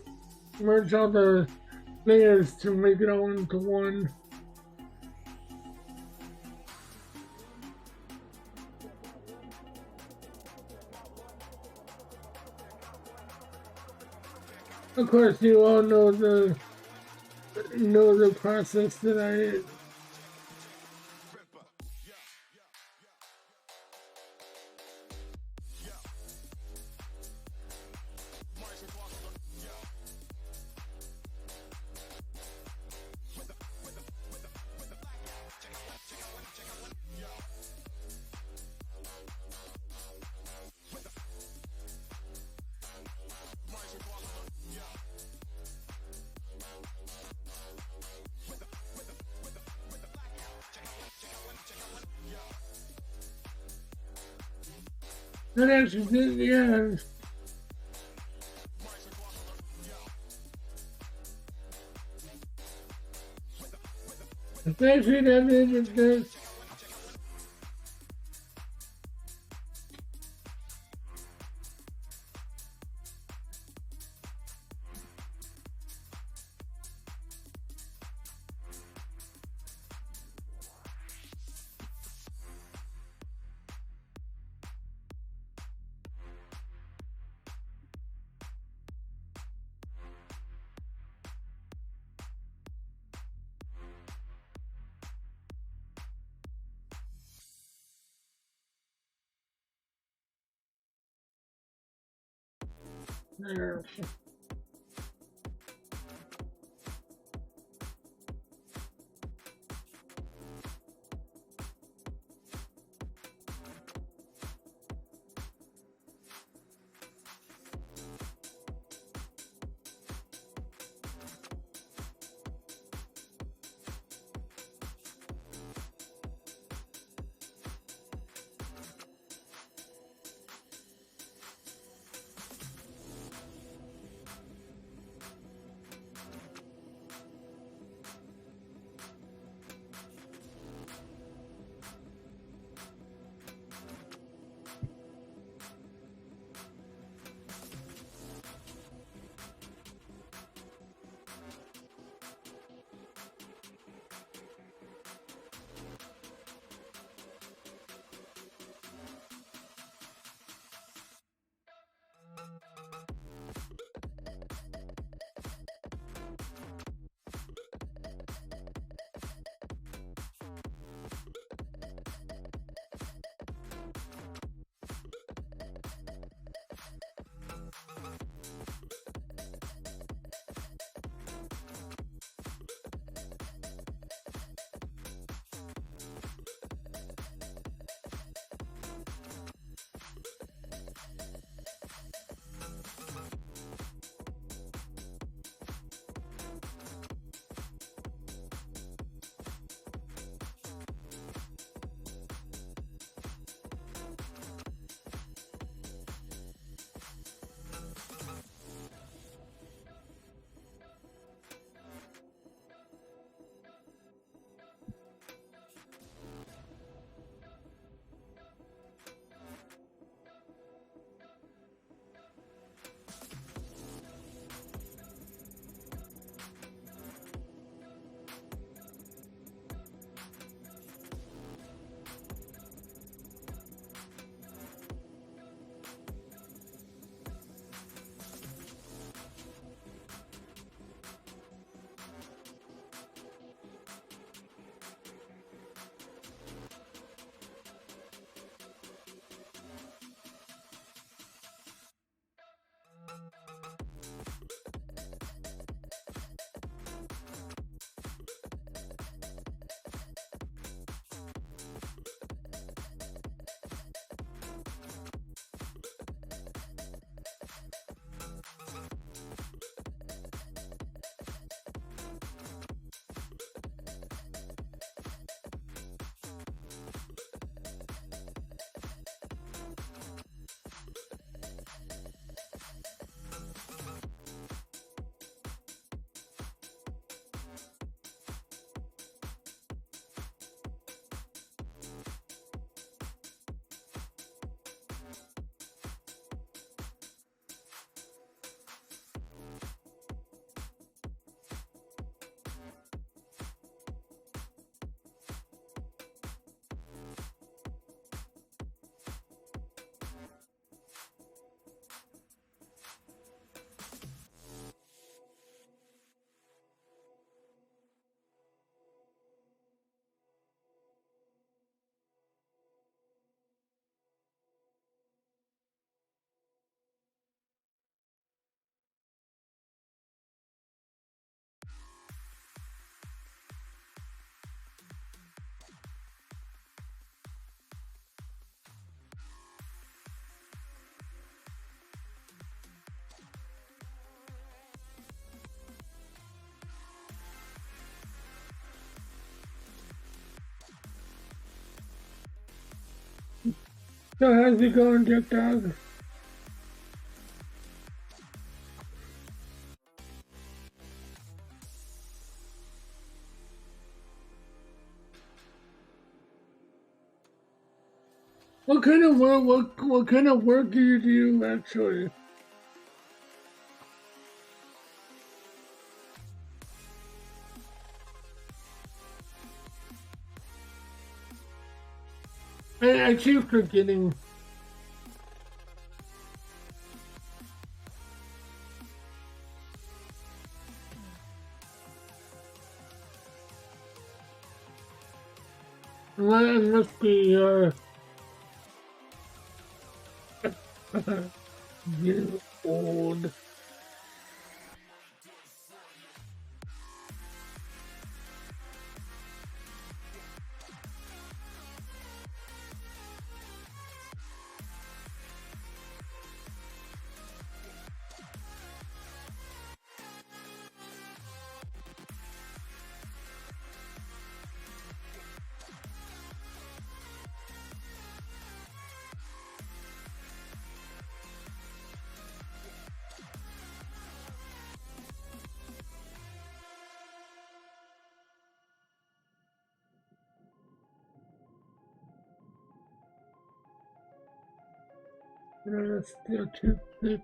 merge all the layers to make it all into one. Of course, you all know the process that I. That actually did, yeah. Especially that images. There. So how's it going, Dick Dog? What kind of work? What kind of work do you do actually? I keep forgetting. Well, it must be getting old. Still too thick.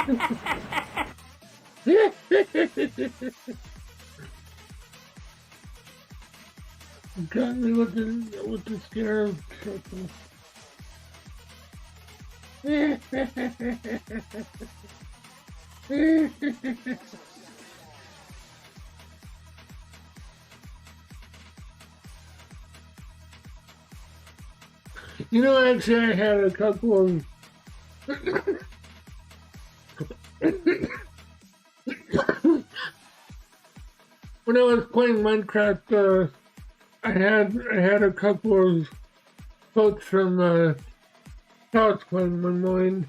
Got me with the scare chuckle. You know, actually, I had a couple of. When I was playing Minecraft, I had a couple of folks from South playing my mind.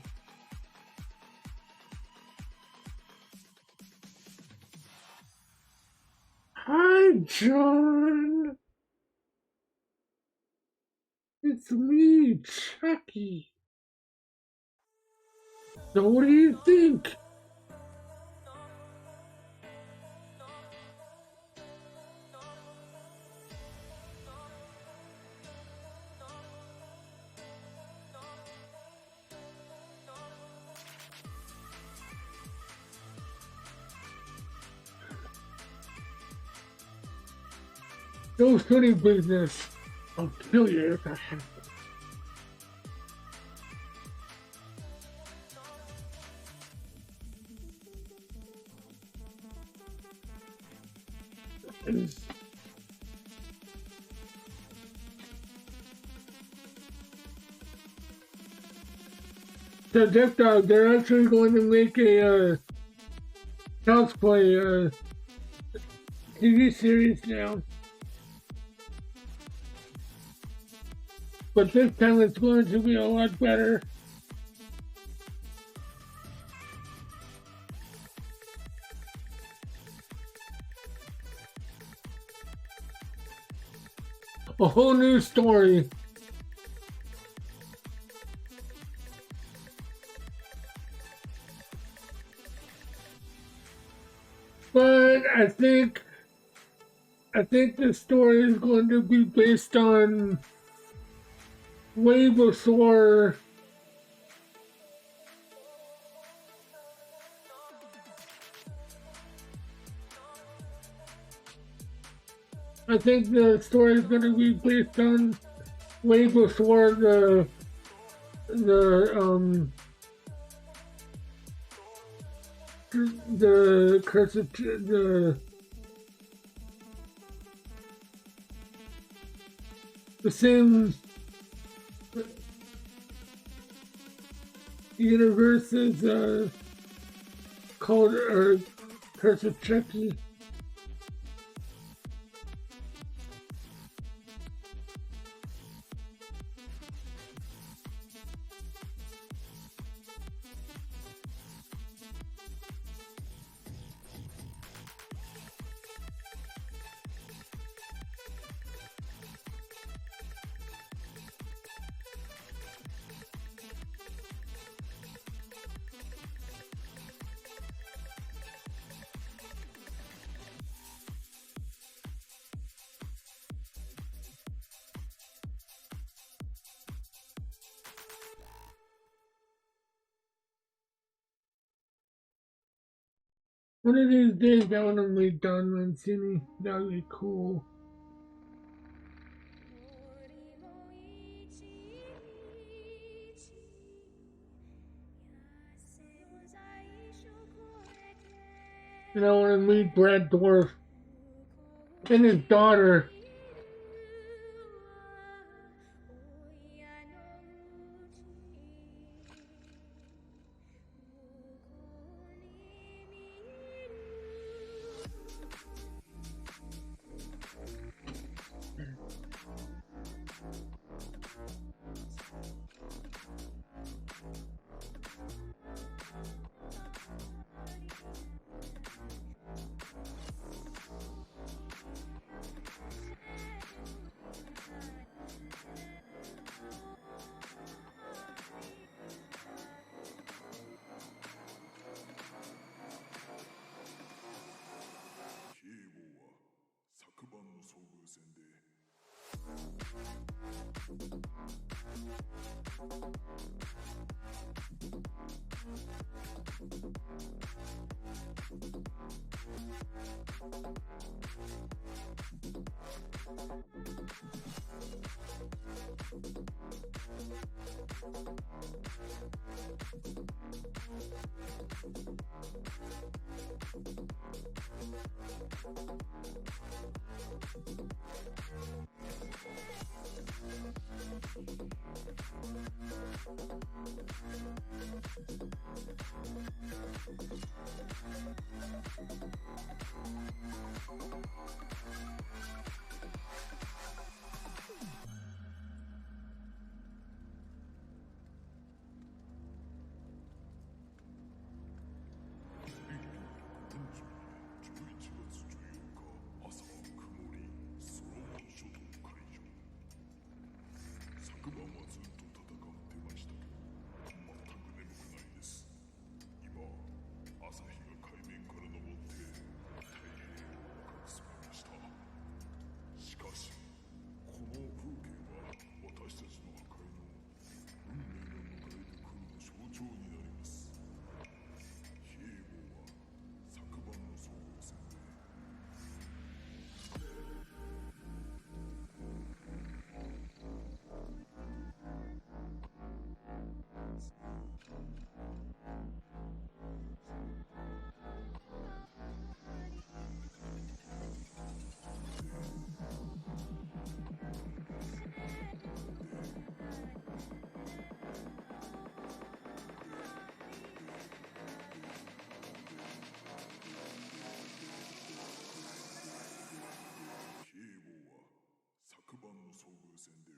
Hi, John. It's me, Chucky. So what do you think? No funny business. I'll kill you if I have to. So Death Dog, they're actually going to make a cosplay TV series now. But this time it's going to be a lot better. A whole new story. But I think the story is going to be based on way before I think the story is going to be based on way before the curse of the same universe as called Curse of Chucky. One of these days, I want to meet Don Mancini. That would be cool. And I want to meet Brad Dorff and his daughter. 昨晩はずっと戦ってましたけど、全く眠くないです。今、朝日が海面から昇って太平洋を隠しました。しかし、この風景は私たちの破壊の運命が迎えてくるの象徴になります。比叡号は昨晩の総合戦で昨晩の遭遇戦で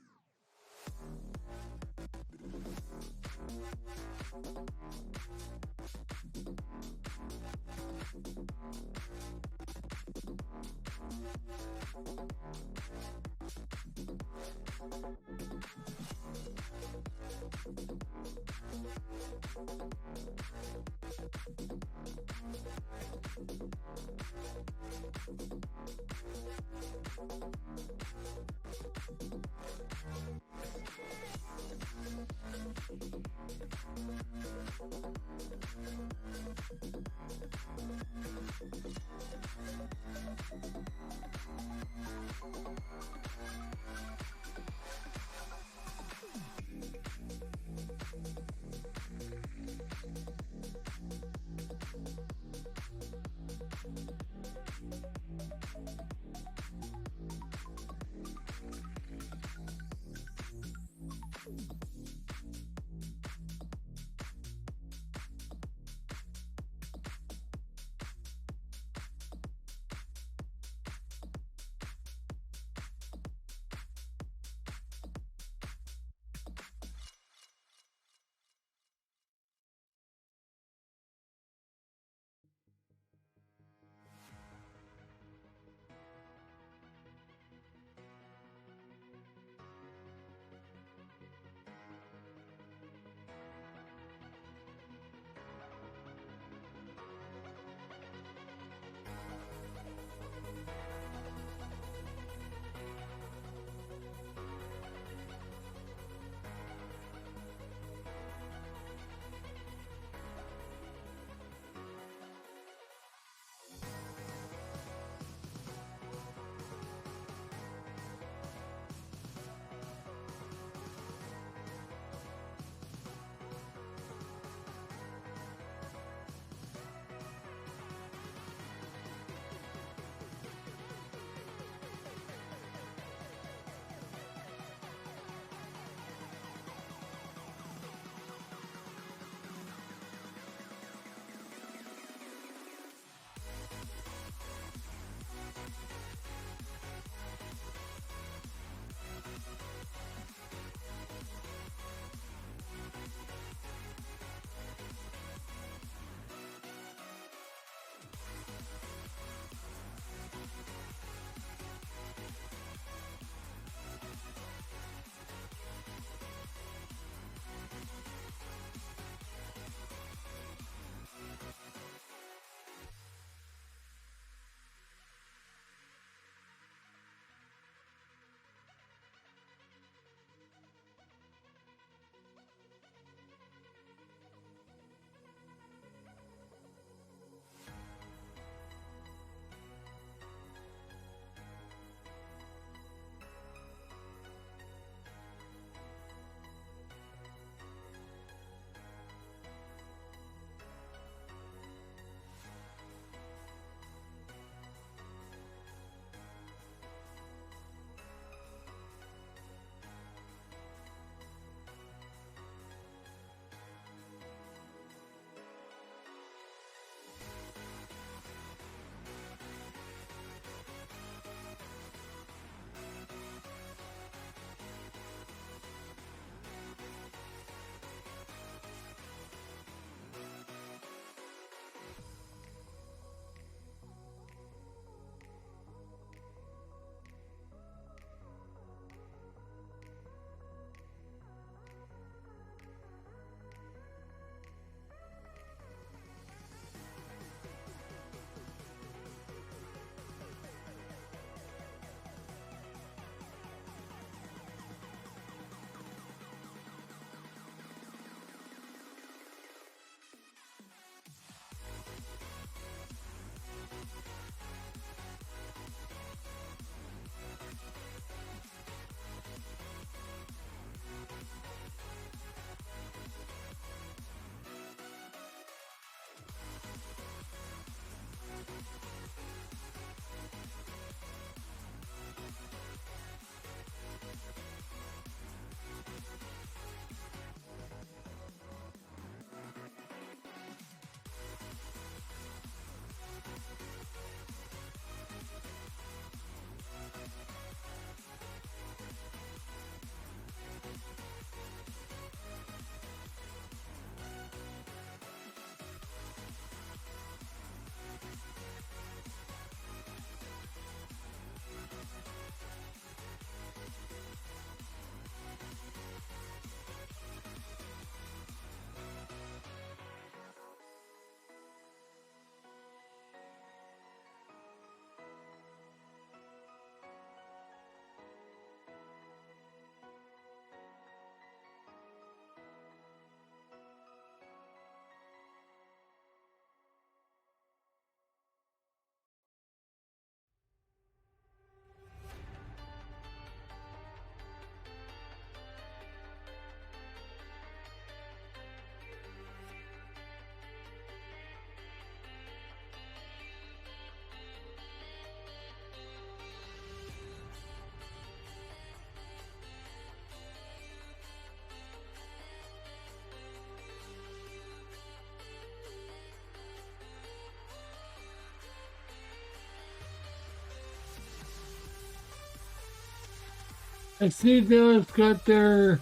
I see Dallas got their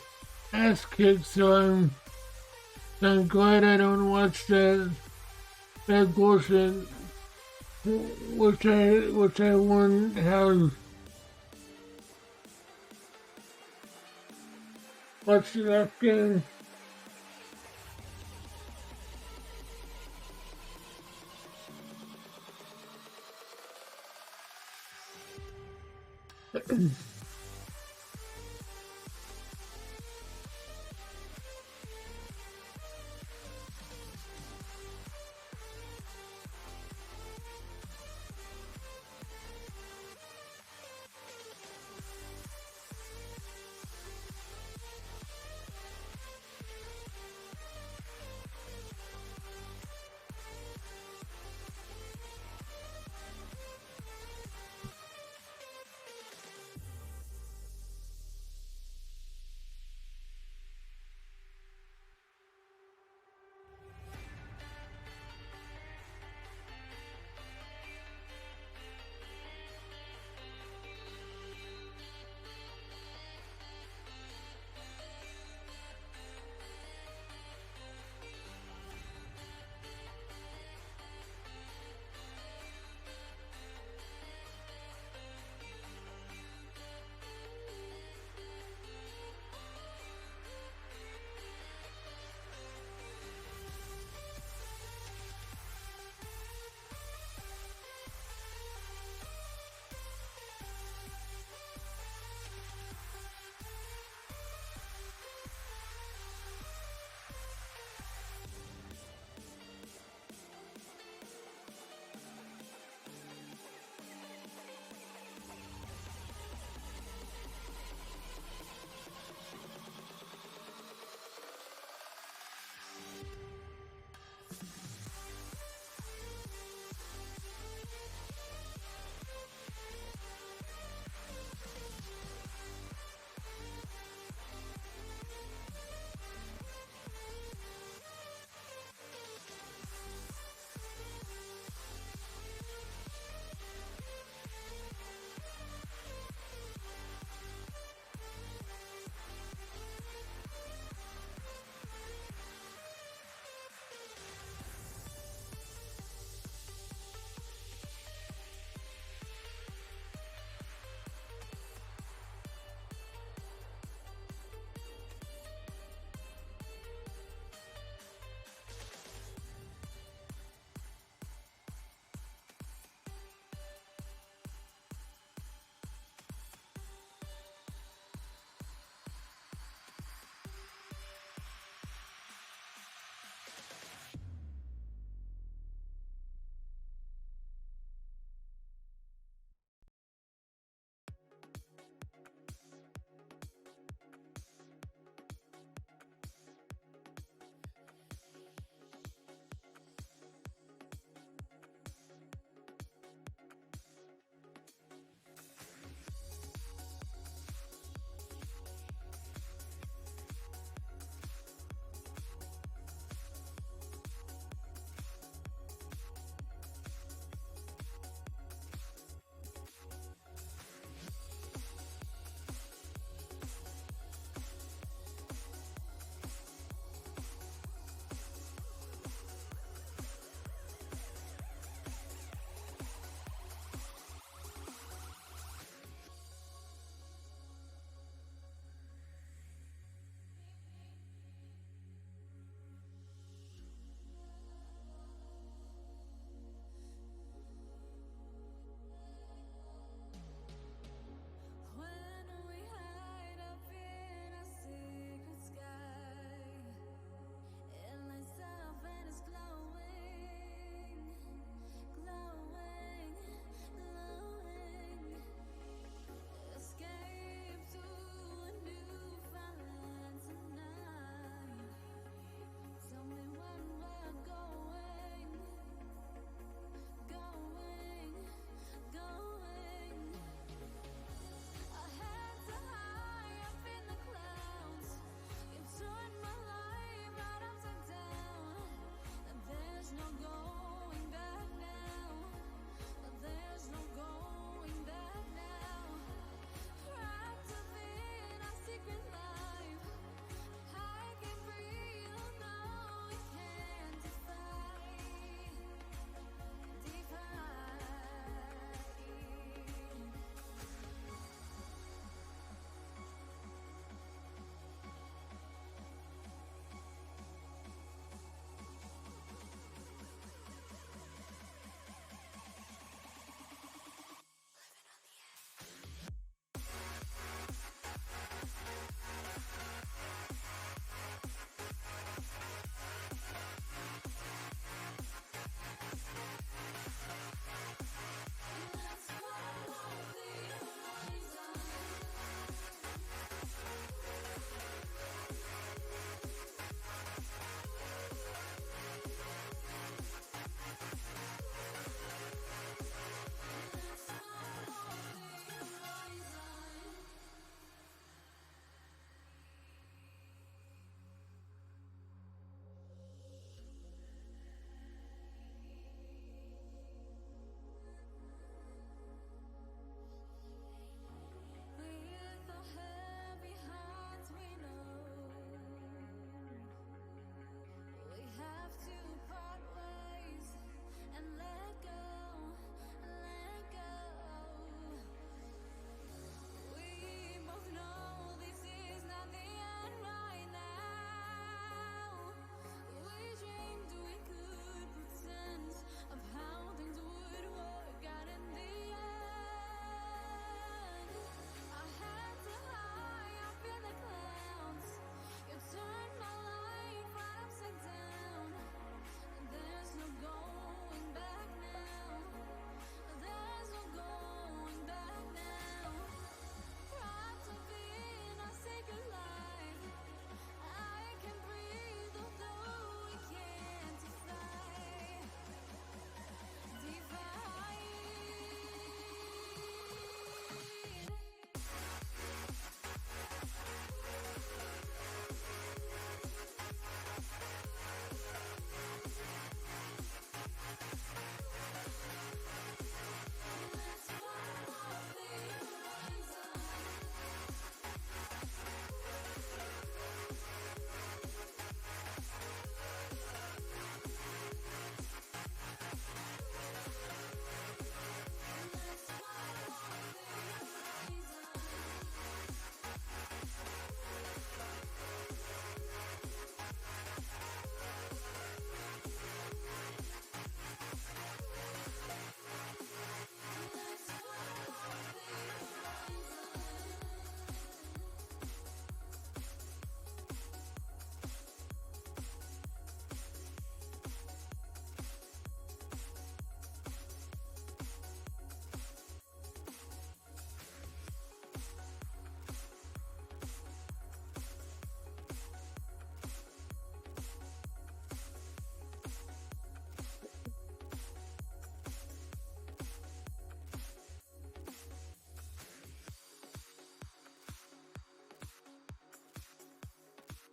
ass kicked, so I'm glad I don't watch that bullshit, which I wouldn't have watched that game.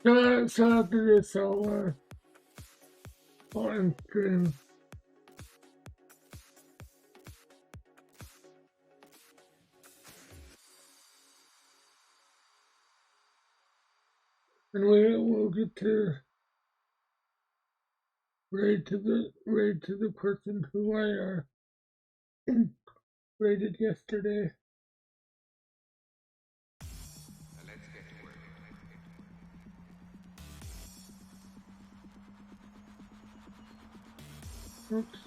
So after this, I'll end stream. And we'll get to raid to the person who I raided yesterday. Oops.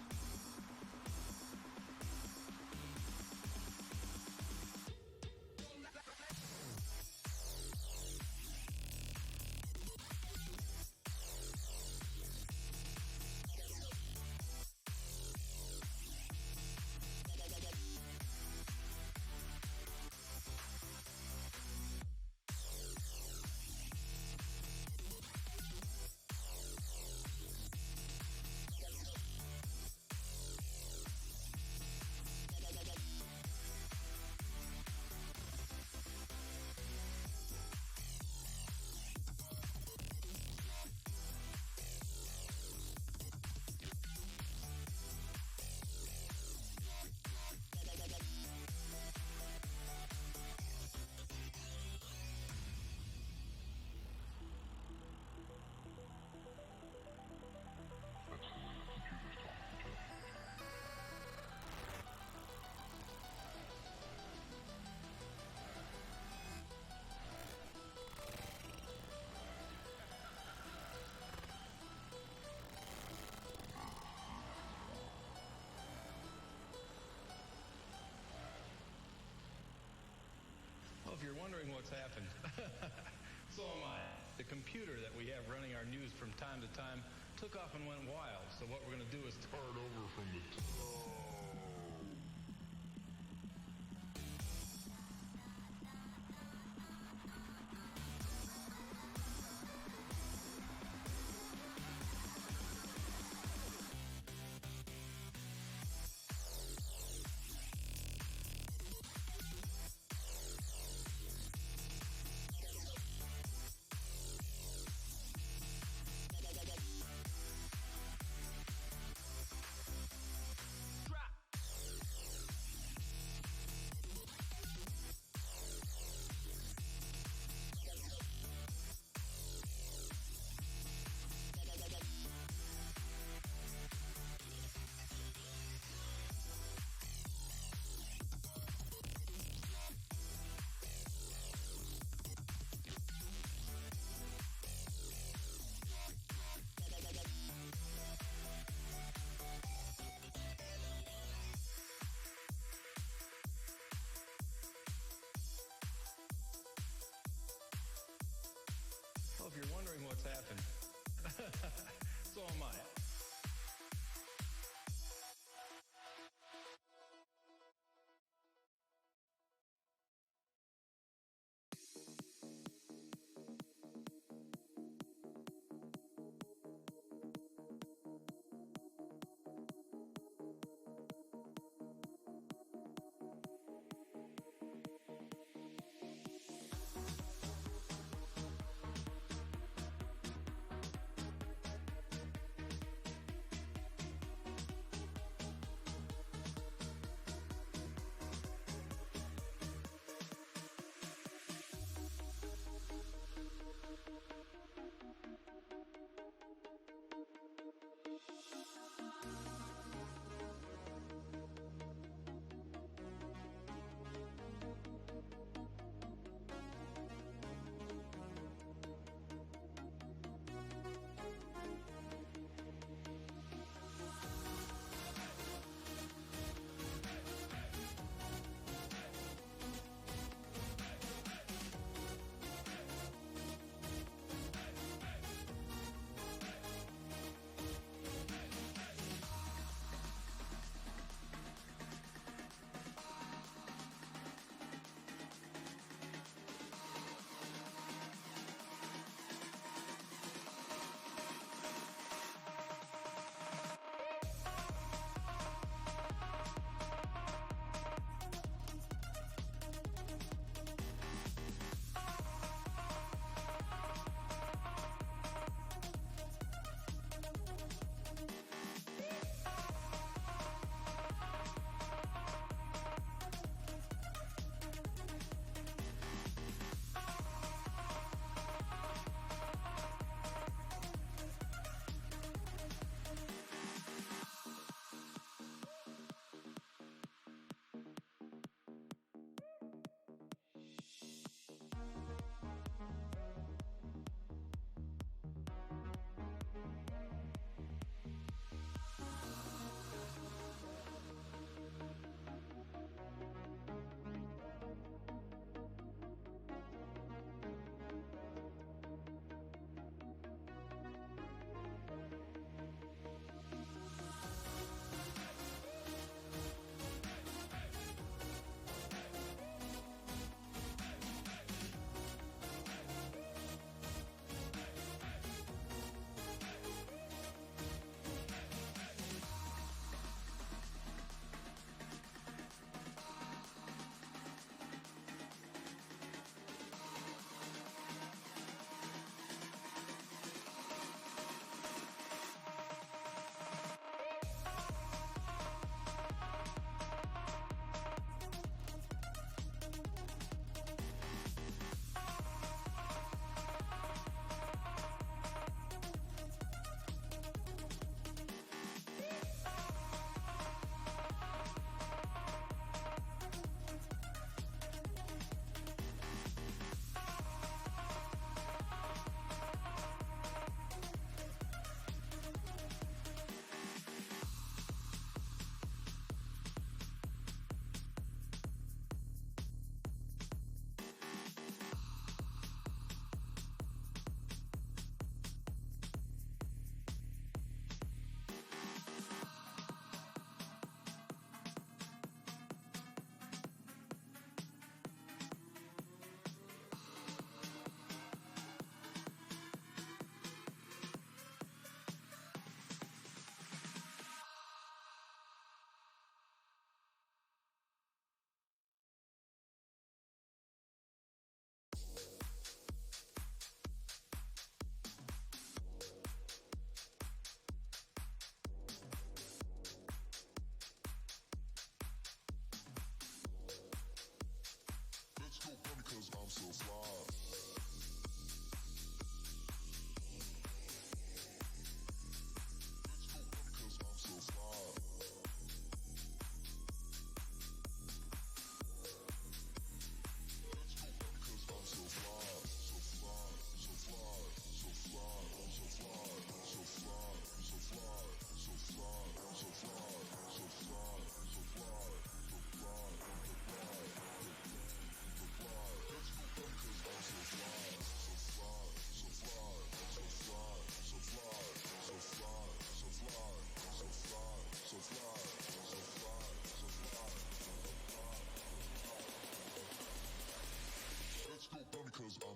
Well, if you're wondering what's happened, so am I. The computer that we have running our news from time to time took off and went wild. So what we're going to do is start over from the top. Well, if you're wondering what's happened, so am I.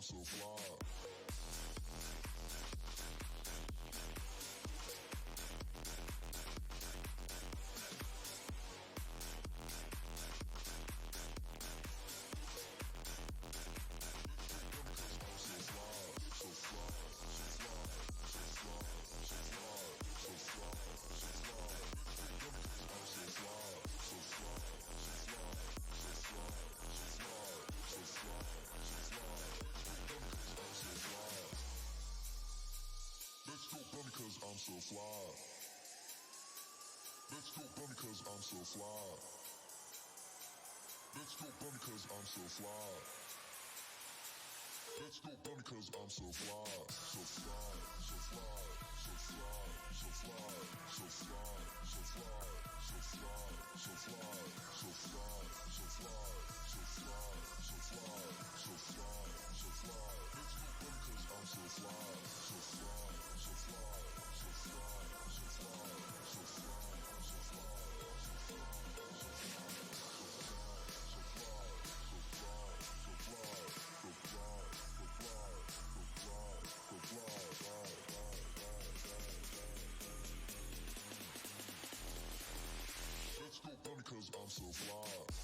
so fly. Let's go bunny cause I'm so fly. Let's go bunny cause I'm so fly. Let's go bunny cause I'm so fly. Let's go bunny cause I'm so fly. So fly, so fly, so fly, so fly, so fly, so fly, so fly, so fly, so fly, so fly, so fly, so fly, so fly, so fly. Let's go bunny cause I'm so fly. So fly, so fly, so fly, so fly, so fly, so fly, so fly, so fly, so fly, so fly, so fly, so fly, so fly, so fly, so fly, Let's go bunny cause I'm so fly.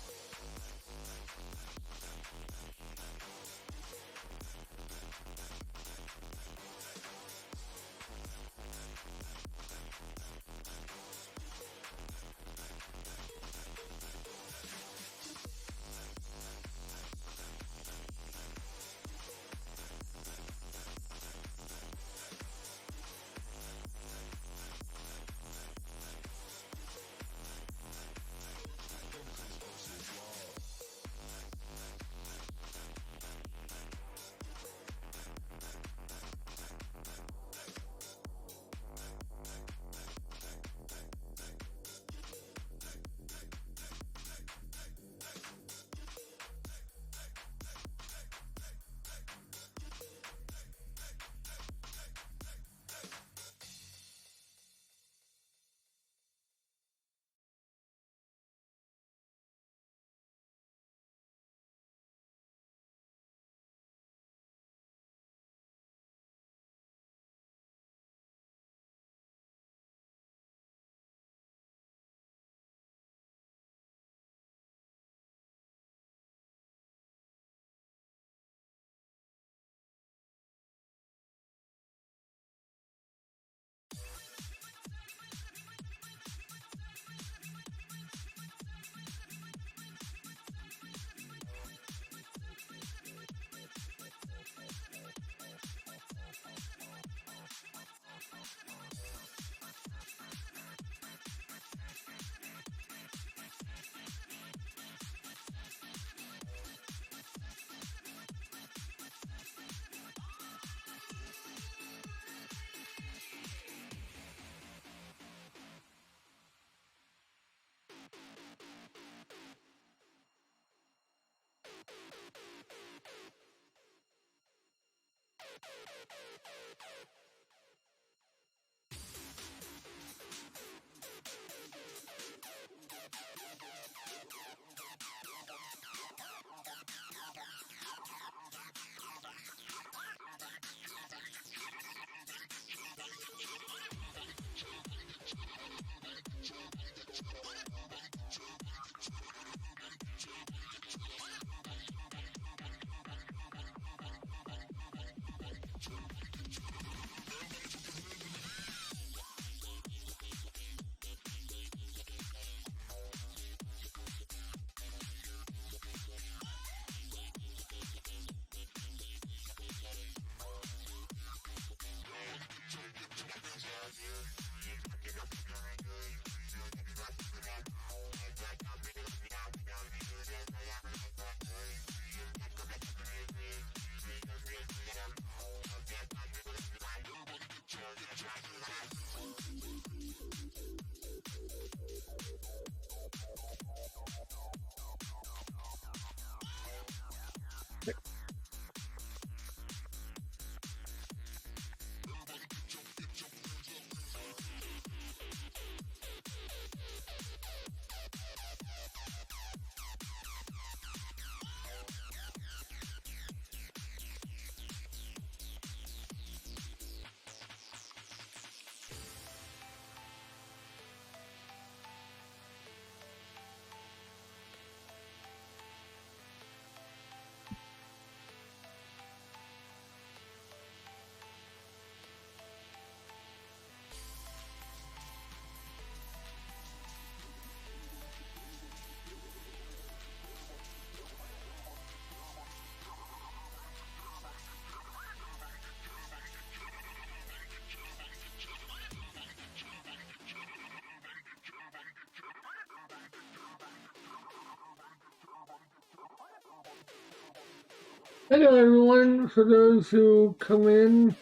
Hello, everyone. For those who come in,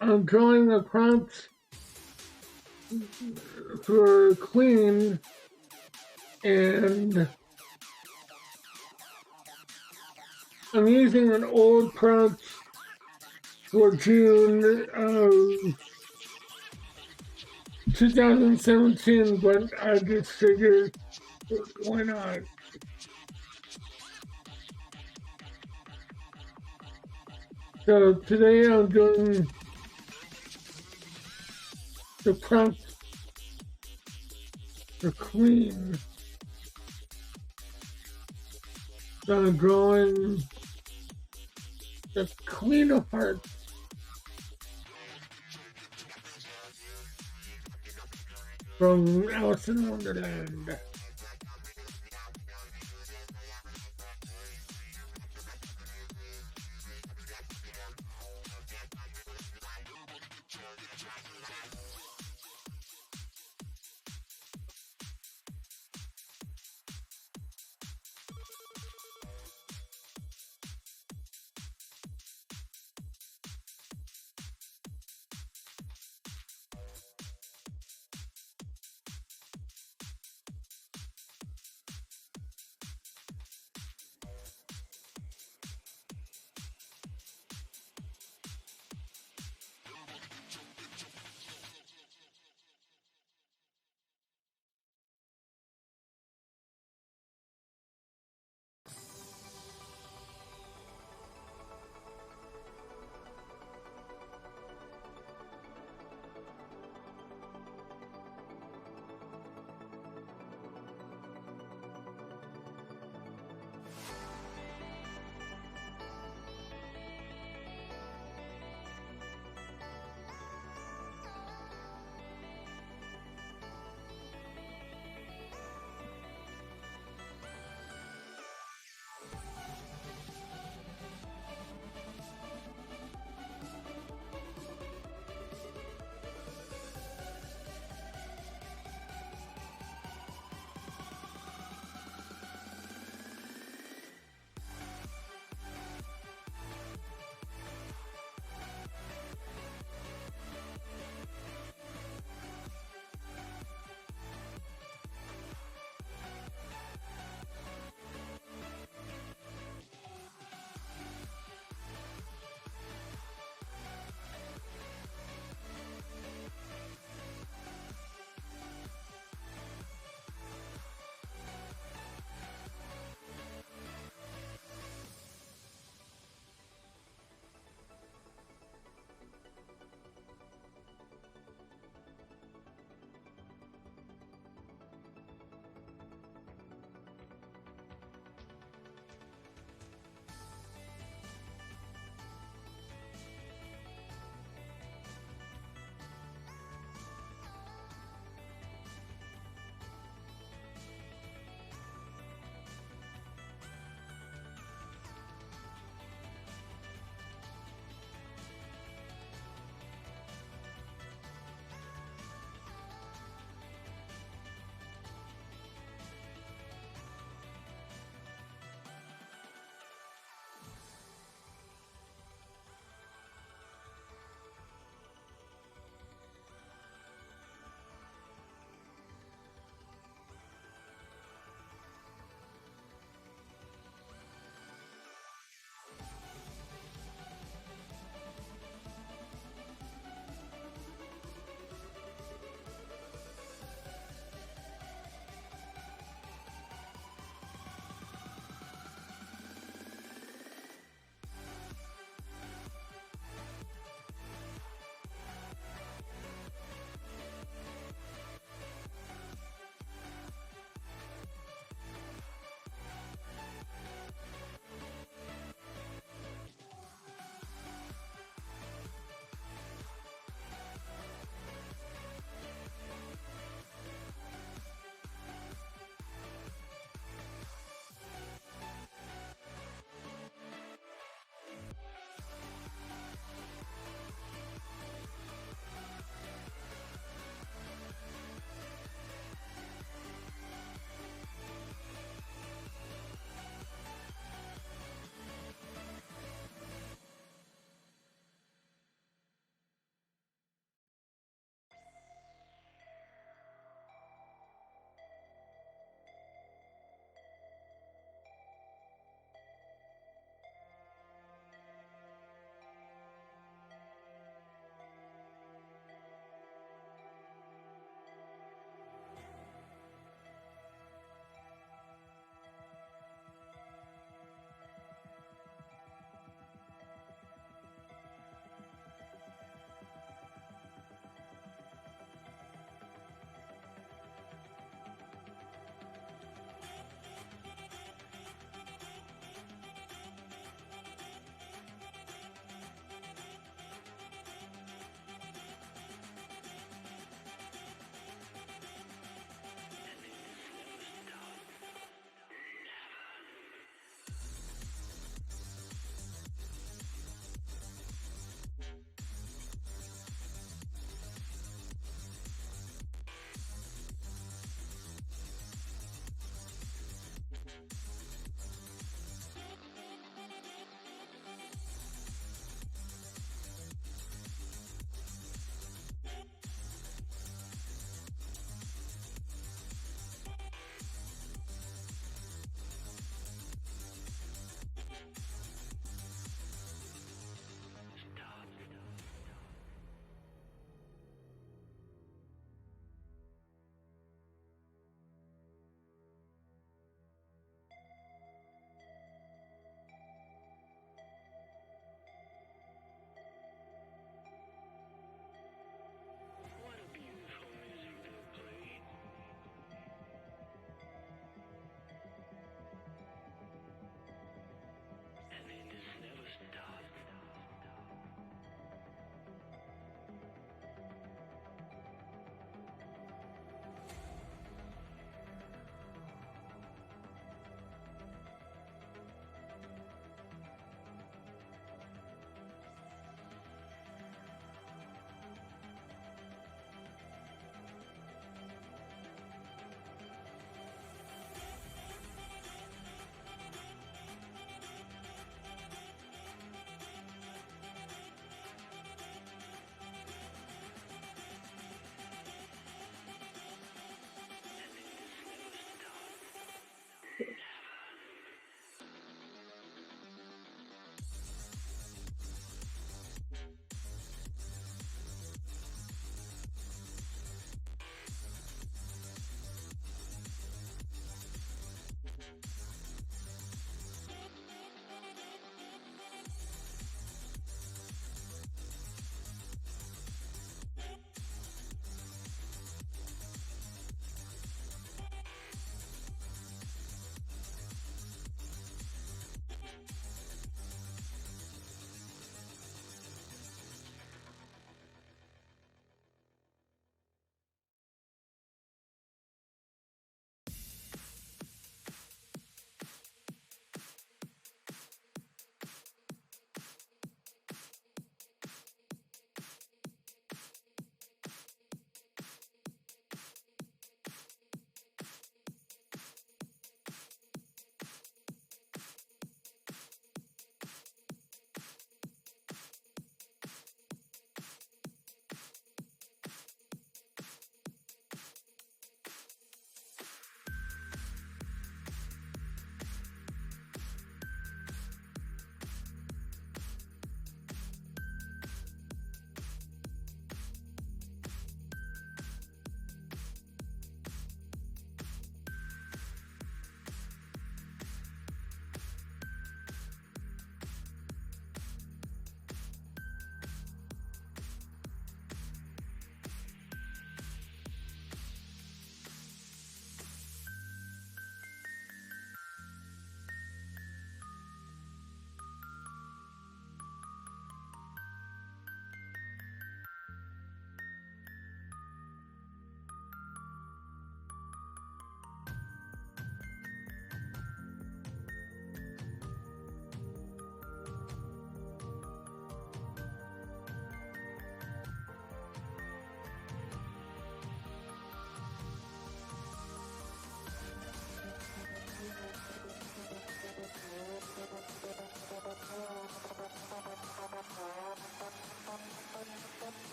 I'm drawing the prompts for clean, and I'm using an old prompt for June of 2017, but I just figured, why not? So today I'm doing the prompt for clean. So I'm drawing the Queen of Hearts. From Alice in Wonderland.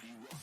body rock.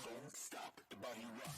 Don't stop the body rock.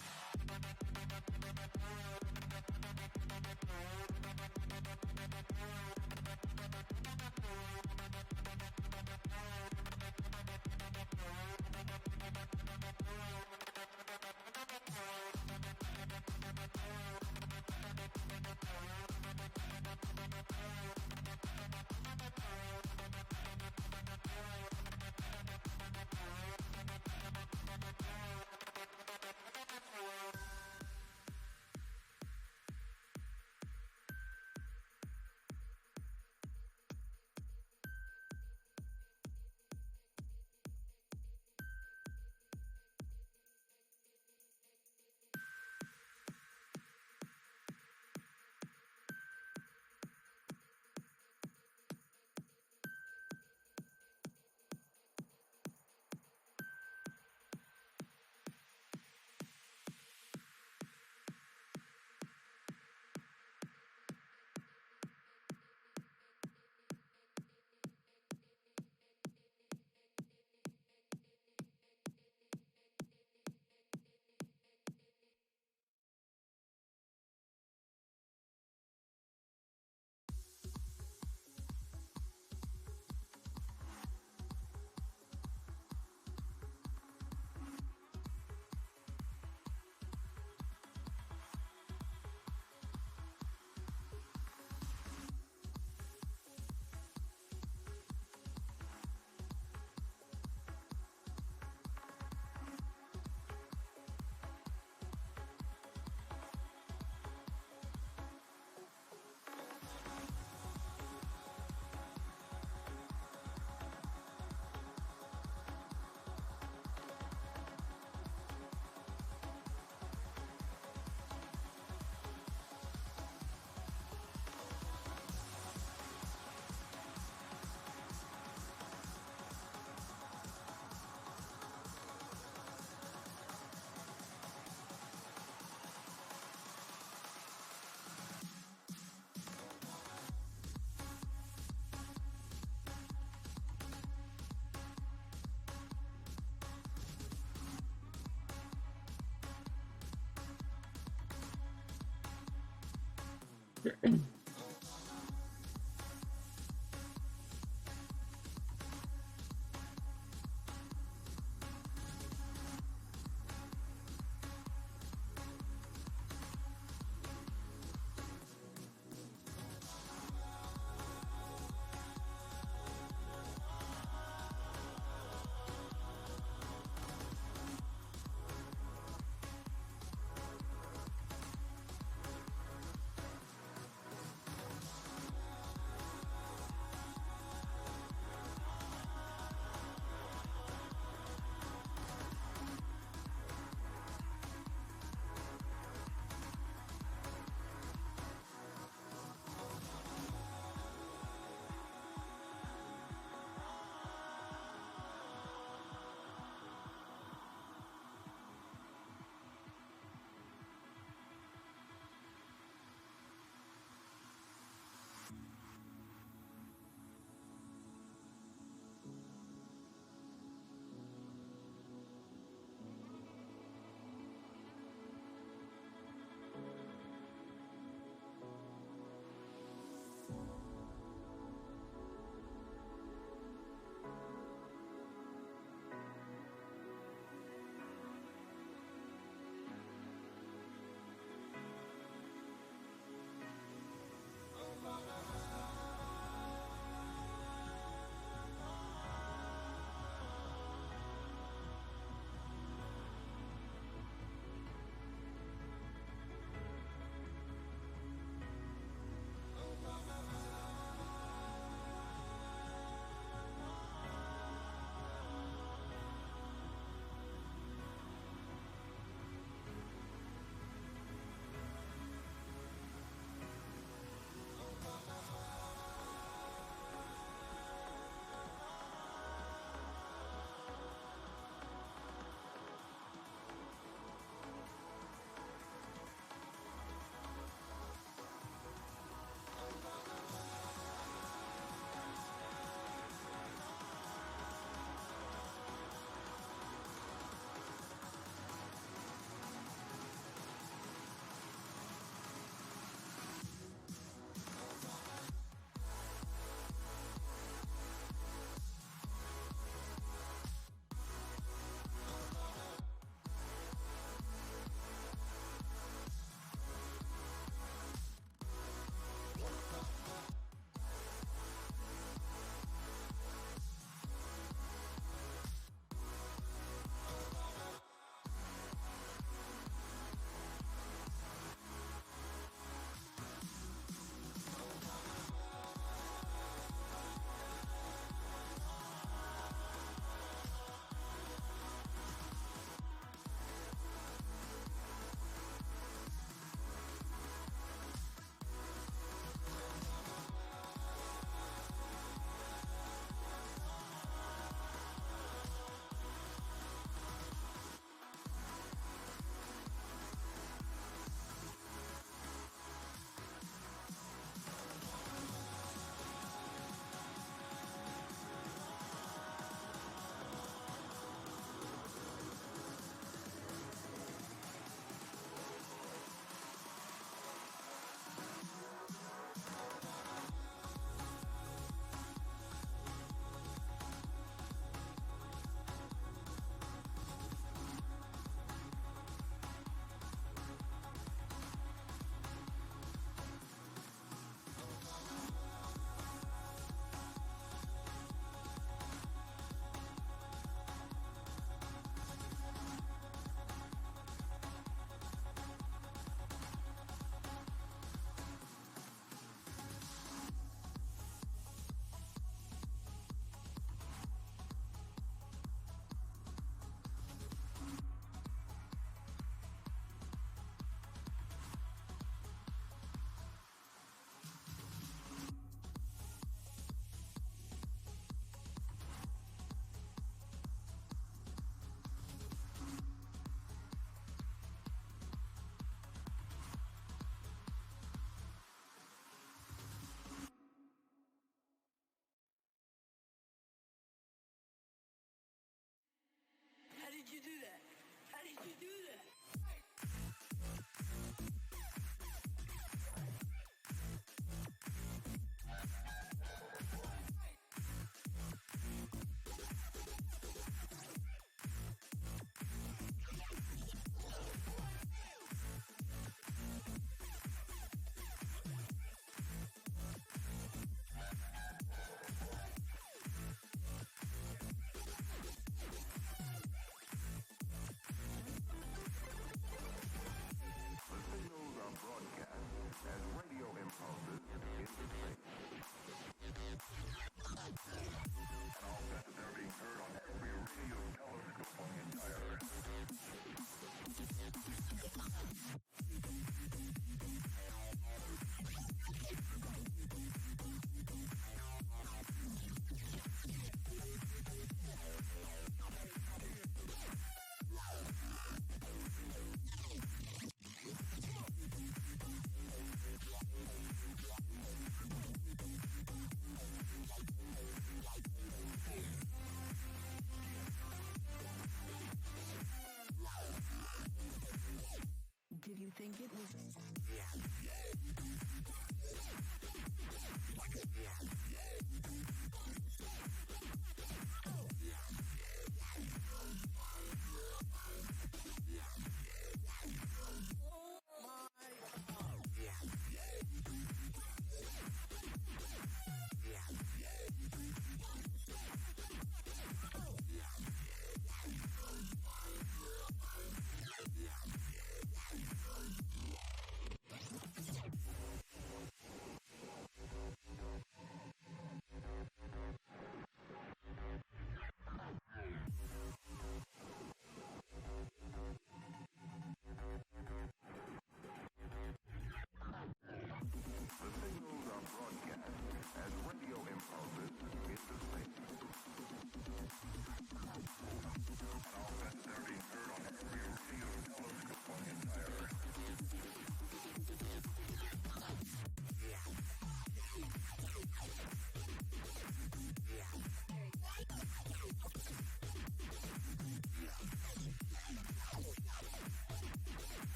think it was.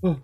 Oh.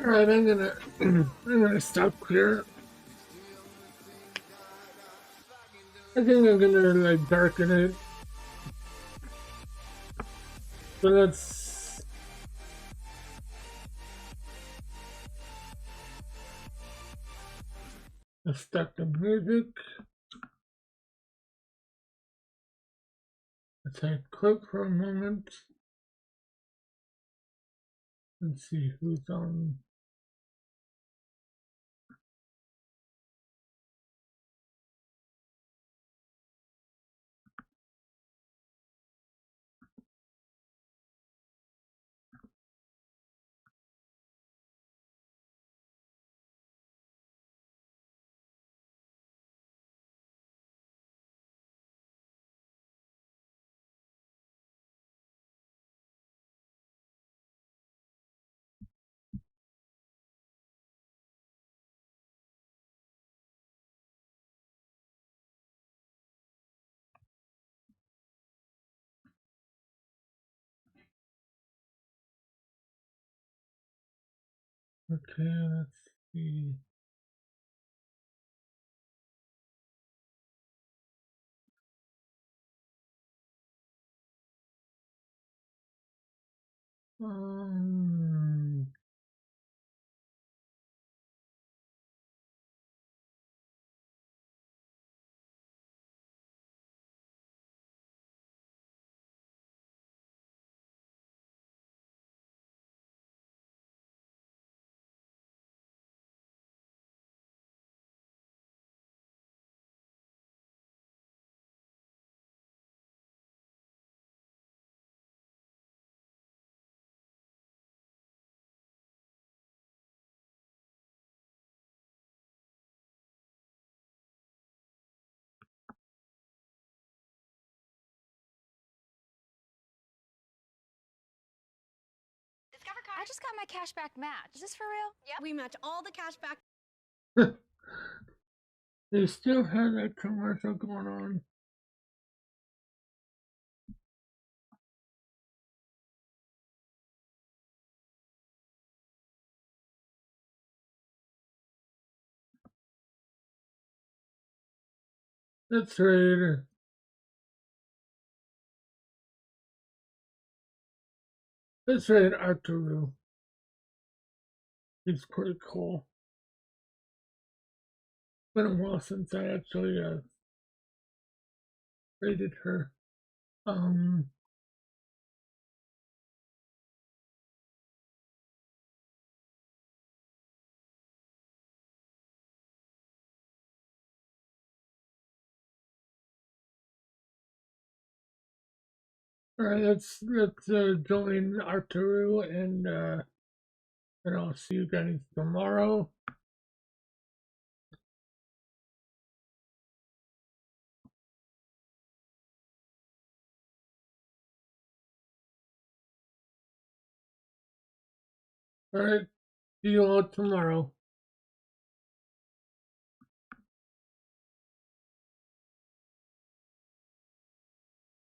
Alright, I'm gonna stop here. I think I'm gonna like darken it. So let's start the music. Let's hit click for a moment. Let's see who's on. Okay, let's see. Um, I just got my cashback match. Is this for real? Yep. We match all the cash back. they still have that commercial going on. Let's trade. Let's trade Arturo. He's pretty cool. Been a while since I actually rated her. All right, let's join Arturo and I'll see you guys tomorrow. All right, see you all tomorrow.